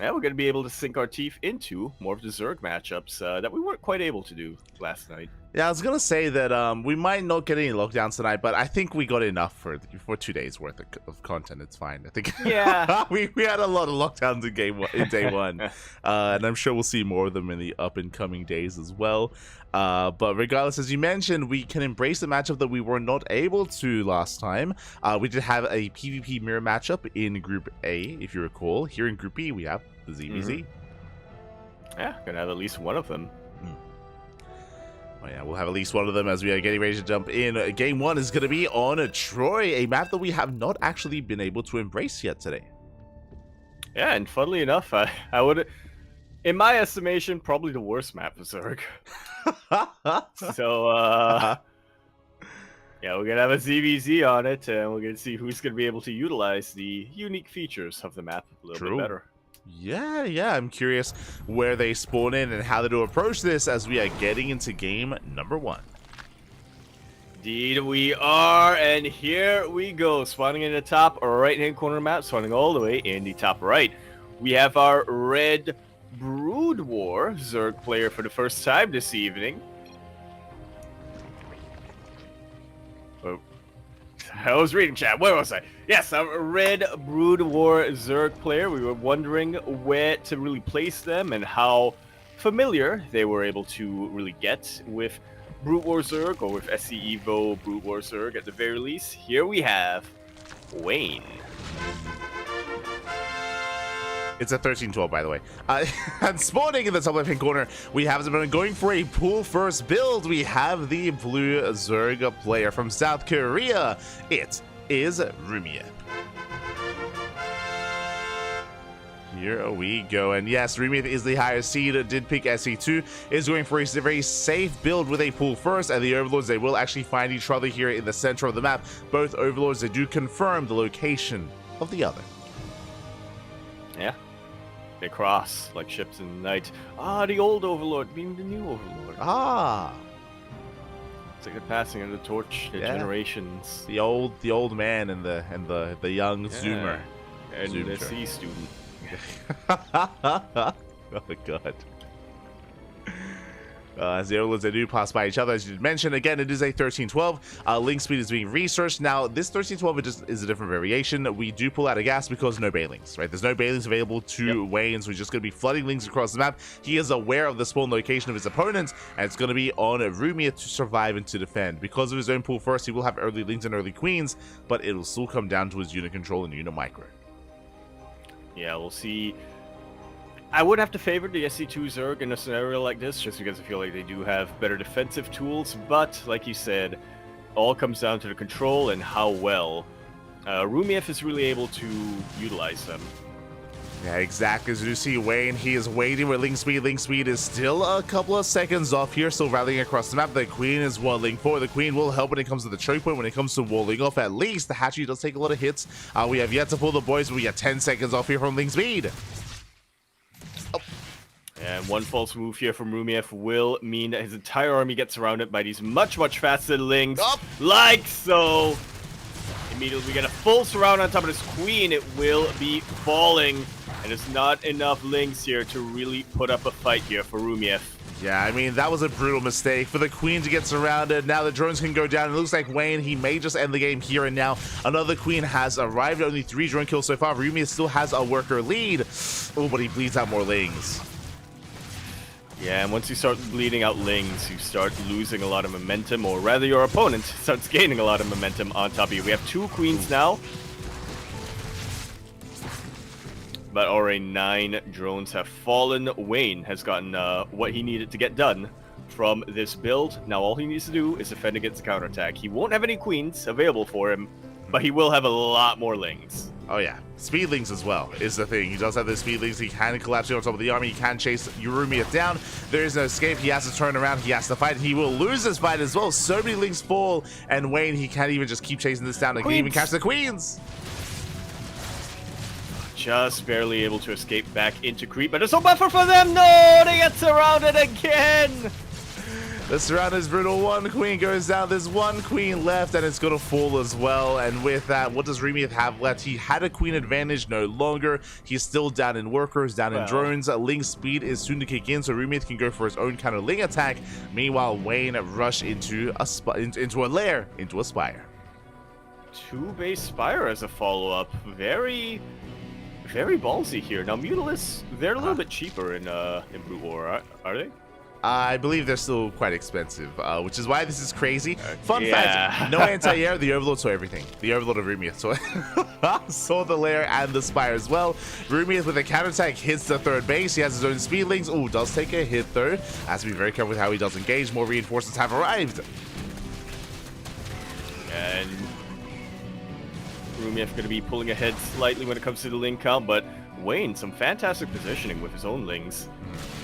yeah, we're going to be able to sink our teeth into more of the Zerg matchups that we weren't quite able to do last night.
Yeah, I was gonna say that we might not get any lockdowns tonight, but I think we got enough for 2 days worth of content. It's fine. I think.
Yeah,
we had a lot of lockdowns in day one, and I'm sure we'll see more of them in the up and coming days as well. But regardless, as you mentioned, we can embrace the matchup that we were not able to last time. We did have a PvP mirror matchup in Group A, if you recall. Here in Group B, we have the ZVZ.
Yeah, gonna have at least one of them.
Oh yeah, we'll have at least one of them as we are getting ready to jump in. Game 1 is going to be on Troy, a map that we have not actually been able to embrace yet today.
Yeah, and funnily enough, I would, in my estimation, probably the worst map for Zerg. So, yeah, we're going to have a ZVZ on it, and we're going to see who's going to be able to utilize the unique features of the map a little bit better.
Yeah, I'm curious where they spawn in and how they do approach this as we are getting into game number 1.
Indeed we are, and here we go. Spawning in the top right-hand corner map, spawning all the way in the top right. We have our red Brood War Zerg player for the first time this evening. I was reading chat. Where was I? Yes, a red Brood War Zerg player. We were wondering where to really place them and how familiar they were able to really get with Brood War Zerg or with SC Evo Brood War Zerg at the very least. Here we have Wayne.
It's a 13-12, by the way. And spawning in the top left-hand corner, we have someone going for a pool-first build. We have the blue Zerg player from South Korea. It is Rumia. Here we go. And yes, Rumia is the highest seed. Did pick SE2. Is going for a very safe build with a pool first. And the Overlords, they will actually find each other here in the center of the map. Both Overlords, they do confirm the location of the other.
Yeah. They cross like ships in the night. Ah, the old Overlord being the new Overlord.
Ah.
It's like the passing of the torch, the generations.
The old man and the young Zoomer.
And the C student.
Oh my god. As the Overlords, they do pass by each other, as you did mention. Again, it is a 13-12. Link speed is being researched. Now, this 13-12 is a different variation. We do pull out a gas because no Bailings, right? There's no Bailings available to Wayne, so he's just going to be flooding links across the map. He is aware of the spawn location of his opponents, and it's going to be on Rumia to survive and to defend. Because of his own pool first, he will have early links and early queens, but it'll still come down to his unit control and unit micro.
Yeah, we'll see. I would have to favor the SC2 Zerg in a scenario like this, just because I feel like they do have better defensive tools, but, like you said, all comes down to the control and how well Rumiev is really able to utilize them.
Yeah, exactly. As you see, Wayne, he is waiting with Link Speed. Link Speed is still a couple of seconds off here, still rallying across the map. The Queen is walling forward. The Queen will help when it comes to the choke point, when it comes to walling off. At least the Hatchery does take a lot of hits. We have yet to pull the boys, but we get 10 seconds off here from Link Speed.
And one false move here from Rumiev will mean that his entire army gets surrounded by these much faster Lings. Like so. Immediately we get a full surround on top of this Queen. It will be falling. And there's not enough Lings here to really put up a fight here for Rumiev.
Yeah, I mean, that was a brutal mistake for the Queen to get surrounded. Now the drones can go down. It looks like Wayne, he may just end the game here and now. Another Queen has arrived. Only 3 drone kills so far. Rumia still has a worker lead. Oh, but he bleeds out more Lings.
Yeah, and once you start bleeding out Lings, you start losing a lot of momentum, or rather your opponent starts gaining a lot of momentum on top of you. We have 2 Queens now. But already 9 drones have fallen. Wayne has gotten what he needed to get done from this build. Now all he needs to do is defend against the counterattack. He won't have any Queens available for him, but he will have a lot more Lings.
Oh yeah, speedlings as well is the thing. He does have those speedlings. He can collapse on top of the army. He can chase Urumia down. There is no escape. He has to turn around. He has to fight. He will lose this fight as well. So many links fall, and Wayne, he can't even just keep chasing this down. He can even catch the queens.
Just barely able to escape back into creep, but there's no buffer for them. No, they get surrounded again.
The surround is brutal. One queen goes down. There's one queen left, and it's going to fall as well. And with that, what does Remieth have left? He had a queen advantage, no longer. He's still down in workers, down in drones. Ling speed is soon to kick in, so Remieth can go for his own kind of Ling attack. Meanwhile, Wayne rush into a lair, into a spire.
2 base spire as a follow-up. Very ballsy here. Now, Mutalisks, they're a little bit cheaper in Brute War, are they?
I believe they're still quite expensive, which is why this is crazy. Fun fact, no anti-air, the Overlord saw everything. The Overlord of Remieth saw the lair and the spire as well. Remieth with a counterattack hits the 3rd base. He has his own speedlings. Ooh, does take a hit though. Has to be very careful with how he does engage. More reinforcements have arrived.
And Remieth going to be pulling ahead slightly when it comes to the Ling count, but Wayne, some fantastic positioning with his own Lings.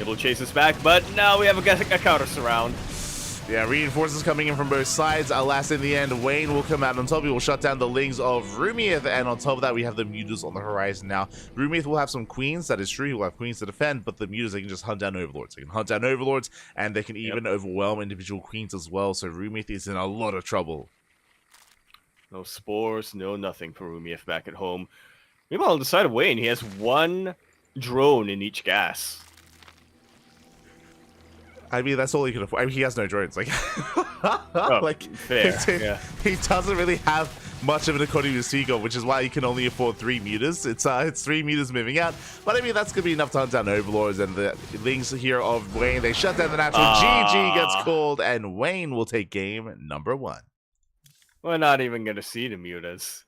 Able to chase us back, but now we have a counter surround.
Yeah, reinforcements coming in from both sides. Alas, in the end, Wayne will come out on top. He will shut down the Lings of Remieth, and on top of that, we have the Mutas on the horizon now. Remieth will have some queens, that is true. He will have queens to defend, but the Mutas, they can just hunt down Overlords. They can hunt down Overlords, and they can even overwhelm individual queens as well, so Remieth is in a lot of trouble.
No spores, no nothing for Remieth back at home. Meanwhile, on the side of Wayne, he has 1 drone in each gas.
I mean, that's all he can afford. I mean, he has no drones. Like,
Fair.
He doesn't really have much of an economy to speak of, which is why he can only afford 3 Mutas. It's 3 Mutas moving out. But I mean, that's gonna be enough to hunt down Overlords, and the Lings here of Wayne. They shut down the natural. GG gets called, and Wayne will take game number 1.
We're not even gonna see the Mutas.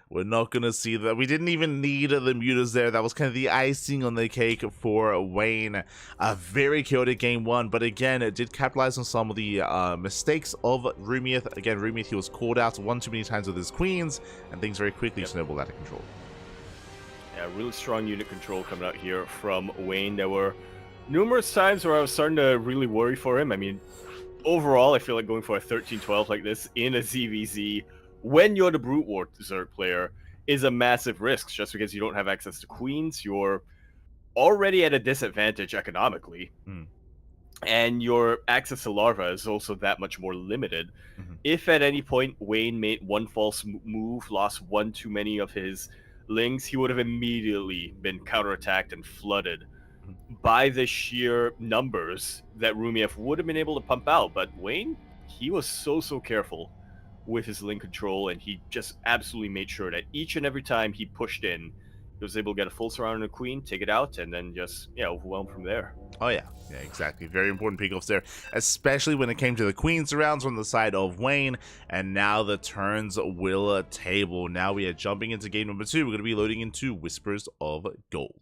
We're not going to see that. We didn't even need the Mutas there. That was kind of the icing on the cake for Wayne. A very chaotic game 1, but again, it did capitalize on some of the mistakes of Remieth. Again, Remieth, he was called out 1 too many times with his queens, and things very quickly snowballed out of control.
Yeah, really strong unit control coming out here from Wayne. There were numerous times where I was starting to really worry for him. I mean, overall, I feel like going for a 13-12 like this in a ZVZ when you're the Brute War Zerg player is a massive risk, just because you don't have access to queens. You're already at a disadvantage economically, and your access to larva is also that much more limited. If at any point Wayne made 1 false move, lost 1 too many of his Lings, he would have immediately been counterattacked and flooded by the sheer numbers that Remieth would have been able to pump out. But Wayne, he was so careful with his Ling control, and he just absolutely made sure that each and every time he pushed in, he was able to get a full surround on a queen, take it out, and then just overwhelm from there.
Oh yeah, exactly. Very important pickoffs there, especially when it came to the queen surrounds from the side of Wayne. And now the turns will table. Now we are jumping into game number 2. We're going to be loading into Whispers of Gold.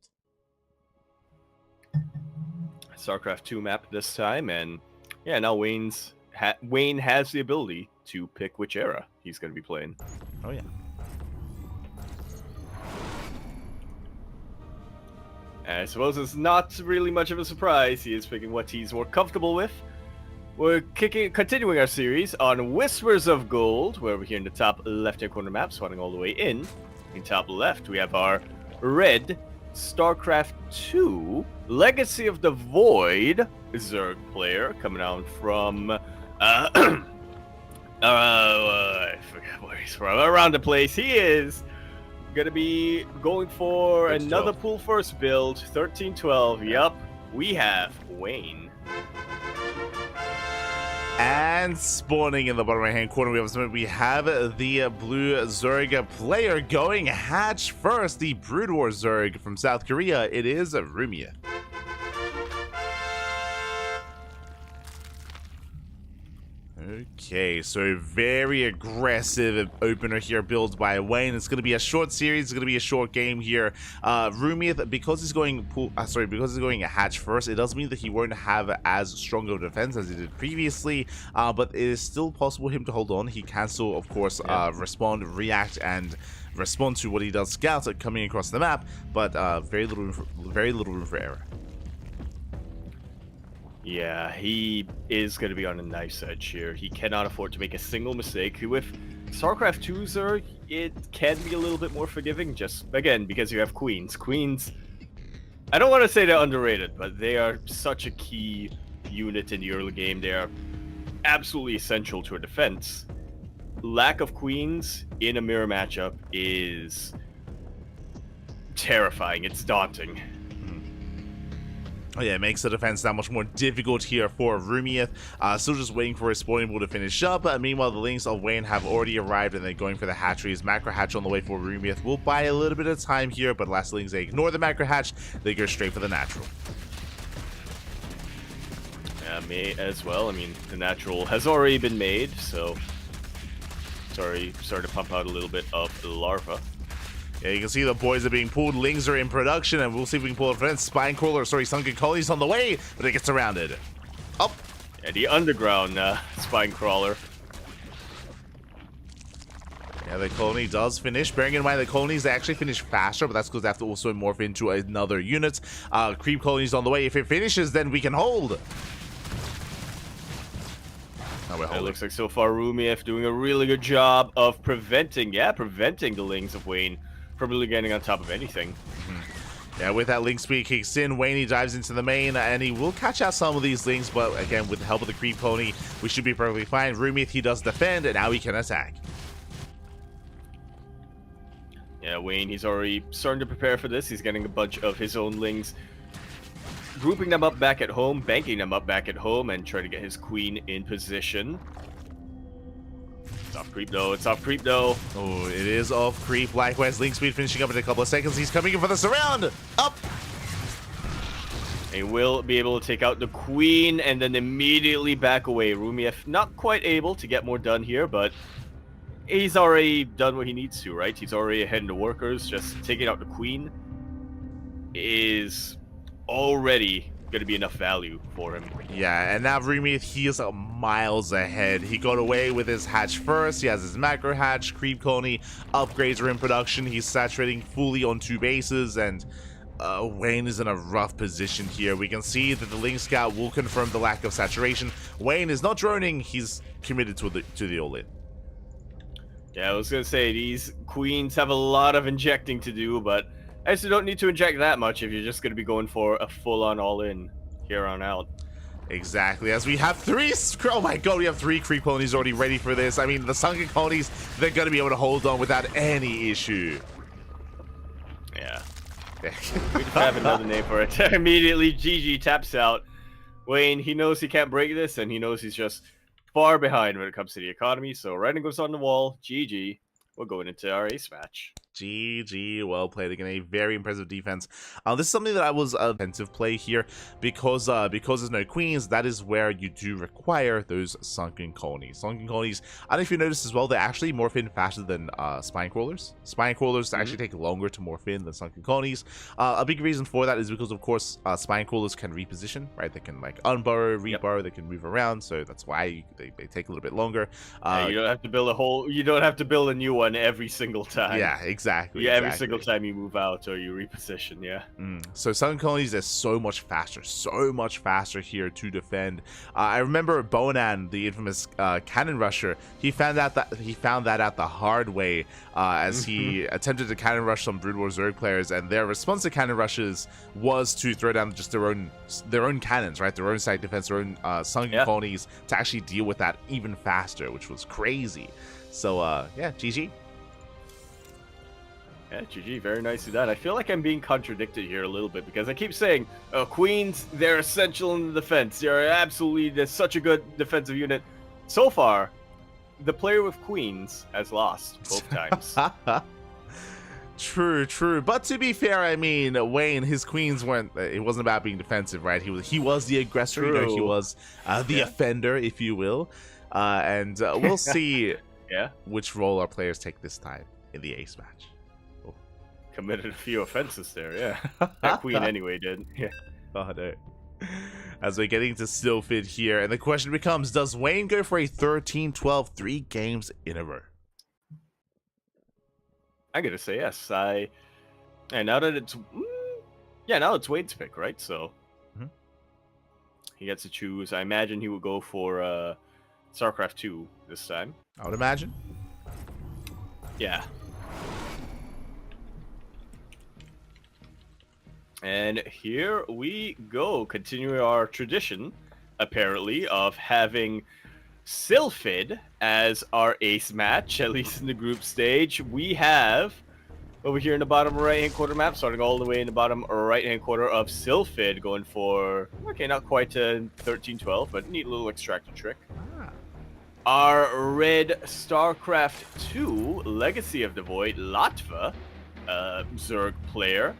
StarCraft 2 map this time, and now Wayne has the ability to pick which era he's going to be playing.
Oh yeah.
I suppose it's not really much of a surprise. He is picking what he's more comfortable with. We're continuing our series on Whispers of Gold, where we're here in the top left-hand corner map, swatting all the way in. In top left, we have our red StarCraft 2 Legacy of the Void Zerg player coming out from I forget where he's from. Around the place. He is going to be going for another pool first build. 13-12. Yep. We have Wayne.
And spawning in the bottom right hand corner, we have the blue Zerg player going hatch first. The Brood War Zerg from South Korea. It is Okay, so very aggressive opener here built by Wayne. It's going to be a short series. It's going to be a short game here. Rumiath, because he's going because he's going a hatch first, it does mean that he won't have as strong of a defense as he did previously. But it is still possible for him to hold on. He can still, of course, respond, react, and respond to what he does scout coming across the map. But very little room for error.
Yeah, he is going to be on a knife's edge here. He cannot afford to make a single mistake. With StarCraft 2s, it can be a little bit more forgiving, just, again, because you have queens. Queens, I don't want to say they're underrated, but they are such a key unit in the early game. They are absolutely essential to a defense. Lack of queens in a mirror matchup is terrifying. It's daunting.
Oh yeah, it makes the defense that much more difficult here for Rumiath. Still just waiting for his spawning pool to finish up. Meanwhile, the links of Wayne have already arrived and they're going for the hatcheries. Macro hatch on the way for Rumiath will buy a little bit of time here, but last links, they ignore the macro hatch. They go straight for the natural.
Yeah, me as well. I mean, the natural has already been made, so starting to pump out a little bit of the larva.
Yeah, you can see the boys are being pulled. Lings are in production, and we'll see if we can pull a defense. Sunken Colony's on the way, but it gets surrounded. Up.
Yeah, the underground spine crawler.
Yeah, the colony does finish. Bearing in mind the colonies, they actually finish faster, but that's because they have to also morph into another unit. Creep colony's on the way. If it finishes, then we can hold.
It looks like so far Rumiath doing a really good job of preventing the Lings of Wayne from really getting on top of anything.
Yeah, with that link speed kicks in, Wayne, he dives into the main, and he will catch out some of these links, but again, with the help of the creep pony, we should be perfectly fine. Rumiath, he does defend, and now he can attack.
Yeah, Wayne, he's already starting to prepare for this. He's getting a bunch of his own lings, grouping them up back at home, banking them up back at home, and trying to get his queen in position. It's off creep though. It's off creep though.
Oh, it is off creep. Likewise, link speed finishing up in a couple of seconds. He's coming in for the surround. Up.
He will be able to take out the queen and then immediately back away. Rumiath not quite able to get more done here, but he's already done what he needs to, right? He's already ahead in the workers. Just taking out the queen is already going to be enough value for him.
Yeah, and now Rumiath, he is miles ahead. He got away with his hatch first. He has his macro hatch, creep colony, upgrades are in production. He's saturating fully on 2 bases, and Wayne is in a rough position here. We can see that the Link Scout will confirm the lack of saturation. Wayne is not droning. He's committed to the all-in.
Yeah, I was going to say, these queens have a lot of injecting to do, but I also don't need to inject that much if you're just going to be going for a full-on all-in here on out.
Exactly, as we have 3, oh my god, we have 3 creep colonies already ready for this. I mean, the sunken colonies, they're going to be able to hold on without any issue.
Yeah. We have another name for it. Immediately, GG taps out. Wayne, he knows he can't break this, and he knows he's just far behind when it comes to the economy, so writing goes on the wall. GG. We're going into our ace match.
GG, well played. Again, a very impressive defense. This is something that I was defensive play here because there's no queens. That is where you do require those sunken colonies. Sunken colonies, I don't know if you noticed as well, they actually morph in faster than spine crawlers. Spine crawlers actually take longer to morph in than sunken colonies. A big reason for that is because, of course, spine crawlers can reposition, right? They can like unburrow, reburrow, they can move around, so that's why they take a little bit longer.
You don't have to build you don't have to build a new one every single time.
Yeah, exactly.
Yeah, every single time you move out or you reposition, yeah.
So sunken colonies is so much faster here to defend. I remember Bonan, the infamous cannon rusher, he found that out the hard way as he attempted to cannon rush some Brood War Zerg players, and their response to cannon rushes was to throw down just their own cannons, right? Their own site defense, their own sunken colonies to actually deal with that even faster, which was crazy. So yeah, GG.
Yeah, GG, very nicely done. I feel like I'm being contradicted here a little bit because I keep saying, queens, they're essential in the defense. They're such a good defensive unit. So far, the player with queens has lost both times.
True. But to be fair, I mean, Wayne, his queens weren't. It wasn't about being defensive, right? He was the aggressor. You know, he was the offender, if you will. and we'll see
Yeah.
which role our players take this time in the ace match.
Committed a few offenses there, yeah. That queen anyway did. Yeah.
Oh no. As we're getting to Stillfit here, and the question becomes, does Wayne go for a 13-12 3 games in a row?
I'm gonna say yes. And now that it's now it's Wade's pick, right? So he gets to choose. I imagine he would go for StarCraft 2 this time.
I would imagine.
Yeah. And here we go, continuing our tradition, apparently, of having Sylphid as our ace match, at least in the group stage. We have, over here in the bottom right-hand quarter map, starting all the way in the bottom right-hand quarter of Sylphid, going for, okay, not quite a 13-12, but neat little extractor trick. Our red StarCraft 2, Legacy of the Void, Latva, Zerg player.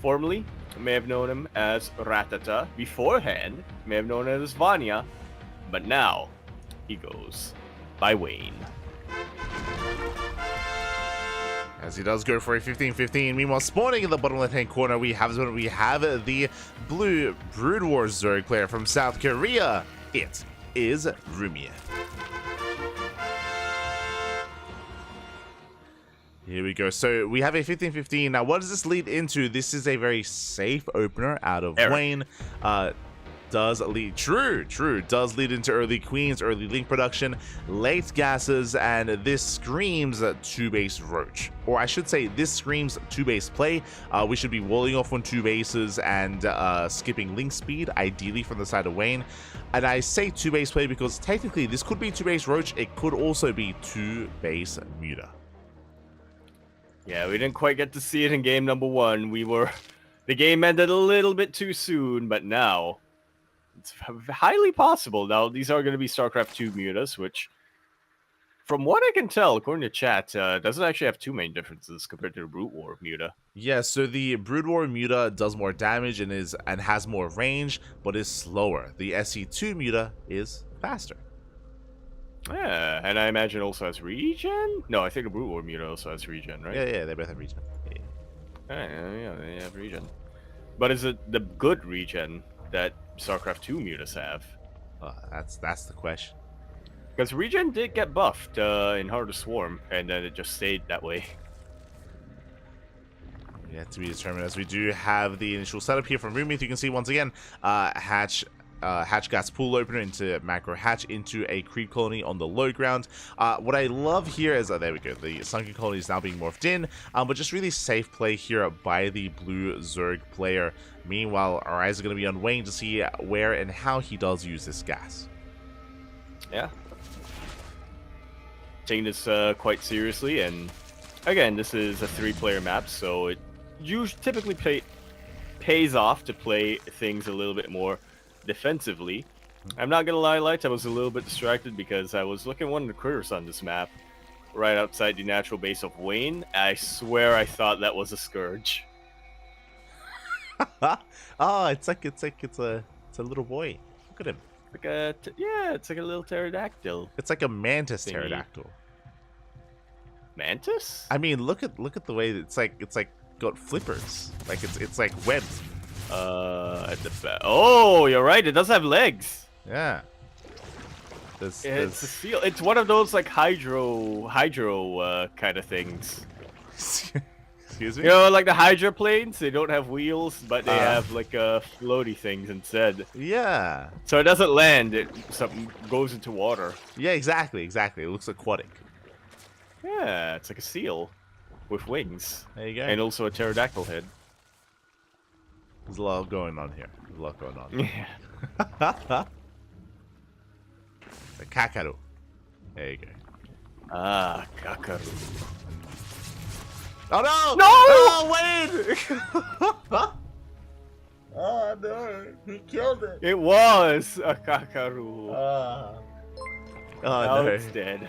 Formerly, may have known him as Ratata. Beforehand, may have known him as Vanya. But now, he goes by Wayne.
As he does go for a 15-15. Meanwhile, spawning in the bottom left-hand corner, we have the blue Brood War Zerg player from South Korea. It is Rumia. Here we go. So we have a 15-15. Now, what does this lead into? This is a very safe opener out of Wayne. Does lead does lead into early queens, early link production, late gases, and this screams 2-base roach. Or I should say, this screams 2-base play. We should be walling off on 2 bases and skipping link speed, ideally from the side of Wayne. And I say 2-base play because technically this could be 2-base roach. It could also be 2-base muta.
Yeah, we didn't quite get to see it in game number 1. The game ended a little bit too soon, but now it's highly possible. Now, these are going to be StarCraft 2 mutas, which, from what I can tell, according to chat, doesn't actually have too many differences compared to the Brute War muta.
Yeah, so the Brood War muta does more damage and has more range, but is slower. The SE2 muta is faster.
Yeah, and I imagine also has regen? No, I think the Brute War muta also has regen, right?
Yeah, they both have regen.
Yeah, they have regen. But is it the good regen that StarCraft 2 mutas have?
That's the question.
Because regen did get buffed in Heart of Swarm, and then it just stayed that way.
Yeah, to be determined, as we do have the initial setup here from Rumith. You can see once again, Hatch gas pool opener into macro hatch into a creep colony on the low ground. What I love here is, there we go, the sunken colony is now being morphed in, but just really safe play here by the blue Zerg player. Meanwhile, our eyes are going to be on Wayne to see where and how he does use this gas.
Yeah. Taking this quite seriously, and again, this is a 3-player map, so it typically pays off to play things a little bit more defensively. I'm not gonna lie, Light, I was a little bit distracted because I was looking at one of the critters on this map right outside the natural base of Wayne. I swear I thought that was a Scourge.
Oh, it's a little boy. Look at him.
It's like a little pterodactyl.
It's like a mantis
thingy.
pterodactyl.
Mantis?
I mean, look at the way it's like got flippers. Like it's like webbed.
At the back. Oh, you're right. It does have legs.
Yeah.
It's a seal. It's one of those like hydro kind of things.
Excuse me?
You know, like the hydroplanes. They don't have wheels, but they have like floaty things instead.
Yeah.
So it doesn't land. It goes into water.
Yeah, exactly. It looks aquatic.
Yeah, it's like a seal with wings.
There you go.
And also a pterodactyl head.
There's a lot going on here.
Yeah.
The Kakaru. There you go.
Ah, Kakaru.
Oh no!
No!
Oh, Wayne! Oh no! He killed it.
It was a Kakaru.
Oh
Now
no!
it's dead.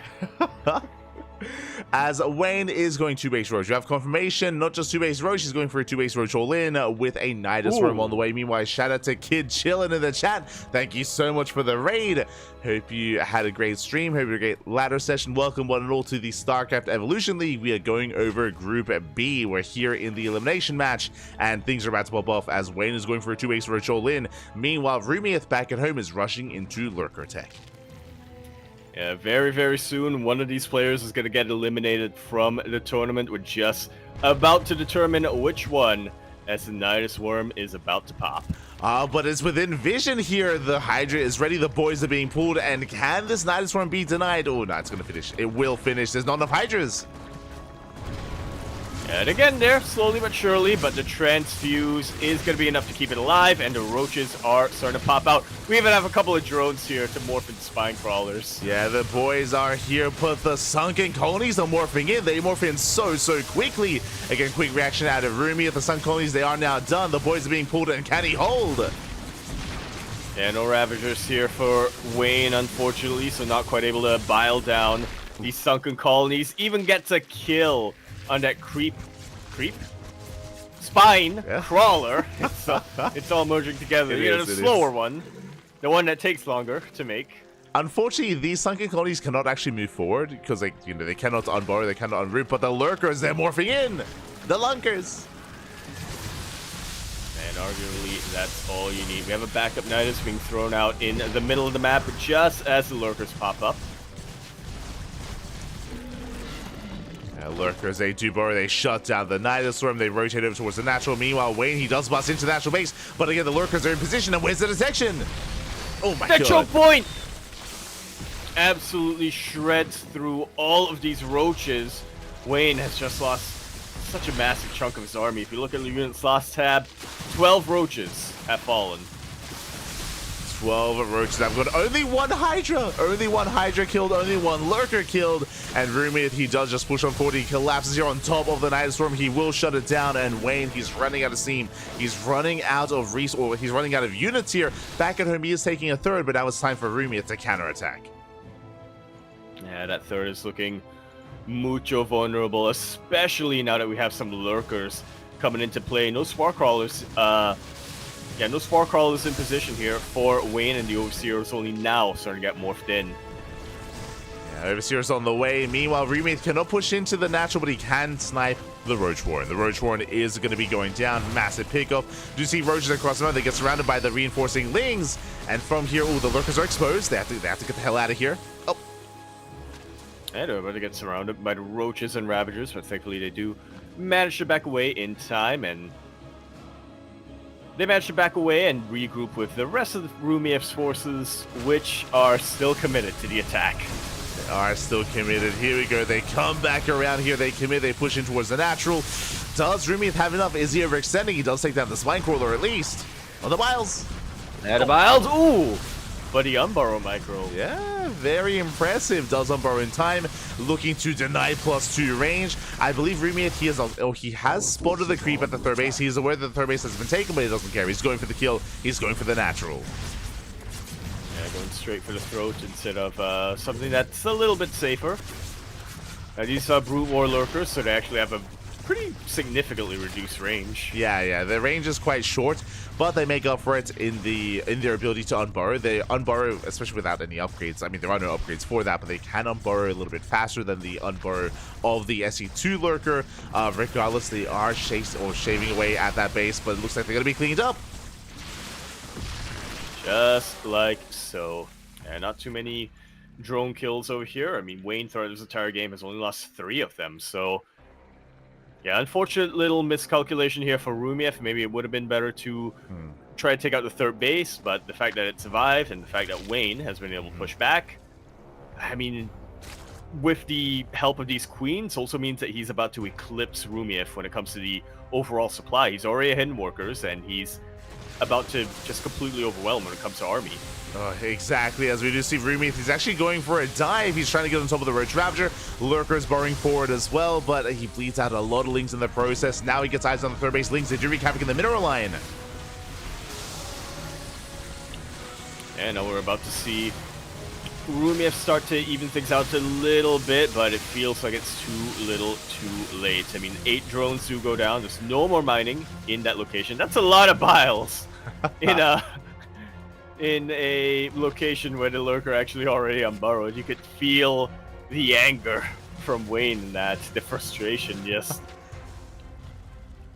As Wayne is going 2-base Roach. You have confirmation, not just 2-base Roach, he's going for a 2-base Roach all in with a Nidus Worm on the way. Meanwhile, shout out to Kid Chillin' in the chat. Thank you so much for the raid. Hope you had a great stream. Hope you had a great ladder session. Welcome one and all to the StarCraft Evolution League. We are going over Group B. We're here in the elimination match, and things are about to pop off as Wayne is going for a 2-base Roach all in. Meanwhile, Rumieth back at home is rushing into Lurker Tech.
Yeah, very, very soon, one of these players is going to get eliminated from the tournament. We're just about to determine which one, as the Nidus Worm is about to pop.
But it's within vision here. The Hydra is ready. The boys are being pulled. And can this Nidus Worm be denied? Oh, no, it's going to finish. It will finish. There's not enough Hydras.
And again there, slowly but surely, but the transfuse is going to be enough to keep it alive, and the roaches are starting to pop out. We even have a couple of drones here to morph into spine crawlers.
Yeah, the boys are here, but the sunken colonies are morphing in. They morph in so quickly. Again, quick reaction out of Rumi. At the sun colonies, they are now done. The boys are being pulled, and can he hold?
Yeah, no Ravagers here for Wayne, unfortunately, so not quite able to bile down these sunken colonies. Even gets a kill on that creep spine crawler. It's all merging together. The slower one, the one that takes longer to make.
Unfortunately, these sunken colonies cannot actually move forward because they cannot unburrow, they cannot unroot. But the lurkers, they're morphing in. The lunkers.
And arguably, that's all you need. We have a backup Nidus being thrown out in the middle of the map just as the lurkers pop up.
Lurkers, they do burrow, they shut down the Nidus Worm, they rotate over towards the natural. Meanwhile, Wayne, he does bust into the natural base, but again, the Lurkers are in position, and where's the detection? Oh my god.
The choke point! Absolutely shreds through all of these roaches. Wayne has just lost such a massive chunk of his army. If you look at the units lost tab, 12 roaches have fallen.
12 roaches have got only one Hydra. Only one Hydra killed, only one Lurker killed. And Rumi, he does just push on forward. He collapses here on top of the Nidus Worm. He will shut it down. And Wayne, he's running out of steam. He's running out of he's running out of units here. Back at home, he is taking a third, but now it's time for Rumi to counterattack.
Yeah, that third is looking mucho vulnerable, especially now that we have some Lurkers coming into play. No Spark Crawlers. Yeah, no Spark Crawlers in position here for Wayne, and the Overseer is only now starting to get morphed in.
Yeah, Overseer's on the way. Meanwhile, Remake cannot push into the natural, but he can snipe the Roach Warren. The Roach Warren is going to be going down. Massive pickup. Do you see Roaches across the map? They get surrounded by the reinforcing Lings. And from here, oh, the Lurkers are exposed. They have to get the hell out of here. Oh.
And they're about to get surrounded by the Roaches and Ravagers, but thankfully they do manage to back away in time, and they managed to back away and regroup with the rest of the Rumief's forces, which are still committed to the attack.
They are still committed. Here we go. They come back around here. They commit. They push in towards the natural. Does Rumief have enough? Is he overextending? He does take down the Spine Crawler at least. On the Biles.
And the Biles. Ooh! But he unburrow micro.
Yeah, very impressive. Does unburrow in time. Looking to deny +2 range. I believe Rumief, he has spotted the creep at the third base. He is aware that the third base has been taken, but he doesn't care. He's going for the kill. He's going for the natural.
Yeah, going straight for the throat instead of something that's a little bit safer. These are Brute War Lurkers, so they actually have a pretty significantly reduced range.
Yeah, the range is quite short, but they make up for it in their ability to unburrow. They unburrow, especially without any upgrades. I mean, there are no upgrades for that, but they can unburrow a little bit faster than the unburrow of the SE2 Lurker. Regardless, they are shaving away at that base, but it looks like they're going to be cleaned up.
Just like so. And not too many drone kills over here. I mean, Wayne throughout this entire game has only lost 3 of them, so yeah, unfortunate little miscalculation here for Rumief. Maybe it would have been better to try to take out the third base, but the fact that it survived and the fact that Wayne has been able to push back, I mean, with the help of these queens, also means that he's about to eclipse Rumief when it comes to the overall supply. He's already ahead in workers, and he's about to just completely overwhelm when it comes to army.
Exactly, as we do see Rumief, he's actually going for a dive. He's trying to get on top of the Roach Ravager. Lurker's burrowing forward as well, but he bleeds out a lot of Lings in the process. Now he gets eyes on the third base Lings. They do wreak havoc in the mineral line.
And now we're about to see Rumiev start to even things out a little bit, but it feels like it's too little too late. I mean, 8 drones do go down. There's no more mining in that location. That's a lot of biles in a location where the lurker actually already unburrowed. You could feel the anger from Wayne in that, the frustration, yes.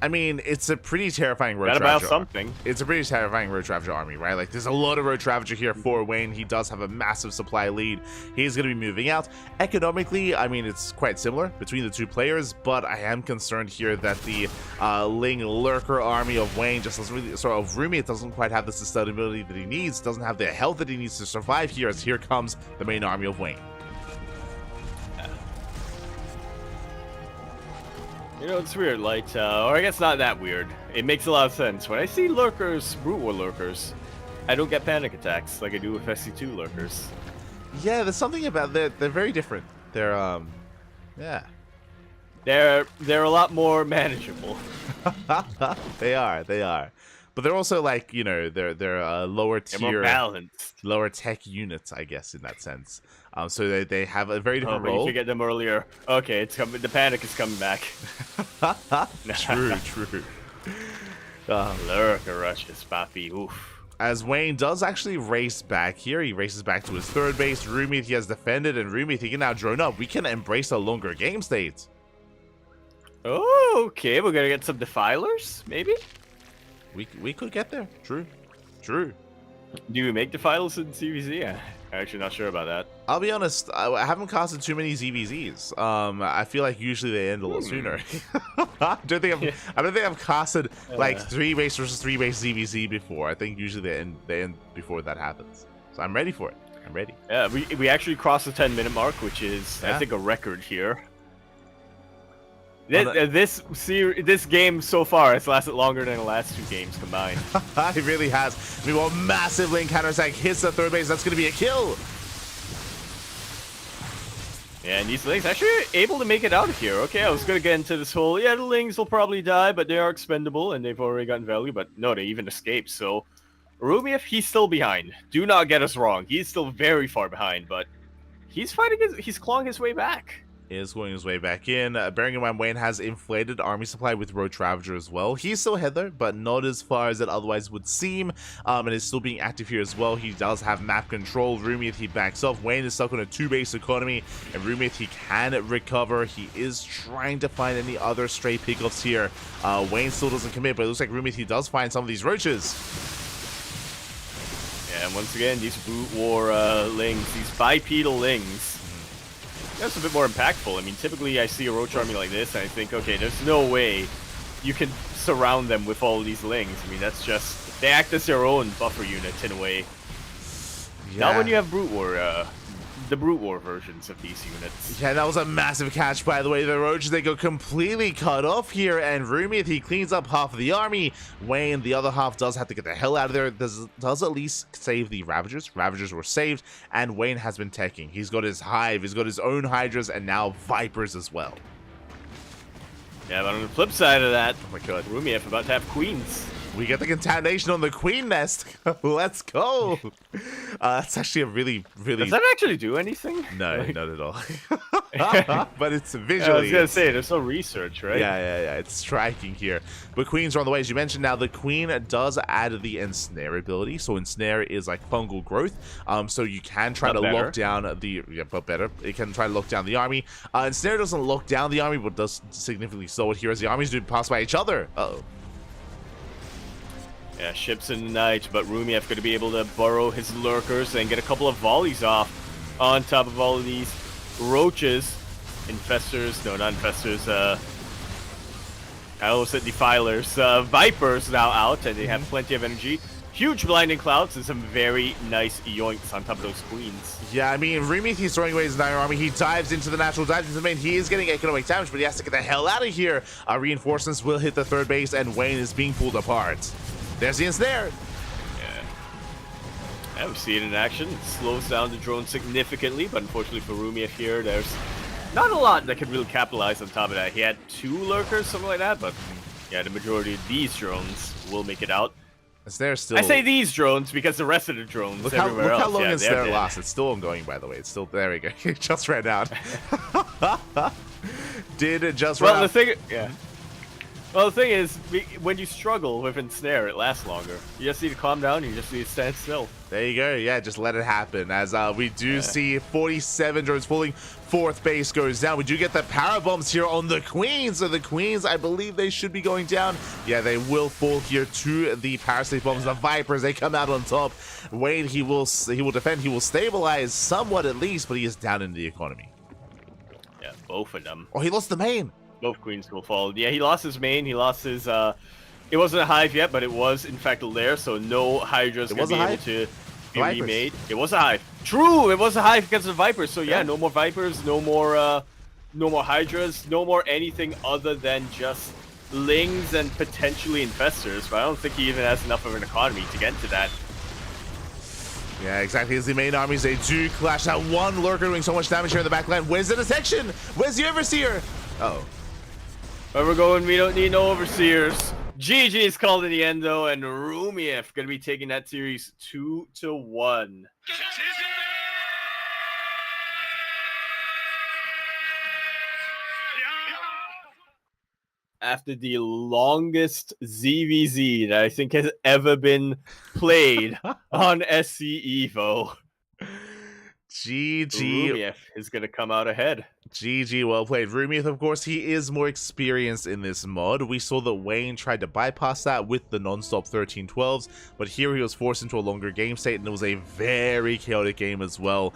I mean, it's a pretty terrifying road
Gotta
Ravager.
buy something.
It's a pretty terrifying road Ravager army, right? Like, there's a lot of road Ravager here for Wayne. He does have a massive supply lead. He's going to be moving out. Economically, I mean, it's quite similar between the two players, but I am concerned here that the Ling Lurker army of Wayne just doesn't really, sort of Rumi, it doesn't quite have the sustainability that he needs, doesn't have the health that he needs to survive here, as here comes the main army of Wayne.
You know, it's weird, like, or I guess not that weird. It makes a lot of sense. When I see lurkers, Brute War lurkers, I don't get panic attacks like I do with SC2 lurkers.
Yeah, there's something about that. They're very different. They're, yeah.
They're a lot more manageable.
They are. But they're also like, you know, they're lower tier,
more balanced,
lower tech units, I guess, in that sense. So they have a very different
but
role.
you could get them earlier. Okay, it's coming. The panic is coming back.
True.
Lurker rushes, Papi. Oof.
As Wayne does actually race back here, he races back to his third base. Rumith, he has defended, and Rumith, he can now drone up. We can embrace a longer game state.
Oh, okay. We're gonna get some defilers, maybe.
We could get there. True.
Do we make defilers in CVZ? I'm actually not sure about that.
I'll be honest, I haven't casted too many ZVZs. I feel like usually they end a little sooner. I don't think I've casted like 3 base versus 3 base ZVZ before. I think usually they end before that happens. So I'm ready for it. I'm ready.
Yeah, we actually crossed the 10-minute mark, which is I think a record here. This game so far has lasted longer than the last 2 games combined.
It really has. Meanwhile, massive lane counterattack hits the third base. That's going to be a kill.
Yeah, and these Lings actually able to make it out of here. Okay, I was going to get into this whole, yeah, the Lings will probably die, but they are expendable, and they've already gotten value. But no, they even escaped. So, Rumiev, he's still behind. Do not get us wrong. He's still very far behind, but he's he's clawing his way back.
Is going his way back in. Bearing in mind, Wayne has inflated army supply with Road Ravager as well. He's still ahead there, but not as far as it otherwise would seem. And is still being active here as well. He does have map control. Rumith, he backs off. Wayne is stuck on a 2-base economy, and Rumith, he can recover. He is trying to find any other stray pickups here. Wayne still doesn't commit, but it looks like Rumith, he does find some of these roaches.
Yeah, and once again, these Brute War Lings, these bipedal Lings, that's a bit more impactful. I mean, typically I see a roach army like this and I think, okay, there's no way you can surround them with all these Lings. I mean, that's just, they act as their own buffer unit in a way. Yeah. Not when you have Brute War, the Brute War versions of these units.
Yeah, that was a massive catch, by the way. The roaches, they go completely cut off here, and Rumith, he cleans up half of the army. Wayne, the other half, does have to get the hell out of there. Does at least save the Ravagers. Ravagers were saved, and Wayne has been teching. He's got his hive, he's got his own Hydras, and now Vipers as well.
Yeah, but on the flip side of that, oh my god, Rumiev about to have queens.
We get the contamination on the queen nest. Let's go. That's actually a really...
Does that actually do anything?
No, like... not at all. But it's visually...
I was going to say, there's no research, right?
Yeah. It's striking here. But queens are on the way. As you mentioned, now the queen does add the ensnare ability. So ensnare is like fungal growth. So you can try to lock down the... Yeah, but better. It can try to lock down the army. Ensnare doesn't lock down the army, but does significantly slow it here as the armies do pass by each other. Uh-oh.
Yeah, ships in the night, but Rumiev going to be able to burrow his lurkers and get a couple of volleys off on top of all of these roaches. Infestors, no, not infestors, I almost said defilers. Vipers now out, and they have plenty of energy. Huge blinding clouds and some very nice yoinks on top of those queens.
Yeah, I mean, Rumith, he's throwing away his entire army. He dives into the natural, dives into the main. He is getting economic damage, but he has to get the hell out of here. Reinforcements will hit the third base, and Wayne is being pulled apart. There's the ensnare.
Yeah, we see it in action. It slows down the drone significantly, but unfortunately for Rumiev here, there's not a lot that could really capitalize on top of that. He had 2 lurkers, something like that, but yeah, the majority of these drones will make it out.
Snare still.
I say these drones because the rest of the drones
Look
everywhere
how
else,
long
yeah,
is
they're
Snare
dead.
last? It's still ongoing, by the way. It's still there. We go. It just ran out. Did it just run out?
Well, the thing is, when you struggle with Ensnare, it lasts longer. You just need to calm down. You just need to stand still.
There you go. Yeah, just let it happen. As we do see 47 drones falling. Fourth base goes down. We do get the power bombs here on the Queens. So the Queens, I believe they should be going down. Yeah, they will fall here to the Parasite bombs. The Vipers, they come out on top. Wayne, he will defend. He will stabilize somewhat at least, but he is down in the economy.
Yeah, both of them.
Oh, he lost the main.
Both Queens will fall. Yeah, he lost his main. He lost his. It wasn't a hive yet, but it was in fact a lair. So no Hydra's gonna be able to be remade. It was a hive. True, it was a hive against the Vipers. So yeah, no more Vipers, no more Hydras, no more anything other than just Lings and potentially Infestors. But I don't think he even has enough of an economy to get into that.
Yeah, exactly. As the main armies, they do clash. That one Lurker doing so much damage here in the backline. Where's the detection? Where's the Overseer? Uh-oh.
Where we're going, we don't need no Overseers. GG is called in the end, though, and Rumiev going to be taking that series 2-1. After the longest ZVZ that I think has ever been played on SC Evo.
GG.
Rumiev is going to come out ahead.
GG, well played. Rumiev, of course, he is more experienced in this mod. We saw that Wayne tried to bypass that with the non-stop 13-12s, but here he was forced into a longer game state, and it was a very chaotic game as well.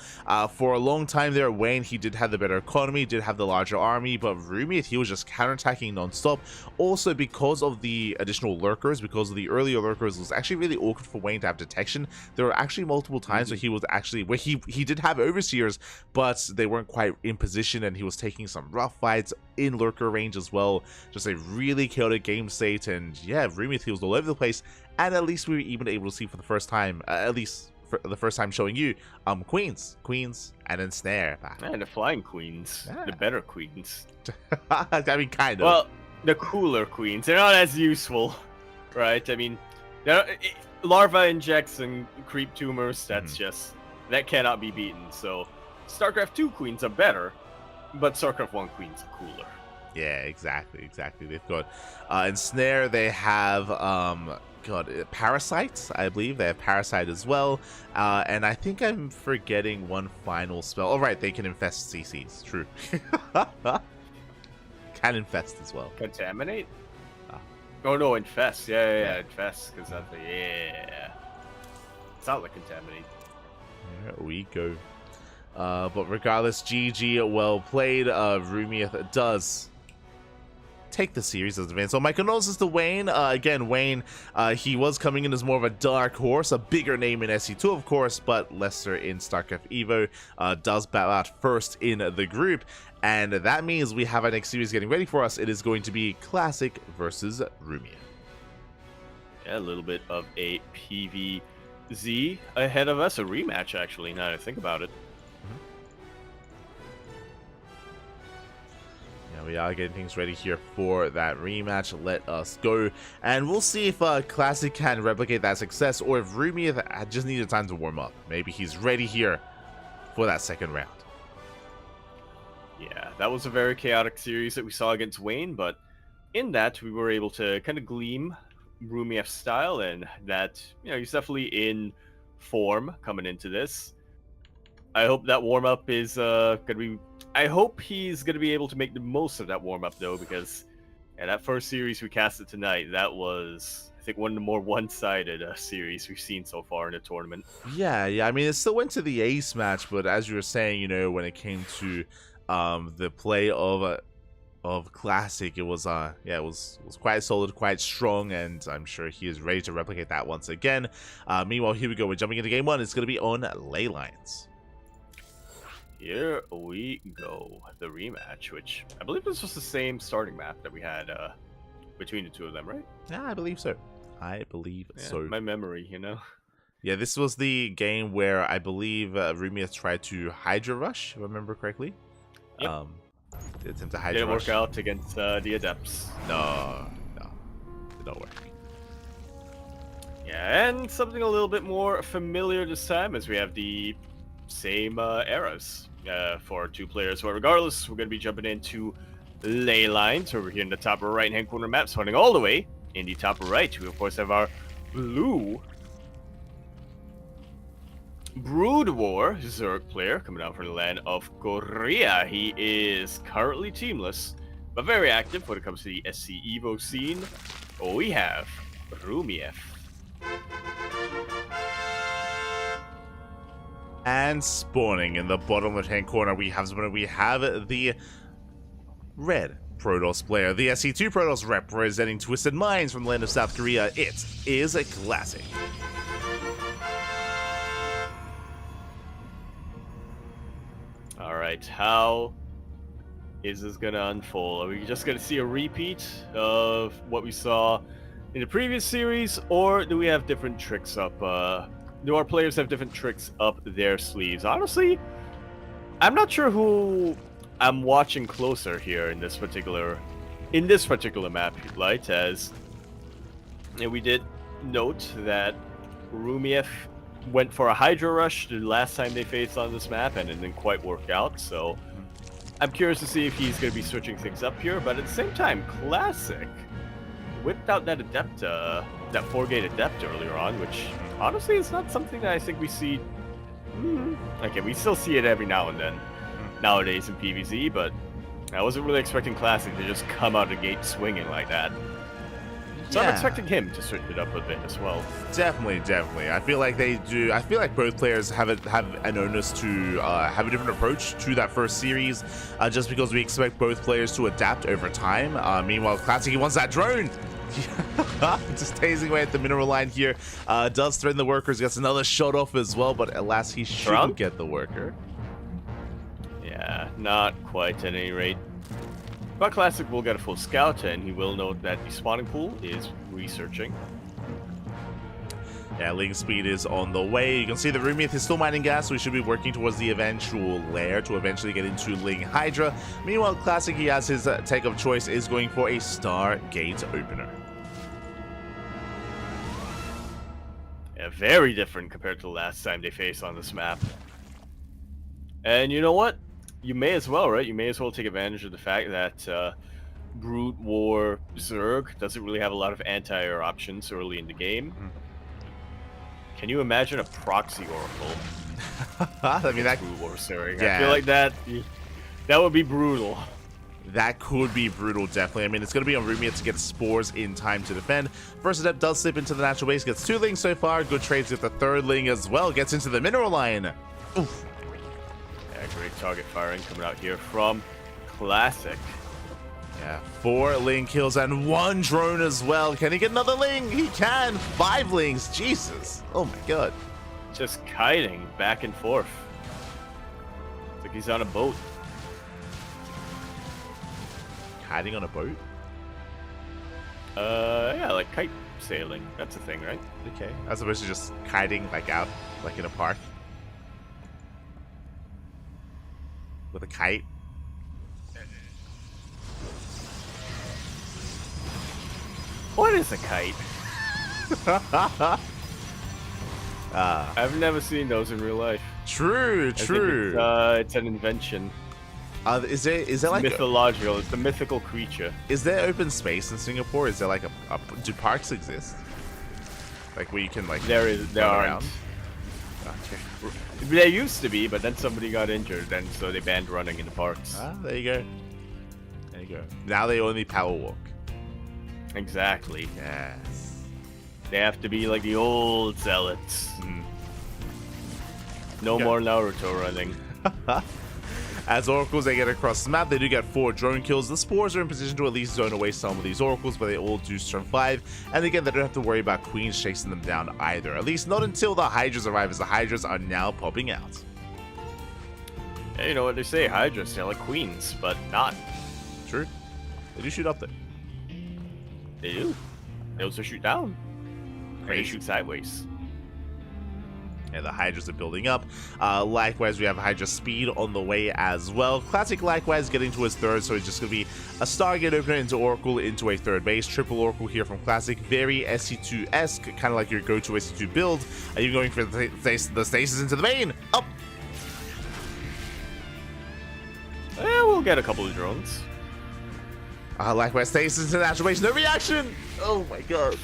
For a long time there, Wayne, he did have the better economy, did have the larger army, but Rumiev, he was just counterattacking non-stop. Also, because of the additional lurkers, because of the earlier lurkers, it was actually really awkward for Wayne to have detection. There were actually multiple times where he was actually, where he did have Overseers, but they weren't quite in position, and he was taking some rough fights in lurker range as well. Just a really chaotic game state, and yeah, Rumiev, he was all over the place, and at least we were even able to see for the first time, at least for the first time showing you, Queens, and then Snare.
And the flying Queens, the better Queens.
I mean, kind of.
Well, the cooler Queens, they're not as useful, right? I mean, larva injects and creep tumors, that's just, that cannot be beaten. So StarCraft 2 Queens are better, but StarCraft 1 Queens are cooler.
Yeah, exactly. They've got in Snare they have Parasites, I believe. They have Parasite as well. And I think I'm forgetting one final spell. Oh right, they can infest CCs. True. Can infest as well.
Contaminate? Oh no, infest. Yeah, infest, because that's it's not like contaminate.
There we go. But regardless, GG, well played. Rumiev does take the series as advanced. So my condolences to Wayne. Again, Wayne, he was coming in as more of a dark horse, a bigger name in SC2, of course, but lesser in StarCraft Evo. Does bow out first in the group, and that means we have our next series getting ready for us. It is going to be Classic versus Rumiev.
Yeah, a little bit of a PvZ ahead of us. A rematch, actually, now that I think about it.
Yeah, we are getting things ready here for that rematch. Let us go. And we'll see if Classic can replicate that success, or if Rumiev just needed time to warm up. Maybe he's ready here for that second round.
Yeah, that was a very chaotic series that we saw against Wayne, but in that we were able to kind of gleam Rumiev's style, and that, you know, he's definitely in form coming into this. I hope that warm-up is gonna be... I hope he's gonna be able to make the most of that warm-up, though, because that first series we casted tonight, that was, I think, one of the more one-sided series we've seen so far in the tournament.
Yeah, I mean, it still went to the ace match, but as you were saying, you know, when it came to the play of Classic, it was it was quite solid, quite strong, and I'm sure he is ready to replicate that once again. Meanwhile, here we go. We're jumping into game one. It's going to be on Ley Lines.
Here we go. The rematch, which I believe this was the same starting map that we had between the two of them, right?
Yeah, I believe so. So.
My memory, you know.
Yeah, this was the game where I believe Rumiev tried to Hydra Rush, if I remember correctly.
Yep.
Did attempt to Hydra
Didn't
Rush.
work out against the Adepts.
No, did not work.
Yeah, and something a little bit more familiar this time, as we have the same eras for 2 players. But regardless, we're going to be jumping into ley lines over here in the top right-hand corner map, starting all the way in the top right. We, of course, have our blue Brood War Zerg player coming out from the land of Korea. He is currently teamless, but very active when it comes to the SC Evo scene. We have Rumiev.
And spawning in the bottom left-hand corner, we have the red Protoss player, the SC2 Protoss representing Twisted Minds from the land of South Korea. It is a classic.
Alright, how is this gonna unfold? Are we just gonna see a repeat of what we saw in the previous series, or do we have different tricks up? Do our players have different tricks up their sleeves? Honestly, I'm not sure who I'm watching closer here in this particular map, right? As we did note that Rumiev went for a Hydra Rush the last time they faced on this map, and it didn't quite work out. So I'm curious to see if he's going to be switching things up here. But at the same time, Classic whipped out that Adept, that 4-gate Adept earlier on, which honestly is not something that I think we see. Okay, we still see it every now and then nowadays in PvZ, but I wasn't really expecting Classic to just come out of the gate swinging like that. So
Yeah.
I'm expecting him to switch it up a bit as well.
Definitely. I feel like they do. I feel like both players have an onus to have a different approach to that first series, just because we expect both players to adapt over time. Meanwhile, Classic, he wants that drone. Just tasing away at the mineral line here. Does threaten the workers. Gets another shot off as well, but alas, he shouldn't get the worker.
Yeah, not quite at any rate. But Classic will get a full scout, and he will note that the spawning pool is researching.
Yeah, Ling speed is on the way. You can see the Rumiev is still mining gas, so we should be working towards the eventual lair to eventually get into Ling Hydra. Meanwhile, Classic, he has his take of choice, is going for a Stargate opener.
Yeah, very different compared to the last time they faced on this map. And you know what? You may as well, right? You may as well take advantage of the fact that Brood War Zerg doesn't really have a lot of anti-air options early in the game. Can you imagine a proxy Oracle?
I mean, that
Brood War Zerg.
Yeah.
I feel like that would be brutal.
That could be brutal, definitely. I mean, it's going to be on Rumiev to get spores in time to defend. First Adept does slip into the natural base, gets 2 Lings so far. Good trades with the 3rd Ling as well. Gets into the mineral line. Oof.
Yeah, great target firing coming out here from Classic.
Yeah, 4 Ling kills and 1 drone as well. Can he get another Ling? He can. 5 Lings. Jesus. Oh my god.
Just kiting back and forth. It's like he's on a boat.
Hiding on a boat?
Yeah, like kite sailing. That's a thing, right?
Okay. As opposed to just kiting like out, like in a park. With a kite.
What is a kite? I've never seen those in real life.
True,
I think
true.
it's an invention.
Is there
It's
like
mythological. It's a mythical creature.
is there open space in Singapore? Is there like a do parks exist? Like where you can like
There
run
aren't.
around? Okay.
There used to be, but then somebody got injured, and so they banned running in the parks.
Ah, there you go. There you go. Now they only power walk.
Exactly.
Yes.
They have to be like the old zealots. No
Okay.
more Naruto running.
As Oracles, they get across the map. They do get 4 drone kills. The Spores are in position to at least zone away some of these Oracles, but they all do turn 5. And again, they don't have to worry about Queens chasing them down either. At least not until the Hydras arrive, as the Hydras are now popping out.
Yeah, you know what they say, Hydras, they're like queens, but not.
True. They do shoot up there.
They do. They also shoot down. And they
Crazy.
shoot sideways.
And the Hydras are building up. Likewise, we have Hydra Speed on the way as well. Classic likewise getting to his third, so it's just going to be a Stargate opener into Oracle into a third base. Triple Oracle here from Classic. Very SC2-esque, kind of like your go-to SC2 build. Are you going for the stasis into the main? Up!
We'll get a couple of drones.
Likewise, stasis into the natural base. No reaction! Oh my god.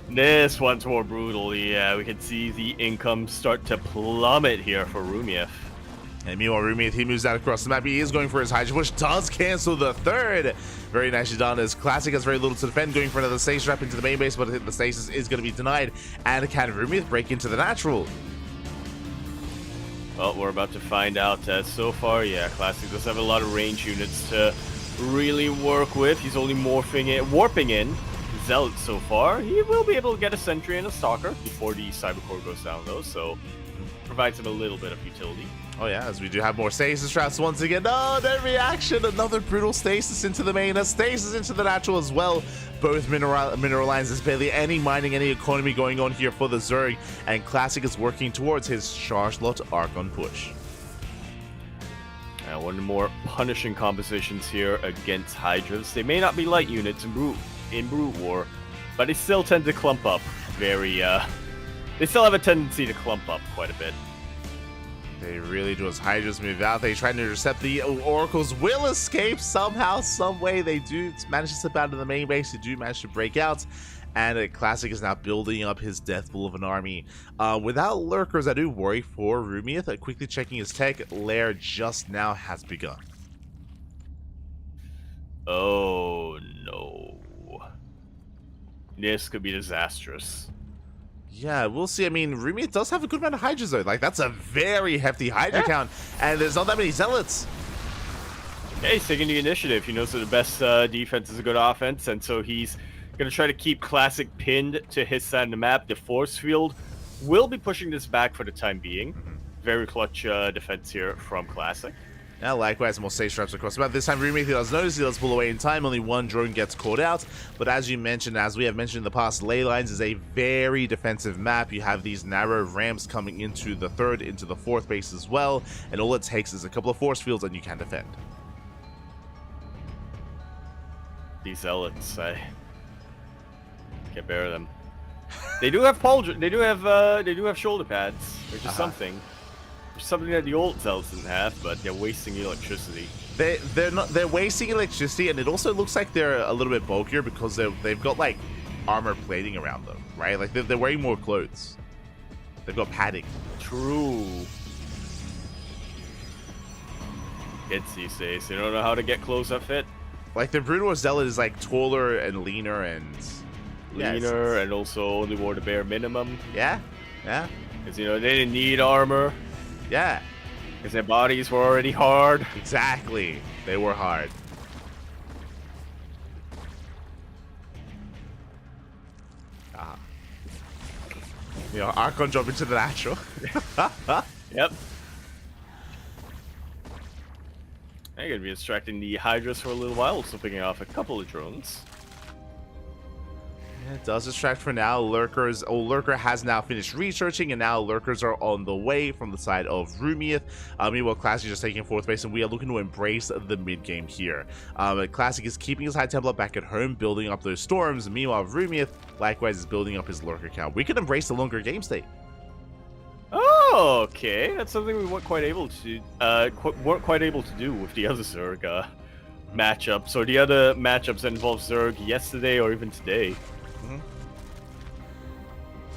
This one's more brutal. Yeah, we can see the income start to plummet here for Rumiev.
And meanwhile, Rumiev, he moves out across the map. He is going for his Hydra push, does cancel the third. Very nicely done, as Classic has very little to defend, going for another stasis trap into the main base, but the stasis is going to be denied. And can Rumiev break into the natural?
Well, we're about to find out. So far, yeah, Classic does have a lot of range units to really work with. He's only warping in Zealot so far. He will be able to get a Sentry and a Stalker before the Cyber Core goes down, though, so provides him a little bit of utility.
Oh yeah, as we do have more stasis traps once again. Oh, no reaction! Another brutal stasis into the main, a stasis into the natural as well. Both mineral lines. There's barely any mining, any economy going on here for the Zerg, and Classic is working towards his Charge Lot Archon push.
One of the more punishing compositions here against Hydras. They may not be light units in Brute War, but they still tend to clump up very, they still have a tendency to clump up quite a bit.
They really do. As Hydras move out, they try to intercept the Oracles, will escape somehow, some way. They do manage to slip out of the main base. They do manage to break out, and Classic is now building up his death pool of an army. Without lurkers, I do worry for Rumiev. Quickly checking his tech, Lair just now has begun.
Oh no. This could be disastrous.
Yeah, we'll see. I mean, Rumiev does have a good amount of Hydras though. Like, that's a very hefty Hydra count, and there's not that many Zealots.
Yeah, he's taking the initiative. He knows that the best defense is a good offense, and so he's going to try to keep Classic pinned to his side of the map. The force field will be pushing this back for the time being. Very clutch defense here from Classic.
Now, likewise, more stage traps across the map. This time, Rumiev does notice, he does pull away in time. Only one drone gets caught out. But as you mentioned, as we have mentioned in the past, Ley Lines is a very defensive map. You have these narrow ramps coming into the third, into the fourth base as well. And all it takes is a couple of force fields and you can defend.
These Zealots, I can't bear them. They do have they do have shoulder pads, which is something. Something that the old Zealots didn't have, but they're wasting electricity.
They're wasting electricity, and it also looks like they're a little bit bulkier because they've got like armor plating around them, right? Like they're wearing more clothes. They've got padding.
True. Kids these days, they don't know how to get clothes that fit.
Like the Brutal Zealot is like taller and leaner and
and also only wore the bare minimum.
Yeah.
Because they didn't need armor.
Yeah.
Because their bodies were already hard.
Exactly. They were hard. Archon jump into the natural.
Yep. They're going to be distracting the Hydras for a little while, also picking off a couple of drones.
It does distract for now. Lurker has now finished researching, and now Lurkers are on the way from the side of Rumiev. Meanwhile, Classic just taking fourth base, and we are looking to embrace the mid game here. Classic is keeping his High Templar back at home, building up those storms. Meanwhile, Rumiev likewise is building up his Lurker count. We could embrace the longer game state.
Oh, okay. That's something we weren't quite able to do with the other Zerg matchups, or the other matchups that involve Zerg yesterday or even today.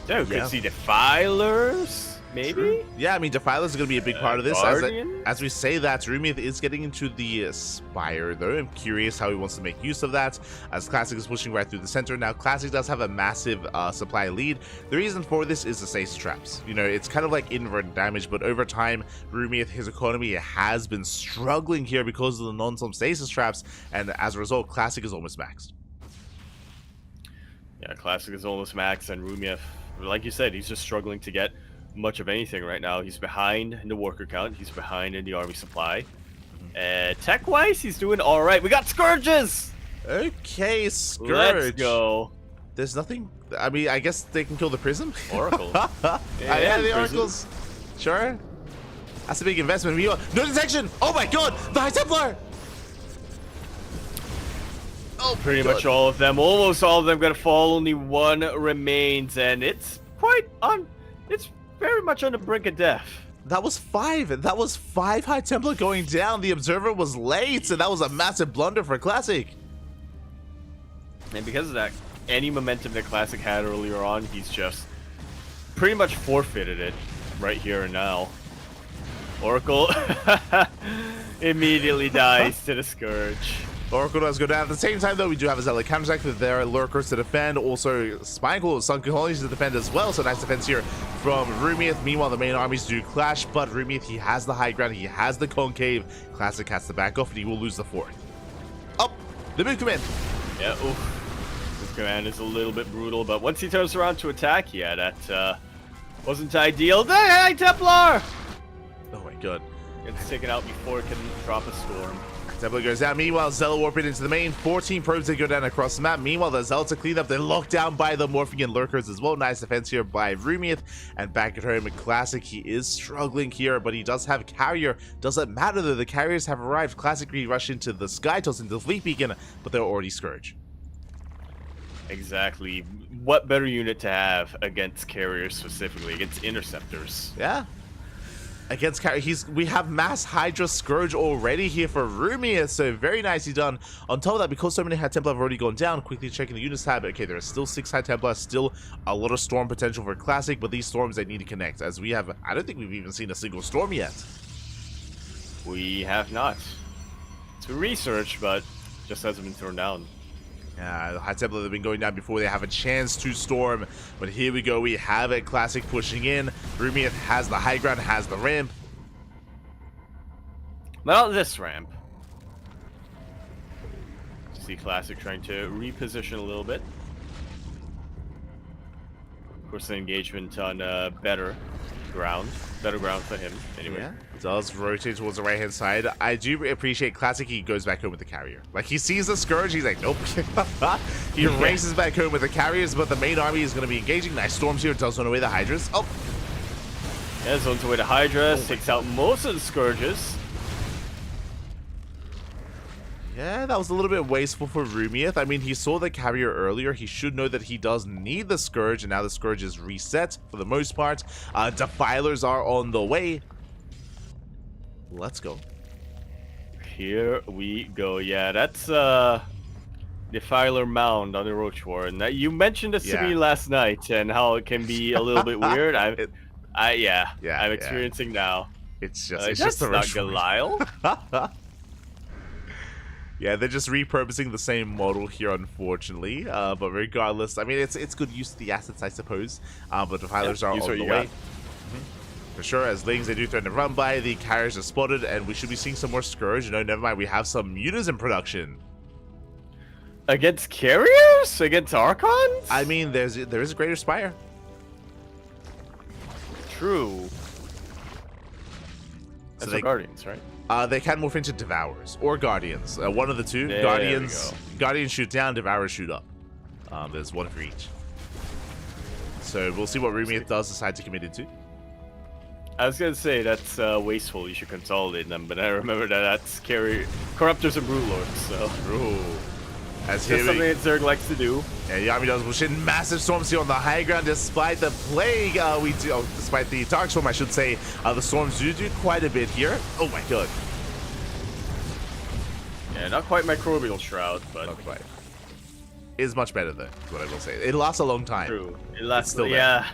Yeah, we could see Defilers, maybe?
Yeah, I mean, Defilers is going to be a big part of this. As we say that, Rumiev is getting into the Spire, though. I'm curious how he wants to make use of that, as Classic is pushing right through the center. Now, Classic does have a massive supply lead. The reason for this is the stasis traps. It's kind of like inverted damage, but over time, Rumiev, his economy has been struggling here because of the non-stop stasis traps, and as a result, Classic is almost maxed.
Yeah, Classic is almost maxed, and Rumiev, like you said, he's just struggling to get much of anything right now. He's behind in the worker count. He's behind in the army supply. Tech-wise, he's doing all right. We got Scourges!
Okay, Scourge.
Let's go.
There's nothing I mean, I guess they can kill the prism.
Oracle.
Yeah, the
prism.
oracles. Sure. That's a big investment. No detection. Oh my god, the High Templar. Oh,
Pretty much all of them, almost all of them gonna fall. Only one remains, and it's it's very much on the brink of death.
That was 5. That was 5 High Templar going down. The Observer was late, and that was a massive blunder for Classic.
And because of that, any momentum that Classic had earlier on, he's just pretty much forfeited it right here and now. Oracle immediately dies to the Scourge.
Oracle does go down. At the same time, though, we do have a Zealot counterattack with their Lurkers to defend. Also, Spineclaw, Sunken Colonies to defend as well. So nice defense here from Rumieth. Meanwhile, the main armies do clash, but Rumieth, he has the high ground. He has the concave. Classic has to back off, and he will lose the 4th. Oh, the move command.
Yeah, oof. This command is a little bit brutal, but once he turns around to attack, yeah, that wasn't ideal. The High Templar!
Oh my god.
It's taken out before it can drop a storm.
Templar goes down. Meanwhile, Zealot warping into the main. 14 probes that go down across the map. Meanwhile, the Zealots are cleaned up. They're locked down by the Morphing and Lurkers as well. Nice defense here by Rumieth. And back at home, Classic, he is struggling here, but he does have Carrier. Doesn't matter though. The Carriers have arrived. Classic rush into the Sky Toss, into the Fleet Beacon, but they're already Scourge.
Exactly. What better unit to have against carriers, specifically against interceptors?
Yeah. Against Carrier, we have Mass Hydra Scourge already here for Rumieth, so very nicely done. On top of that, because so many High Templar have already gone down, quickly checking the units tab. Okay, there are still 6 High Templar, still a lot of storm potential for Classic, but these storms, they need to connect, as we have, I don't think we've even seen a single storm yet.
We have not. To research, but just hasn't been thrown down.
The High Templar have been going down before they have a chance to storm, but here we go. We have a Classic pushing in. Rumieth has the high ground, has the ramp.
Not this ramp. See Classic trying to reposition a little bit. Of course, the engagement on better ground for him. Anyway.
Yeah. Does rotate towards the right hand side. I do appreciate Classic. He goes back home with the carrier. Like, he sees the Scourge, he's like, nope. He races back home with the carriers, but the main army is going to be engaging. Nice storms here. Does run away the Hydras. Oh,
yeah, zones away the Hydras. Takes out most of the Scourges.
yeah, that was a little bit wasteful for Rumieth. I mean, he saw the carrier earlier. He should know that he does need the Scourge, and now the Scourge is reset for the most part. Defilers are on the way. Let's go.
Here we go. Yeah, that's Defiler Mound on the Roach War, and that you mentioned this to me last night, and how it can be a little bit weird. I'm experiencing now.
It's just
that's
the
not
Roach
Galile.
Yeah, they're just repurposing the same model here, unfortunately. But regardless, I mean, it's good use of the assets, I suppose. But Defilers are on the way. For sure, as Lings, they do threaten to run by. The carriers are spotted, and we should be seeing some more Scourge. No, never mind. We have some Mutas in production.
Against carriers? Against Archons?
I mean, there is a Greater Spire.
True.
So
That's Guardians, right?
They can morph into Devourers or Guardians. One of the two.
There
Guardians shoot down, Devourers shoot up. There's one for each. So we'll see what Rumieth does decide to commit into.
I was gonna say that's wasteful. You should consolidate them, but I remember that's Corruptors and Broodlords. So
That's
something that Zerg likes to do.
Yeah, the army does push in massive storms here on the high ground, despite the plague. Despite the dark storm, I should say, the storms do quite a bit here. Oh my god.
Yeah, not quite Microbial Shroud, but
not quite. Is much better though. Is what I will say. It lasts a long time.
True. It lasts
still
yeah.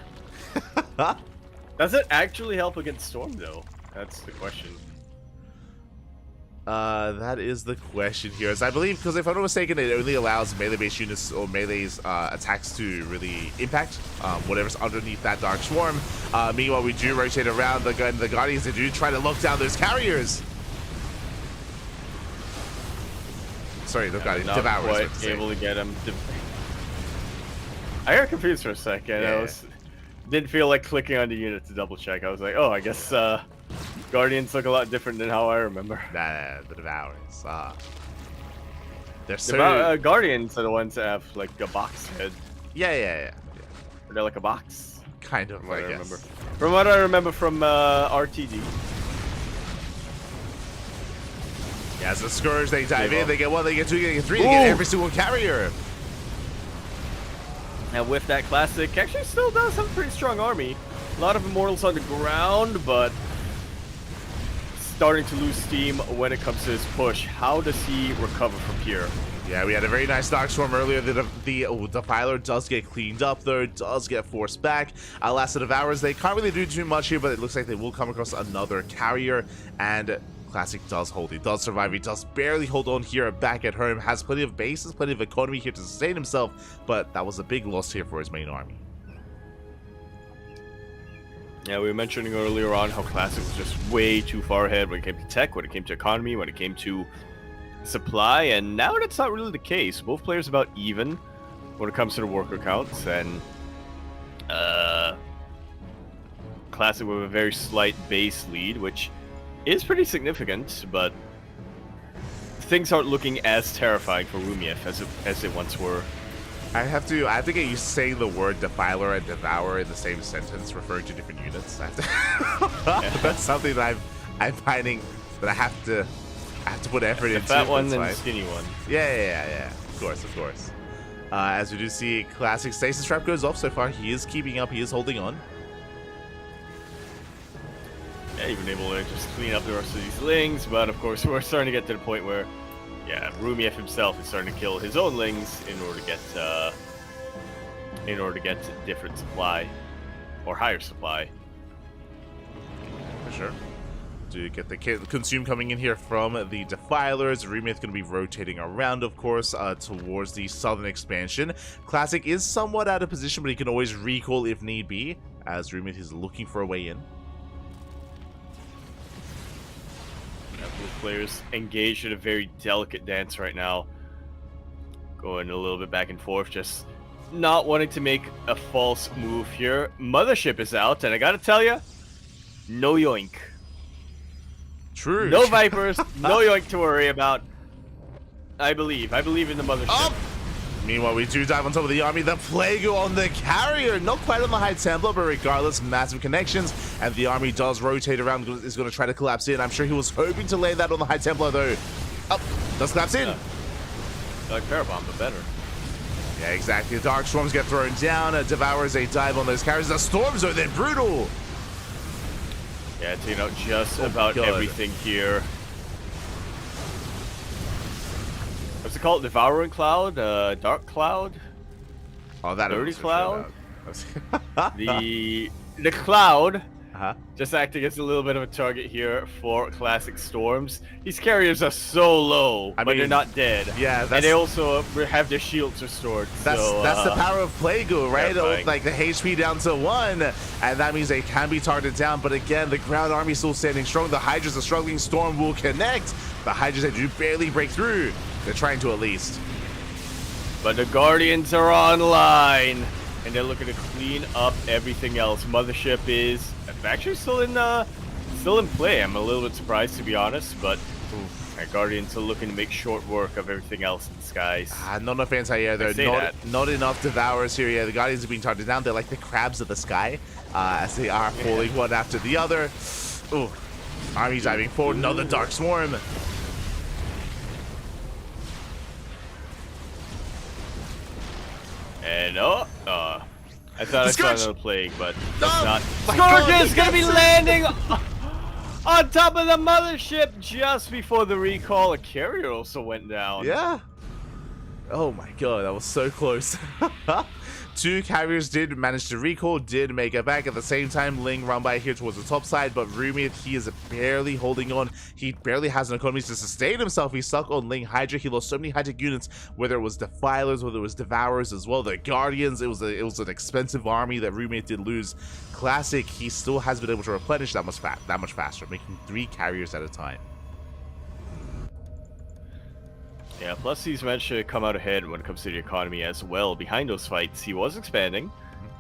Does it actually help against Storm, though? That's the question.
That is the question here. As I believe, because if I'm not mistaken, it only allows melee-based units or melee's attacks to really impact whatever's underneath that Dark Swarm. Meanwhile, we do rotate around the Guardians. They do try to lock down those carriers. Sorry, the Guardians. Devourers.
Quite able to get him. I got confused for a second.
Yeah.
Didn't feel like clicking on the unit to double check. I was like, oh, I guess Guardians look a lot different than how I remember.
Nah, the Devourers. They're so...
Guardians are the ones that have like a box head.
Yeah.
Are they like a box?
Kind of,
From what
I
I
guess.
remember. From what I remember from RTD.
Yeah, as the Scourge, they dive
They
in, they get 1, they get 2, they get 3, they get every single carrier.
And with that classic, actually still does have a pretty strong army. A lot of Immortals on the ground, but starting to lose steam when it comes to his push. How does he recover from here?
Yeah, we had a very nice Darkstorm earlier. The Defiler does get cleaned up, though, does get forced back. Last of Devours, they can't really do too much here, but it looks like they will come across another carrier, and Classic does hold. He does survive. He does barely hold on here back at home. Has plenty of bases, plenty of economy here to sustain himself, but that was a big loss here for his main army.
Yeah, we were mentioning earlier on how Classic was just way too far ahead when it came to tech, when it came to economy, when it came to supply, and now that's not really the case. Both players about even when it comes to the worker counts, and Classic with a very slight base lead, which is pretty significant, but things aren't looking as terrifying for Rumiev as it once were.
I have to get used to saying the word Defiler and Devour in the same sentence, referring to different units. That's something that I'm finding that I have to put effort into.
The fat one and the skinny one.
Yeah. Of course. As we do see, Classic Stasis Trap goes off so far. He is keeping up. He is holding on.
Yeah, even able to just clean up the rest of these Lings, but of course we're starting to get to the point where, yeah, Rumiev himself is starting to kill his own Lings in order to get different supply or higher supply.
For sure. To get the consume coming in here from the Defilers. Rumiev going to be rotating around, of course, towards the southern expansion. Classic is somewhat out of position, but he can always recall if need be, as Rumiev is looking for a way in.
Both players engaged in a very delicate dance right now. Going a little bit back and forth, just not wanting to make a false move here. Mothership is out, and I gotta tell you, no yoink.
True.
No Vipers, no yoink to worry about. I believe in the Mothership.
Up! Meanwhile, we do dive on top of the army. The Plague on the carrier. Not quite on the High Templar, but regardless, massive connections. And the army does rotate around. Is going to try to collapse in. I'm sure he was hoping to land that on the High Templar, though. Up. Does collapse in.
Like Parabomb, but better.
Yeah, exactly. The Dark Storms get thrown down. Devours a dive on those carriers. The Storms, though, they're brutal.
Yeah, taking out just about everything here. What's it called? Devouring Cloud? Dark Cloud?
Oh, that
Dirty Cloud?
Sure
the Cloud
Uh-huh.
just acting as a little bit of a target here for Classic Storms. These carriers are so low, but they're not dead.
Yeah, that's,
and they also have their shields restored.
That's the power of Plague, right?
Terrifying.
Like the HP down to 1, and that means they can be targeted down. But again, the ground army still standing strong. The Hydras are struggling. Storm will connect. The Hydras that do barely break through. They're trying to at least.
But the Guardians are online, and they're looking to clean up everything else. Mothership is actually still in play. I'm a little bit surprised, to be honest, but Guardians are looking to make short work of everything else in the skies.
Not enough anti-air there. Not enough Devours here. Yeah, the Guardians are being targeted down. They're like the crabs of the sky, as they are falling one after the other. Ooh, army diving forward. Another Dark Swarm.
And I thought I saw another Plague, but that's not.
God,
Scourge is gonna be landing on top of the Mothership just before the recall. A carrier also went down.
Yeah. Oh my god, that was so close. 2 carriers did manage to recall, did make it back. At the same time, Ling run by here towards the top side, but Rumiev, he is barely holding on. He barely has an economy to sustain himself. He's stuck on Ling Hydra. He lost so many Hydra units, whether it was Defilers, whether it was Devourers as well. The Guardians, it was an expensive army that Rumiev did lose. Classic, he still has been able to replenish that much faster, making 3 carriers at a time.
Yeah, plus he's managed to come out ahead when it comes to the economy as well. Behind those fights, he was expanding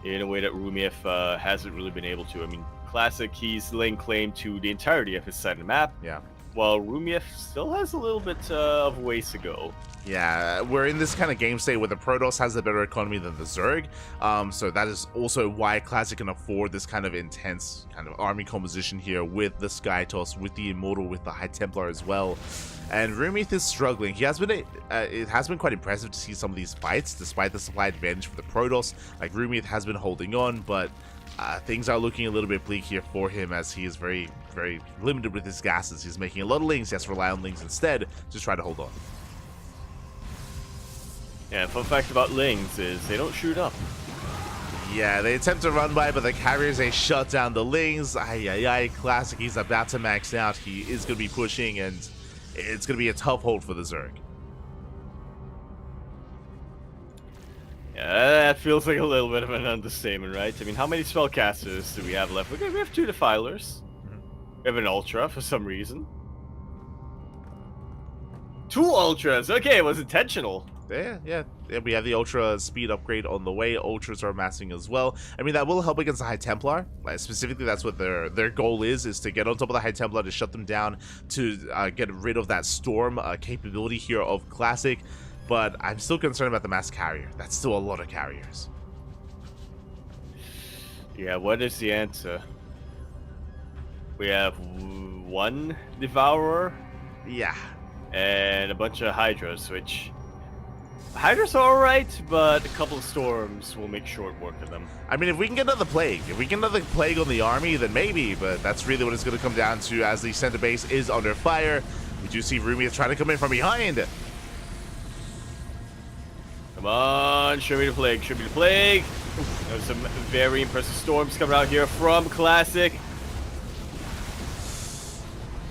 in a way that Rumiev hasn't really been able to. I mean, Classic, he's laying claim to the entirety of his side of the map.
Yeah.
while Rumiev still has a little bit of ways to go.
Yeah, we're in this kind of game state where the Protoss has a better economy than the Zerg, so that is also why Classic can afford this kind of intense kind of army composition here with the Skytoss, with the Immortal, with the High Templar as well. And Rumith is struggling. He has been it has been quite impressive to see some of these fights, despite the supply advantage for the Protoss. Like, Rumith has been holding on, but things are looking a little bit bleak here for him, as he is very, very limited with his gases. He's making a lot of lings. He has to rely on lings instead to try to hold on.
Yeah, fun fact about lings is they don't shoot up.
Yeah, they attempt to run by, but the carriers, they shut down the lings. Ay, Classic, he's about to max out. He is going to be pushing, and it's going to be a tough hold for the Zerg.
Yeah, that feels like a little bit of an understatement, right? I mean, how many spellcasters do we have left? We have 2 Defilers. We have an Ultra for some reason. 2 Ultras! Okay, it was intentional.
Yeah, we have the Ultra speed upgrade on the way. Ultras are amassing as well. I mean, that will help against the High Templar. Like, specifically, that's what their goal is to get on top of the High Templar, to shut them down, to get rid of that Storm capability here of Classic. But I'm still concerned about the mass carrier. That's still a lot of carriers.
Yeah, what is the answer? We have 1 Devourer.
Yeah.
And a bunch of Hydras, which... Hydras are alright, but a couple of Storms will make short work of them.
I mean, if we can get another Plague, on the army, then maybe, but that's really what it's going to come down to, as the center base is under fire. We do see Rumith trying to come in from behind.
Come on, show me the Plague, show me the Plague. There's some very impressive Storms coming out here from Classic.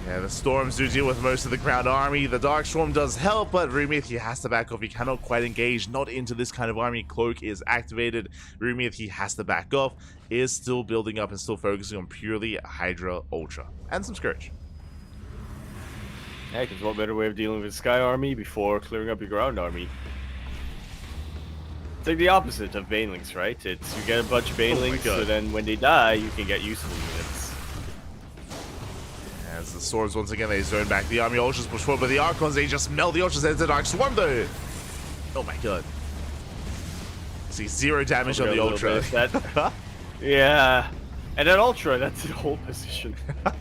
Yeah, the Storms do deal with most of the ground army. The Darkstorm does help, but Rumith, he has to back off. He cannot quite engage, not into this kind of army. Cloak is activated. Rumith, he has to back off, is still building up and still focusing on purely Hydra Ultra. And some Scourge.
Yeah, because what better way of dealing with the Sky Army before clearing up your ground army? It's like the opposite of Banelings, right? It's you get a bunch of Banelings, so then when they die, you can get useful units.
As the Swords, once again, they zone back the army. Ultras push forward, but the Archons, they just melt the Ultras into Dark Swarm, though. Oh my god. See, 0 damage on the Ultra.
Yeah. And that Ultra, that's the whole position.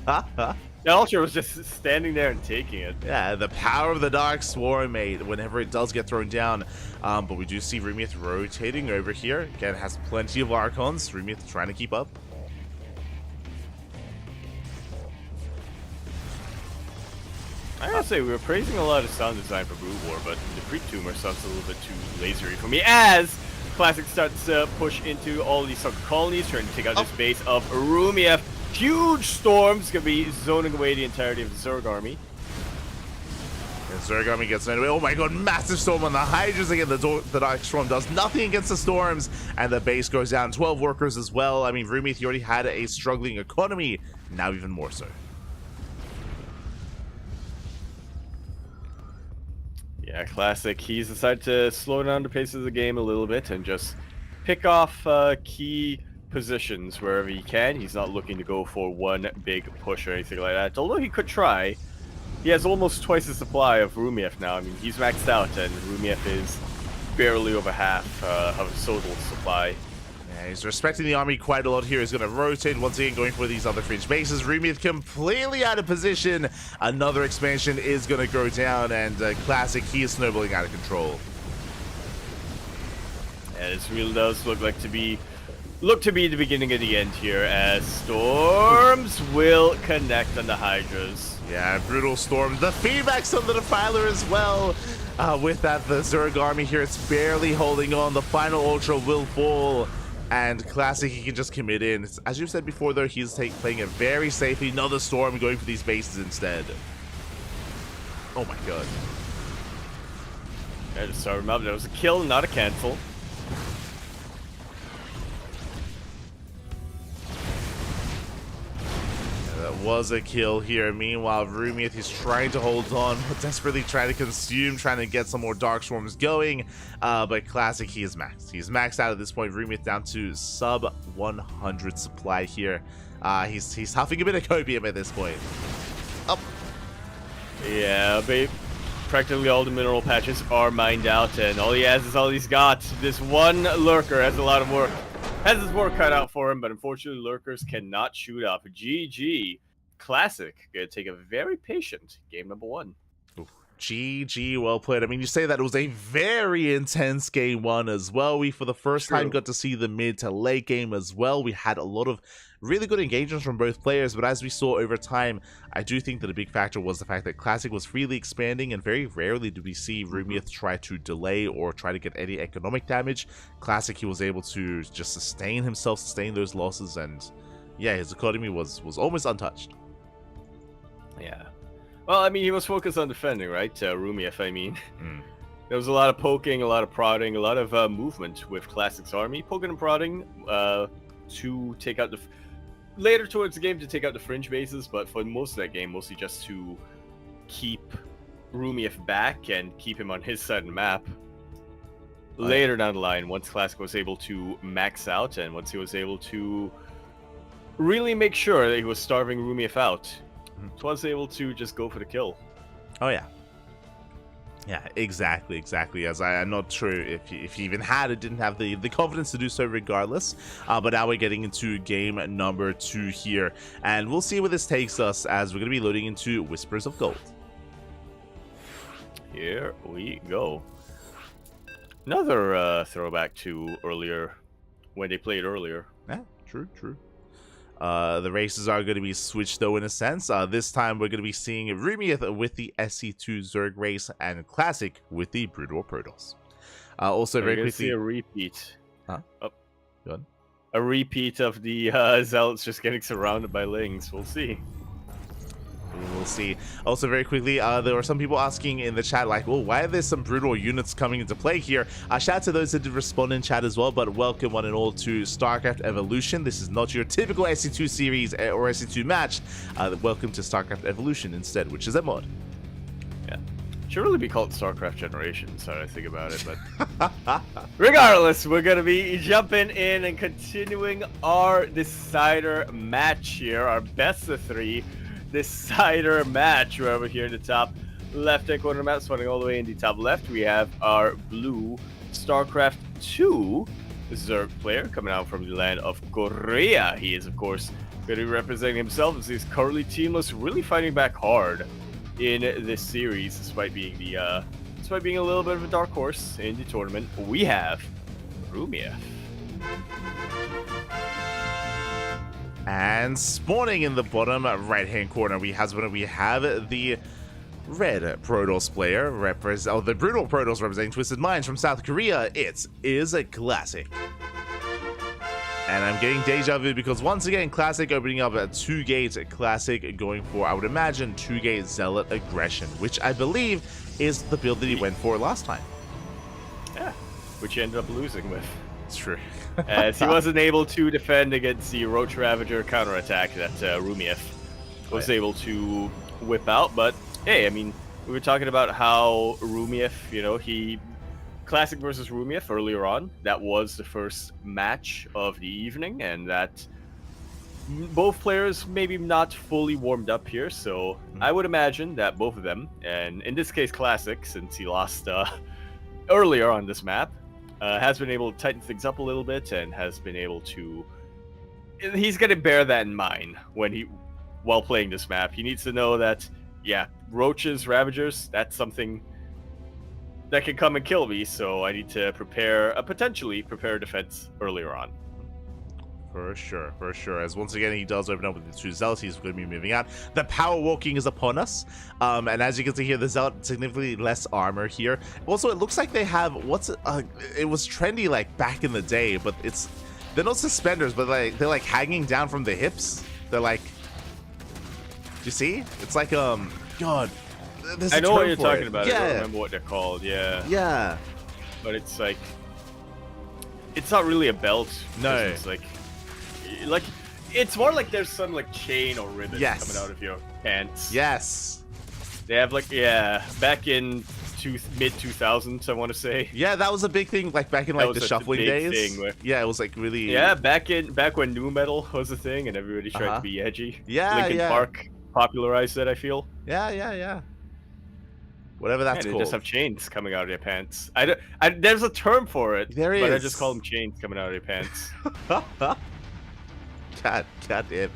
That Ultra was just standing there and taking it.
Yeah, the power of the Dark Swarm, mate, whenever it does get thrown down. But we do see Rumith rotating over here. Again, has plenty of Archons. Rumith trying to keep up.
I gotta say, we were praising a lot of sound design for Brood War, but the Pre-Tumor sounds a little bit too lasery for me, as Classic starts to push into all these Sucker colonies, trying to take out this base of Rumiev. Huge Storms gonna be zoning away the entirety of the Zerg army.
The Zerg army gets away. Oh my god, massive Storm on the Hydras again. The Dark Storm does nothing against the Storms, and the base goes down. 12 workers as well. I mean, Rumith, he already had a struggling economy, now even more so.
Yeah, Classic. He's decided to slow down the pace of the game a little bit and just pick off key positions wherever he can. He's not looking to go for one big push or anything like that, although he could try. He has almost twice the supply of Rumiev now. I mean, he's maxed out, and Rumiev is barely over half of his total supply.
Yeah, he's respecting the army quite a lot here. He's going to rotate once again, going for these other fringe bases. Rumith completely out of position. Another expansion is going to go down, and Classic, he is snowballing out of control.
And this really does look to be the beginning of the end here, as Storms will connect on the Hydras.
Yeah, brutal Storm. The feedback's on the Defiler as well. With that, the Zerg army here, it's barely holding on. The final Ultra will fall. And Classic, he can just commit in. As you said before, though, he's playing it very safely. Another Storm, going for these bases instead. Oh my god.
Yeah, just start him up. That was a kill, not a cancel.
That was a kill here. Meanwhile, Rumith, he's trying to hold on, desperately trying to consume, trying to get some more Dark Swarms going. But Classic, he is maxed. He's maxed out at this point. Rumith down to sub 100 supply here. He's huffing a bit of copium at this point. Up.
Yeah, practically all the mineral patches are mined out, and all he has is all he's got. This one lurker has a lot of work. Has his work cut out for him, but unfortunately lurkers cannot shoot up. GG. Classic. Gonna take a very patient game number 1.
GG, well played. I mean, you say that it was a very intense game 1 as well. We, for the first time, got to see the mid to late game as well. We had a lot of really good engagements from both players, but as we saw over time, I do think that a big factor was the fact that Classic was freely expanding, and very rarely did we see Rumiath try to delay or try to get any economic damage. Classic, he was able to just sustain himself, sustain those losses, and yeah, his economy was almost untouched.
Yeah. Well, I mean, he was focused on defending, right? Rumiath, I mean. There was a lot of poking, a lot of prodding, a lot of movement with Classic's army. Poking and prodding to take out the... Later towards the game to take out the fringe bases, but for most of that game, mostly just to keep Rumiath back and keep him on his side of the map. Later down the line, once Classic was able to max out, and once he was able to really make sure that he was starving Rumiath out, was able to just go for the kill.
Oh yeah. Yeah, exactly. As I'm not sure if he even had it, didn't have the confidence to do so regardless. But now we're getting into game number 2 here, and we'll see where this takes us as we're going to be loading into Whispers of Gold.
Here we go. Another throwback to earlier, when they played earlier.
Yeah, true. The races are going to be switched though in a sense. This time we're going to be seeing Rumiath with the SC2 Zerg race and Classic with the Brutal Protoss. Also very quickly,
see a repeat.
Huh?
Oh.
Go on.
A repeat of the Zealots just getting surrounded by Lings. We'll see.
We'll see. Also, very quickly, there were some people asking in the chat, like, well, why are there some brutal units coming into play here? Shout out to those that did respond in chat as well, but welcome one and all to StarCraft Evolution. This is not your typical SC2 series or SC2 match. Welcome to StarCraft Evolution instead, which is a mod.
Yeah. Should really be called StarCraft Generations, how I think about it, but regardless, we're going to be jumping in and continuing our decider match here, our best of 3 decider match. We're over here in the top left hand corner of the map, spawning all the way in the top left. We have our blue StarCraft 2 Zerg player coming out from the land of Korea. He is, of course, going to be representing himself as he's currently teamless, really fighting back hard in this series, despite being a little bit of a dark horse in the tournament. We have Rumiath.
And spawning in the bottom right-hand corner, we have the red Protoss player, the Brutal Protoss representing Twisted Minds from South Korea. It is a Classic. And I'm getting deja vu because once again, Classic opening up a 2-gate Classic, going for, I would imagine, 2-gate Zealot Aggression, which I believe is the build that he went for last time.
Yeah, which he ended up losing with.
It's true.
As he wasn't able to defend against the Roach Ravager counterattack that Rumiath was able to whip out. But hey, I mean, we were talking about how Rumiath, he Classic versus Rumiath earlier on. That was the first match of the evening, and that both players maybe not fully warmed up here. So I would imagine that both of them, and in this case Classic, since he lost earlier on this map, has been able to tighten things up a little bit and has been able to... He's going to bear that in mind while playing this map. He needs to know that, yeah, Roaches, Ravagers, that's something that can come and kill me, so I need to potentially prepare a defense earlier on.
For sure. As once again, he does open up with the 2 Zealots. He's going to be moving out. The power walking is upon us. And as you can see here, the Zealot significantly less armor here. Also, it looks like they have it was trendy like back in the day, but they're not suspenders, but they're like hanging down from the hips. They're like, do you see? It's like God.
I know what you're talking about. Yeah. I don't remember what they're called. Yeah. But it's like, it's not really a belt.
No.
It's like it's more like there's some like chain or ribbon coming out of your pants.
Yes.
They have back in mid 2000s, I want to say.
Yeah, that was a big thing, like back in like the shuffling days. Yeah, it was like really.
Yeah, back when nu metal was a thing and everybody tried to be edgy.
Yeah,
Linkin Park popularized it, I feel.
Yeah. Whatever that's
They
called.
just have chains coming out of their pants. There's a term for it.
There
but I
is.
just call them chains coming out of their pants.
God damn it.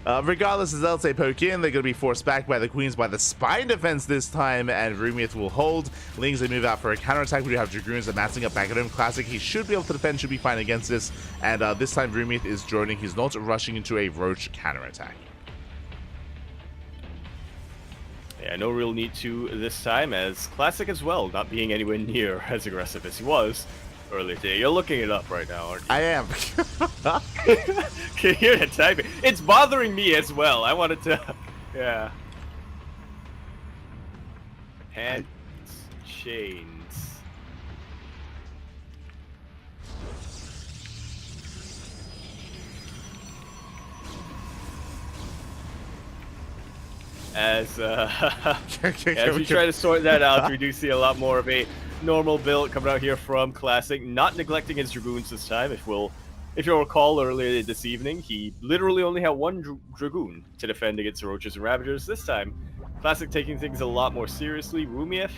Regardless, as LT poke in, they're going to be forced back by the Queens by the spine defense this time, and Rumiath will hold. Lings, they move out for a counterattack. We do have Dragoons amassing up back at home. Classic, he should be able to defend, should be fine against this. And this time, Rumiath is droning. He's not rushing into a Roach counterattack.
Yeah, no real need to this time, as Classic as well, not being anywhere near as aggressive as he was earlier today. You're looking it up right now, aren't you?
I am.
Can hear the typing. It's bothering me as well. I wanted to, yeah. Pants, chains. As we try to sort that out, we do see a lot more of a normal build coming out here from Classic, not neglecting his Dragoons this time. If you'll recall earlier this evening, he literally only had one Dragoon to defend against the Roaches and Ravagers. This time, Classic taking things a lot more seriously. Rumiath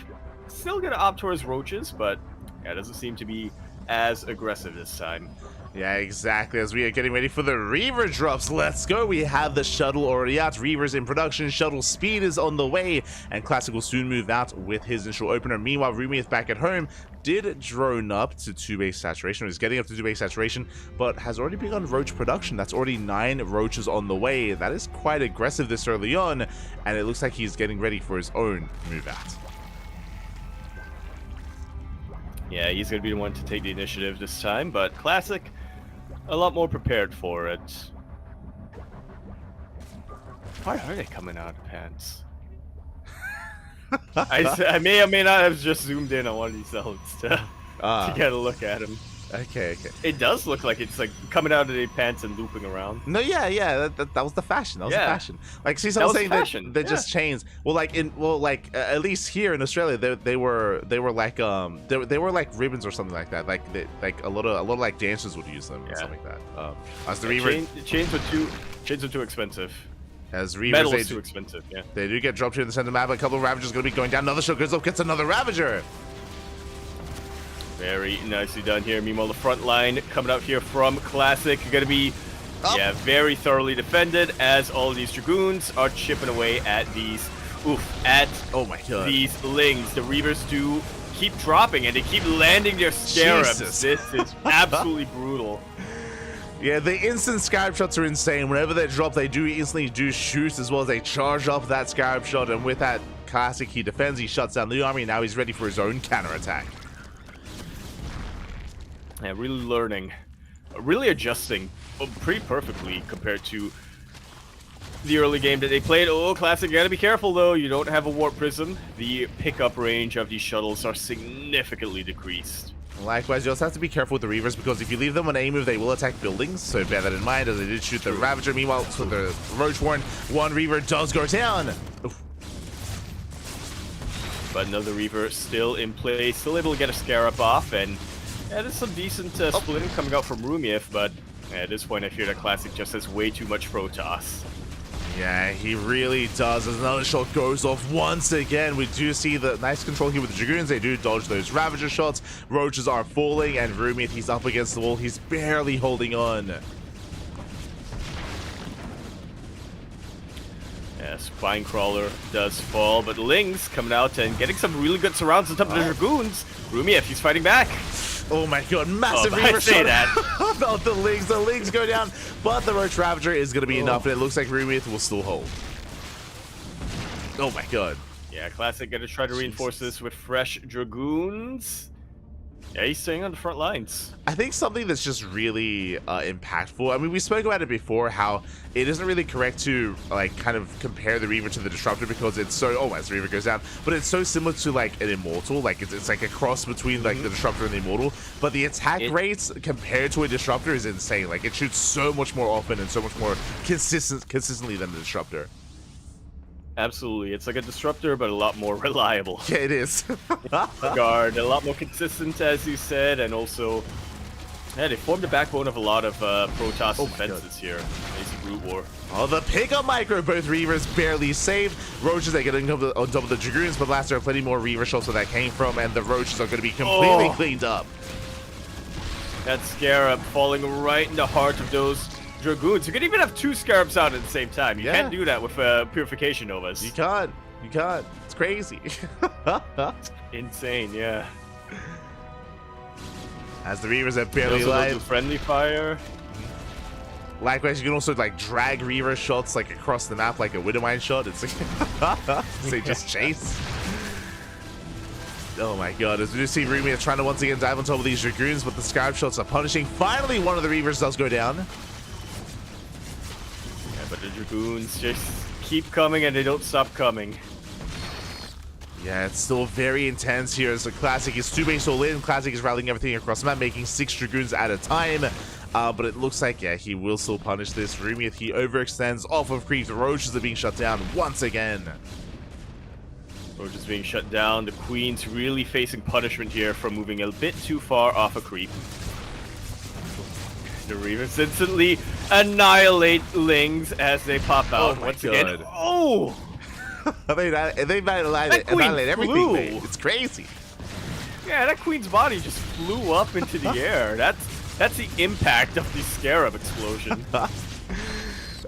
still gonna opt towards Roaches, but yeah, doesn't seem to be as aggressive this time.
Yeah, exactly. As we are getting ready for the Reaver drops, let's go. We have the shuttle already out. Reaver's in production. Shuttle speed is on the way, and Classic will soon move out with his initial opener. Meanwhile, Rumiath back at home did drone up to 2-base saturation. He's getting up to 2-base saturation, but has already begun Roach production. That's already 9 Roaches on the way. That is quite aggressive this early on, and it looks like he's getting ready for his own move out.
Yeah, he's going to be the one to take the initiative this time, but Classic, a lot more prepared for it. Why are they coming out of pants? I may or may not have just zoomed in on one of these zones to get a look at him.
Okay.
It does look like it's like coming out of the pants and looping around.
No, yeah, that was the fashion. That was the fashion. Like, see, someone saying that they're just chains. Well, at least here in Australia, they were like they were like ribbons or something like that. Like a lot of like dancers would use them or something like that. As the Reaver,
chains were too expensive.
As Reavers,
metal is too expensive. Yeah,
they do get dropped here in the center map. A couple of Ravagers going to be going down. Another shot goes up, gets another Ravager.
Very nicely done here. Meanwhile, the front line coming out here from Classic going to be, very thoroughly defended as all these Dragoons are chipping away at these, oh my god, these Lings. The Reavers do keep dropping and they keep landing their Scarabs.
Jesus.
This is absolutely brutal.
Yeah, the instant Scarab shots are insane. Whenever they drop, they do instantly do shoot as well as they charge up that Scarab shot. And with that, Classic, he defends, he shuts down the army, and now he's ready for his own counterattack.
Yeah, really learning, really adjusting pretty perfectly compared to the early game that they played. Classic, you gotta be careful though. You don't have a Warp Prism. The pickup range of these shuttles are significantly decreased.
Likewise, you also have to be careful with the Reavers because if you leave them on A move, they will attack buildings. So bear that in mind as they did shoot the Ravager. Meanwhile, so the Roach Warren, one Reaver does go down. Oof.
But another Reaver still in play, still able to get a Scarab off, and yeah, there's some decent splitting coming out from Rumiath, but at this point I fear that Classic just has way too much Protoss.
Yeah, he really does. As another shot goes off once again, we do see the nice control here with the Dragoons. They do dodge those Ravager shots. Roaches are falling, and Rumiath, he's up against the wall. He's barely holding on.
Yeah, Spine Crawler does fall, but Lings coming out and getting some really good surrounds on top of the Dragoons. Rumiath, he's fighting back.
Oh my god, massive Reaver
say
shot
that.
about the Lings. The Lings go down, but the Roach Ravager is going to be enough, and it looks like Rumiath will still hold. Oh my god.
Yeah, Classic gonna try to reinforce this with fresh Dragoons. Yeah, he's staying on the front lines.
I think something that's just really impactful. I mean, we spoke about it before, how it isn't really correct to like kind of compare the Reaver to the Disruptor because it's so. Oh, as the Reaver goes down, but it's so similar to like an Immortal. Like it's like a cross between like the Disruptor and the Immortal. But the attack rates compared to a Disruptor is insane. Like it shoots so much more often and so much more consistently than the Disruptor.
Absolutely, it's like a Disruptor, but a lot more reliable.
Yeah, it is.
Guard, a lot more consistent, as you said, and also, yeah, they formed the backbone of a lot of Protoss defenses here. As you Root War.
Oh, the pickup micro, both Reavers barely saved. Roaches are getting on top of the Dragoons, but last there are plenty more Reaver shots where that came from, and the Roaches are going to be completely cleaned up.
That Scarab falling right in the heart of those Dragoons. You could even have 2 Scarabs out at the same time. You can't do that with Purification Novas.
You can't. You can't. It's crazy.
Insane, yeah.
As the Reavers are barely alive.
Friendly fire.
Likewise, you can also like drag Reaver shots like across the map like a Widowmine shot. It's like they just chase. Oh my god, as we do see Rumia trying to once again dive on top of these Dragoons, but the Scarab shots are punishing. Finally, one of the Reavers does go down.
Yeah, but the Dragoons just keep coming and they don't stop coming.
Yeah, it's still very intense here. So Classic is 2 base all in. Classic is rallying everything across the map, making 6 Dragoons at a time. But it looks like, yeah, he will still punish this. Rumia, he overextends off of creep. The Roaches are being shut down once again.
Roaches being shut down. The Queen's really facing punishment here for moving a bit too far off a creep. The Reavers instantly annihilate Lings as they pop out once again. Oh!
they annihilate everything, mate. It's crazy.
Yeah, that Queen's body just flew up into the air. That's the impact of the Scarab explosion.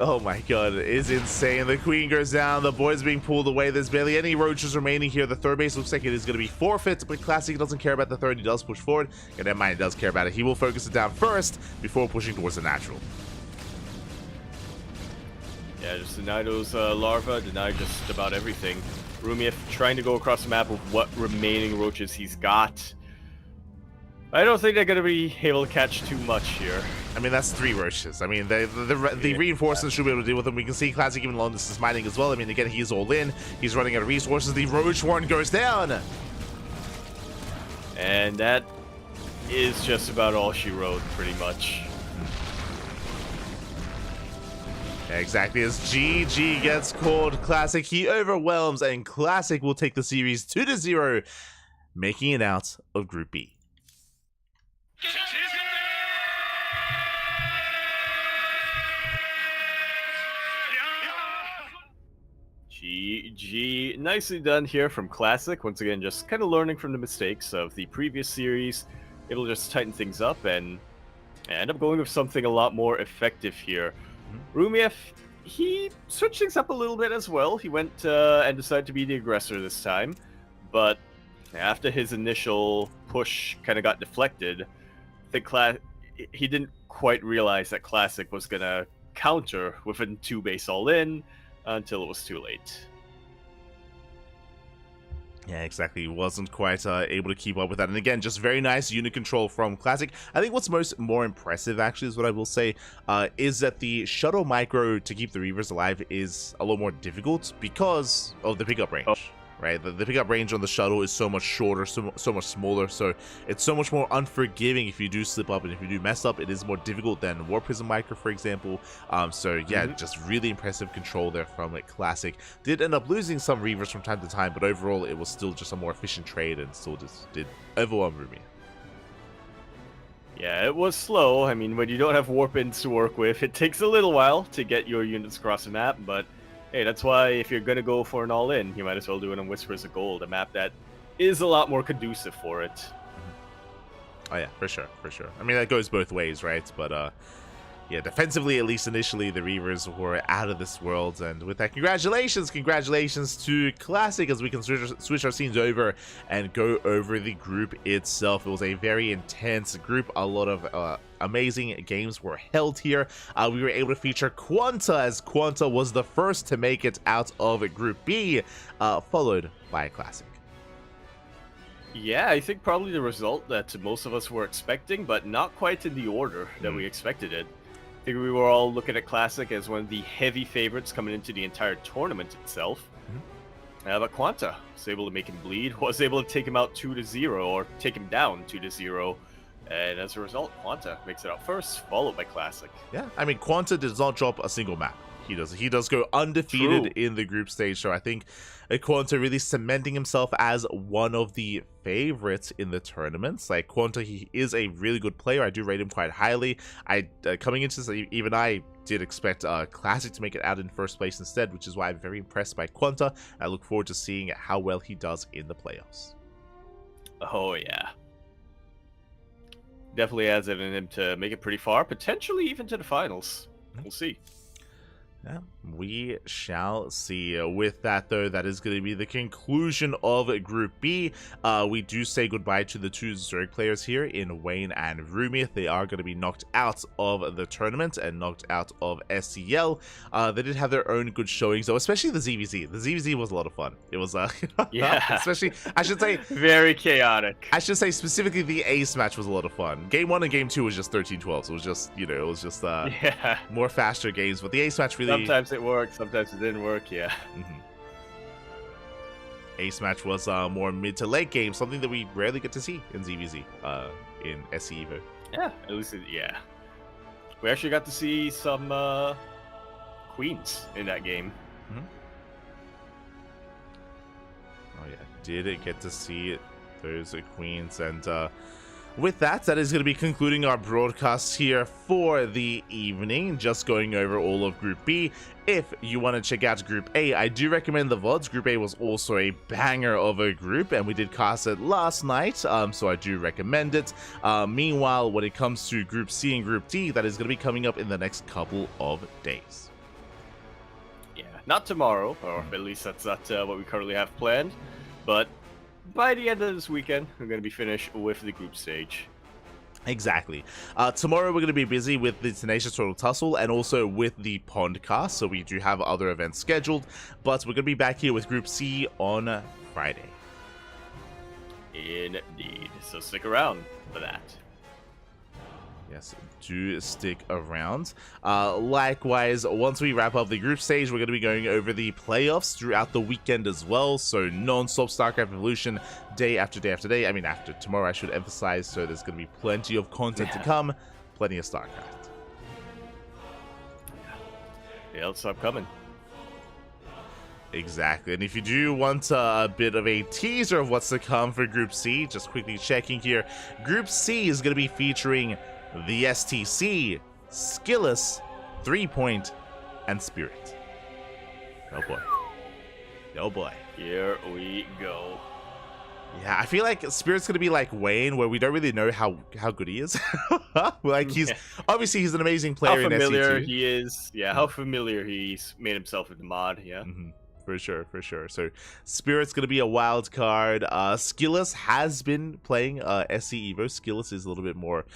Oh my god, it is insane. The Queen goes down, the boys being pulled away. There's barely any Roaches remaining here. The third base looks like it is going to be forfeit, but Classic doesn't care about the third. He does push forward, and never mind, he does care about it. He will focus it down first before pushing towards the natural.
Yeah, just deny those larvae, deny just about everything. Rumia trying to go across the map with what remaining Roaches he's got. I don't think they're going to be able to catch too much here.
I mean, that's 3 Roaches. I mean, the reinforcements should be able to deal with them. We can see Classic even long distance mining as well. I mean, again, he's all in. He's running out of resources. The Roach one goes down.
And that is just about all she wrote, pretty much.
Exactly, as GG gets called. Classic, he overwhelms, and Classic will take the series 2-0, making it out of Group B.
GG. Nicely done here from Classic. Once again, just kind of learning from the mistakes of the previous series. Able to just tighten things up and end up going with something a lot more effective here. Rumiev, he switched things up a little bit as well. He went and decided to be the aggressor this time. But after his initial push kind of got deflected, I think he didn't quite realize that Classic was going to counter with a 2 base all in until it was too late.
Yeah, exactly. He wasn't quite able to keep up with that. And again, just very nice unit control from Classic. I think what's more impressive, actually, is what I will say, is that the shuttle micro to keep the Reavers alive is a lot more difficult because of the pickup range. Right, the pickup range on the shuttle is so much shorter, so much smaller, so it's so much more unforgiving if you do slip up, and if you do mess up, it is more difficult than War Prism Micro, for example. So yeah, just really impressive control there from Classic. Did end up losing some Reavers from time to time, but overall it was still just a more efficient trade, and still just did overwhelm Rumia.
Yeah, it was slow. I mean, when you don't have Warp-ins to work with, it takes a little while to get your units across the map, but hey, that's why if you're going to go for an all-in, you might as well do it on Whispers of Gold, a map that is a lot more conducive for it.
Oh yeah, for sure, for sure. I mean, that goes both ways, right? But yeah, defensively, at least initially, the Reavers were out of this world. And with that, congratulations to Classic as we can switch our scenes over and go over the group itself. It was a very intense group. A lot of amazing games were held here. We were able to feature Quanta, as Quanta was the first to make it out of Group B, followed by Classic.
Yeah, I think probably the result that most of us were expecting, but not quite in the order that we expected it. I think we were all looking at Classic as one of the heavy favorites coming into the entire tournament itself. But Quanta was able to make him bleed, was able to take him out 2-0, or take him down 2-0. And as a result, Quanta makes it out first, followed by Classic.
Yeah, I mean, Quanta does not drop a single map. He does go undefeated
True.
in the group stage. So I think Quanta really cementing himself as one of the favorites in the tournaments. Like Quanta, he is a really good player. I do rate him quite highly. Coming into this, even I did expect Classic to make it out in first place instead, which is why I'm very impressed by Quanta. I look forward to seeing how well he does in the playoffs.
Oh yeah. Definitely has it in him to make it pretty far, potentially even to the finals. We'll see.
Yeah, we shall see. With that, though, that is going to be the conclusion of Group B. We do say goodbye to the two Zerg players here in Wayne and Rumiath. They are going to be knocked out of the tournament and knocked out of SEL. They did have their own good showings, though, especially the ZVZ. The ZVZ was a lot of fun. It was,
yeah,
especially, I should say,
very chaotic.
I should say specifically the ace match was a lot of fun. Game 1 and Game 2 was just 13-12, so it was just,
yeah,
more faster games, but the ace match really...
Sometimes it worked, sometimes it didn't work, yeah.
Ace match was more mid to late game, something that we rarely get to see in ZVZ, in SE Evo.
Yeah, at least, yeah. We actually got to see some queens in that game.
Oh yeah, did get to see those queens, and with that, that is going to be concluding our broadcast here for the evening. Just going over all of Group B. If you want to check out Group A, I do recommend the VODs. Group A was also a banger of a group, and we did cast it last night, so I do recommend it. Meanwhile, when it comes to Group C and Group D, that is going to be coming up in the next couple of days.
Yeah, not tomorrow, or at least that's not what we currently have planned, but by the end of this weekend, we're going to be finished with the group stage.
Exactly. Tomorrow we're going to be busy with the Tenacious Total Tussle and also with the Pondcast, so we do have other events scheduled, but we're going to be back here with Group C on Friday.
Indeed. So stick around for that.
Yes, do stick around. Likewise, once we wrap up the group stage, we're going to be going over the playoffs throughout the weekend as well. So non-stop StarCraft Evolution, day after day after day. I mean, after tomorrow, I should emphasize. So there's going to be plenty of content to come, plenty of StarCraft.
Yeah, it'll stop coming.
Exactly, and if you do want a bit of a teaser of what's to come for Group C, just quickly checking here, Group C is going to be featuring the STC, Skillus, 3-Point, and Spirit. Oh boy. Oh boy.
Here we go.
Yeah, I feel like Spirit's gonna be like Wayne, where we don't really know how good he is. Like obviously he's an amazing player in SE2.
How familiar he is. Yeah, how familiar he's made himself with the mod, yeah.
For sure. So Spirit's gonna be a wild card. Skillus has been playing SE Evo. Skillus is a little bit more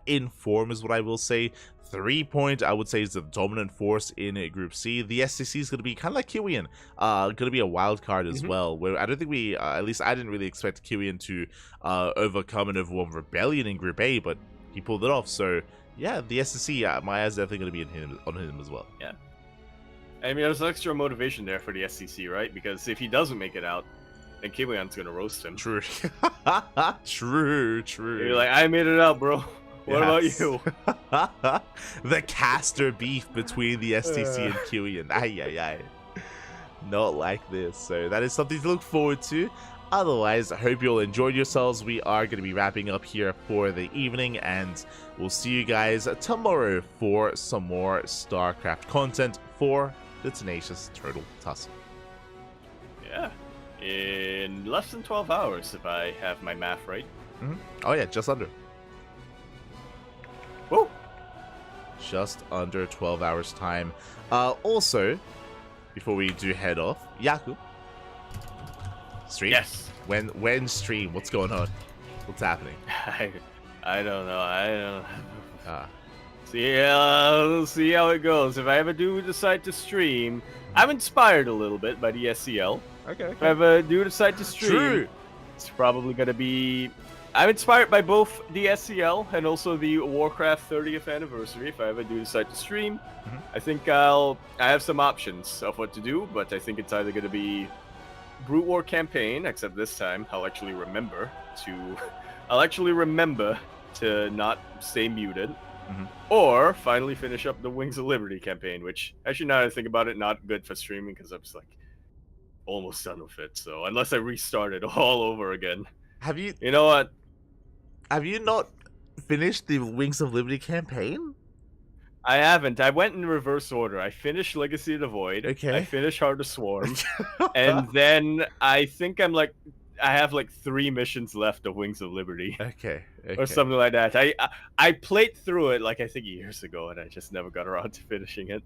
in form, is what I will say. 3-Point, I would say, is the dominant force in Group C. The STC is going to be kind of like Kiwian, going to be a wild card as well, where I don't think we, at least I didn't really expect Kiwian to overcome and overwhelm Rebellion in Group A, but he pulled it off. So yeah, the STC, my eyes definitely going to be on him as well.
Yeah. I mean, there's extra motivation there for the STC, right? Because if he doesn't make it out, then Kiwian's going to roast him.
True. True.
You're like, I made it out, bro. What about you?
The caster beef between the STC and Kiwian. Ay. Not like this. So that is something to look forward to. Otherwise, I hope you all enjoyed yourselves. We are going to be wrapping up here for the evening, and we'll see you guys tomorrow for some more StarCraft content for the Tenacious Turtle Tussle.
Yeah. In less than 12 hours, if I have my math right.
Oh yeah, just under.
Whoa.
Just under 12 hours time. Also, before we do head off, Yaku, stream?
Yes.
When stream? What's going on? What's happening?
I don't know. We'll see how it goes. If I ever do decide to stream, I'm inspired a little bit by the SEL.
Okay.
If I ever do decide to stream, it's probably going to be... I'm inspired by both the SEL and also the Warcraft 30th anniversary. If I ever do decide to stream, I think I have some options of what to do, but I think it's either going to be Brute War campaign, except this time I'll actually remember to not stay muted.
Mhm.
or finally finish up the Wings of Liberty campaign, which actually now that I think about it, not good for streaming because I'm just like almost done with it. So unless I restart it all over again,
Have you
you know what?
have you not finished the Wings of Liberty campaign?
I haven't. I went in reverse order. I finished Legacy of the Void. I
Okay.
finished Heart of Swarm, and then I think I have like 3 missions left of Wings of Liberty
Okay.
or
Okay.
something like that. I played through it like I think years ago, and I just never got around to finishing it.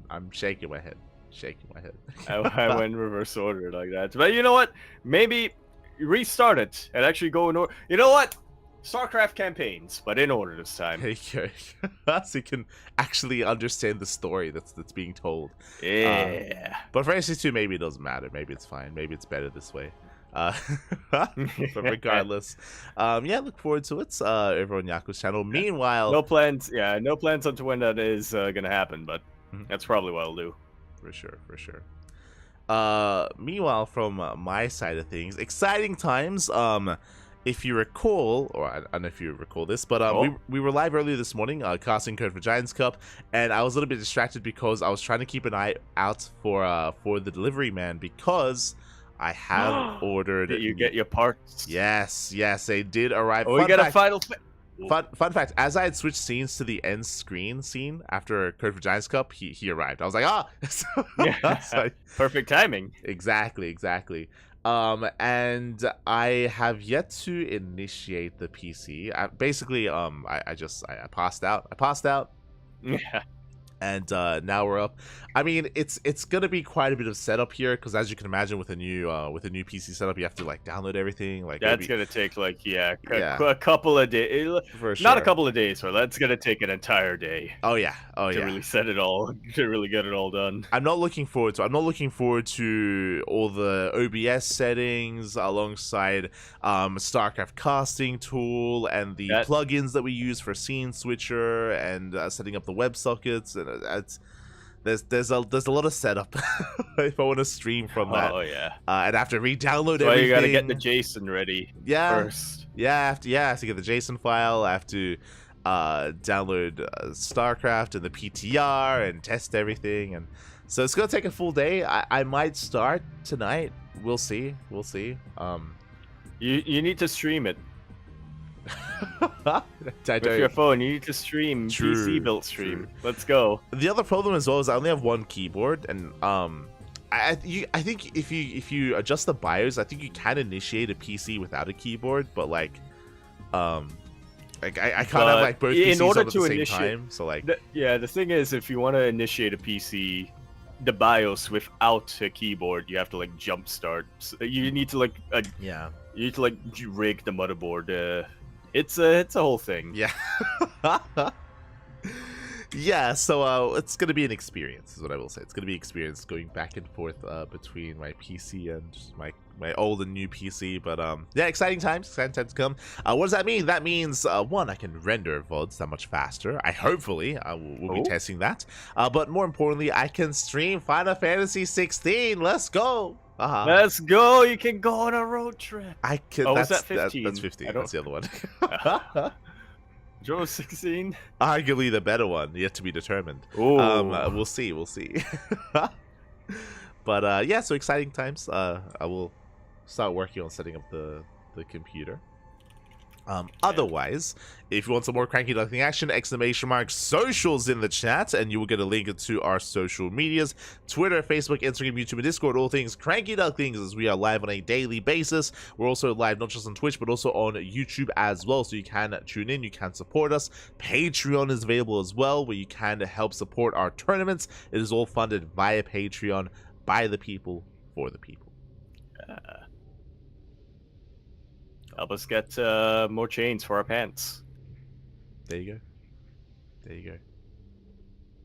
I'm shaking my head. Shaking my head.
I went in reverse order like that. But you know what? Maybe restart it and actually go in order. You know what? StarCraft campaigns, but in order this time.
Okay. So you can actually understand the story that's being told.
Yeah.
But for SC2, maybe it doesn't matter. Maybe it's fine. Maybe it's better this way. But regardless, yeah, look forward to it over on Yaku's channel. Meanwhile,
No plans. Yeah, no plans on to when that is gonna happen, but
Mhm.
that's probably what I'll do.
For sure, for sure. Meanwhile, from my side of things, exciting times. If you recall, or I don't know if you recall this, but
Oh.
we were live earlier this morning, casting code for Giants Cup, and I was a little bit distracted because I was trying to keep an eye out for the delivery man because I have ordered.
Did you get your parts?
Yes, yes, they did arrive.
Oh, we got a final.
Fun fact: as I had switched scenes to the end scene after Code for Giants Cup, he arrived. I was like, ah,
Yeah.
So
Perfect timing.
exactly. And I have yet to initiate the PC. Basically, I passed out. I passed out,
Yeah.
and now we're up. I mean, it's gonna be quite a bit of setup here because, as you can imagine, with a new PC setup, you have to like download everything. Like
That's
maybe,
gonna take like
Yeah.
a couple of days.
for sure.
Not a couple of days, but that's gonna take an entire day
Oh yeah. Oh
to
yeah.
really set it all to really get it all done.
I'm not looking forward to all the OBS settings alongside StarCraft casting tool and the
That
plugins that we use for scene switcher and setting up the WebSockets, and there's a lot of setup if I want to stream from that.
Oh yeah.
And I have to re-download
That's why
everything.
you gotta get the JSON ready first.
I have to get the JSON file. I have to download StarCraft and the PTR and test everything, and so it's gonna take a full day. I might start tonight. We'll see.
You need to stream it
I
with
don't-
your phone. You need to stream
True,
PC built stream.
true.
Let's go.
The other problem as well is I only have one keyboard, and I think if you adjust the BIOS, I think you can initiate a PC without a keyboard, but like I can't have
But
like both
in
PCs
order
on at the
to
same
initiate-
time. So like,
The thing is, if you want to initiate a PC, the BIOS without a keyboard, you have to like jumpstart. You need to like
yeah.
you need to like rig the motherboard. It's a whole thing.
Yeah. Yeah, so it's going to be an experience, is what I will say. It's going to be an experience going back and forth between my PC and my old and new PC. But yeah, exciting times to come. What does that mean? That means, one, I can render VODs that much faster. Hopefully, we'll be testing that. But more importantly, I can stream Final Fantasy 16. Let's go!
Let's go! You can go on a road trip.
I can.
Oh, was
that's,
that 15?
that's 15.
I don't-
That's the other one.
Joe 16.
Arguably the better one, yet to be determined.
Oh,
We'll see. But yeah, so exciting times. I will start working on setting up the computer. Otherwise, if you want some more Cranky Duckling action, ! Socials in the chat, and you will get a link to our social medias: Twitter, Facebook, Instagram, YouTube, and Discord. All things Cranky Ducklings, as we are live on a daily basis. We're also live not just on Twitch, but also on YouTube as well, so you can tune in, you can support us. Patreon is available as well, where you can help support our tournaments. It is all funded via Patreon, by the people, for the people.
help us get more chains for our pants.
There you go.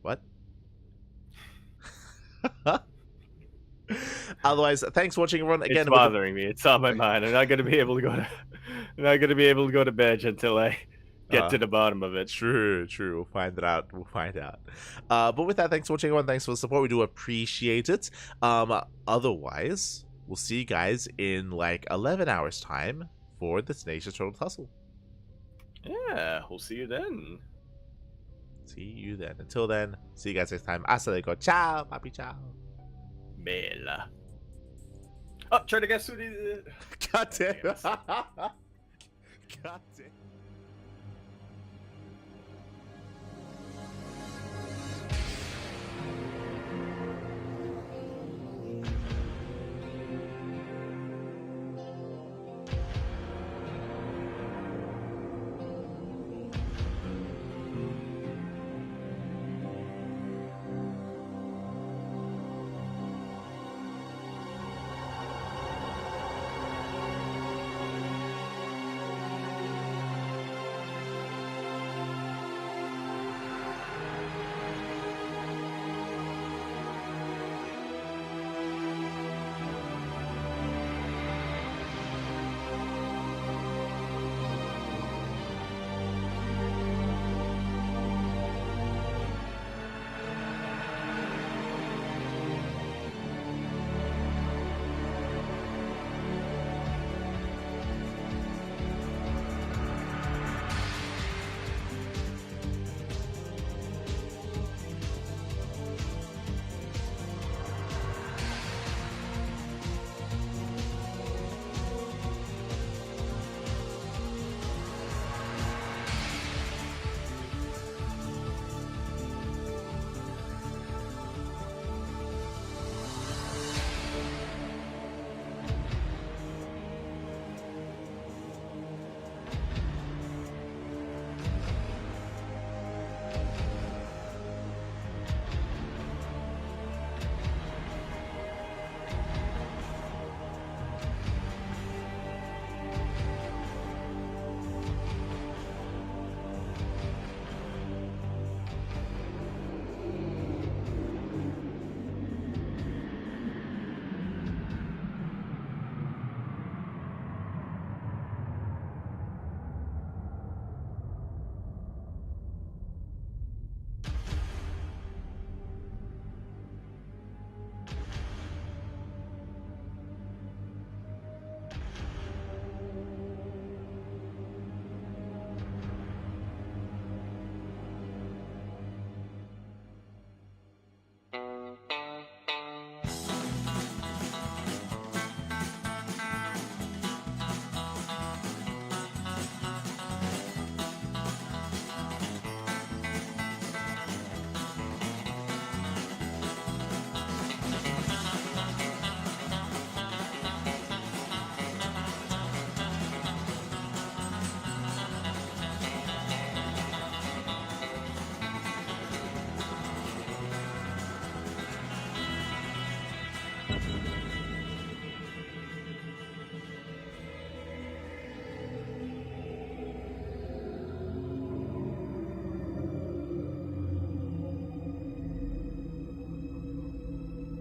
What? Otherwise, thanks for watching, everyone. Again,
It's bothering me. It's on my mind. I'm not gonna be able to go to. I'm not gonna be able to go to bed until I get to the bottom of it.
True. We'll find it out. But with that, thanks for watching, everyone. Thanks for the support. We do appreciate it. Otherwise, we'll see you guys in like 11 hours time for the Tenacious Turtle Tussle.
Yeah, we'll see you then.
see you then. Until then, see you guys next time. Hasta luego. Ciao, papi, ciao.
Bella. Oh, try to guess who the.
God damn. God damn.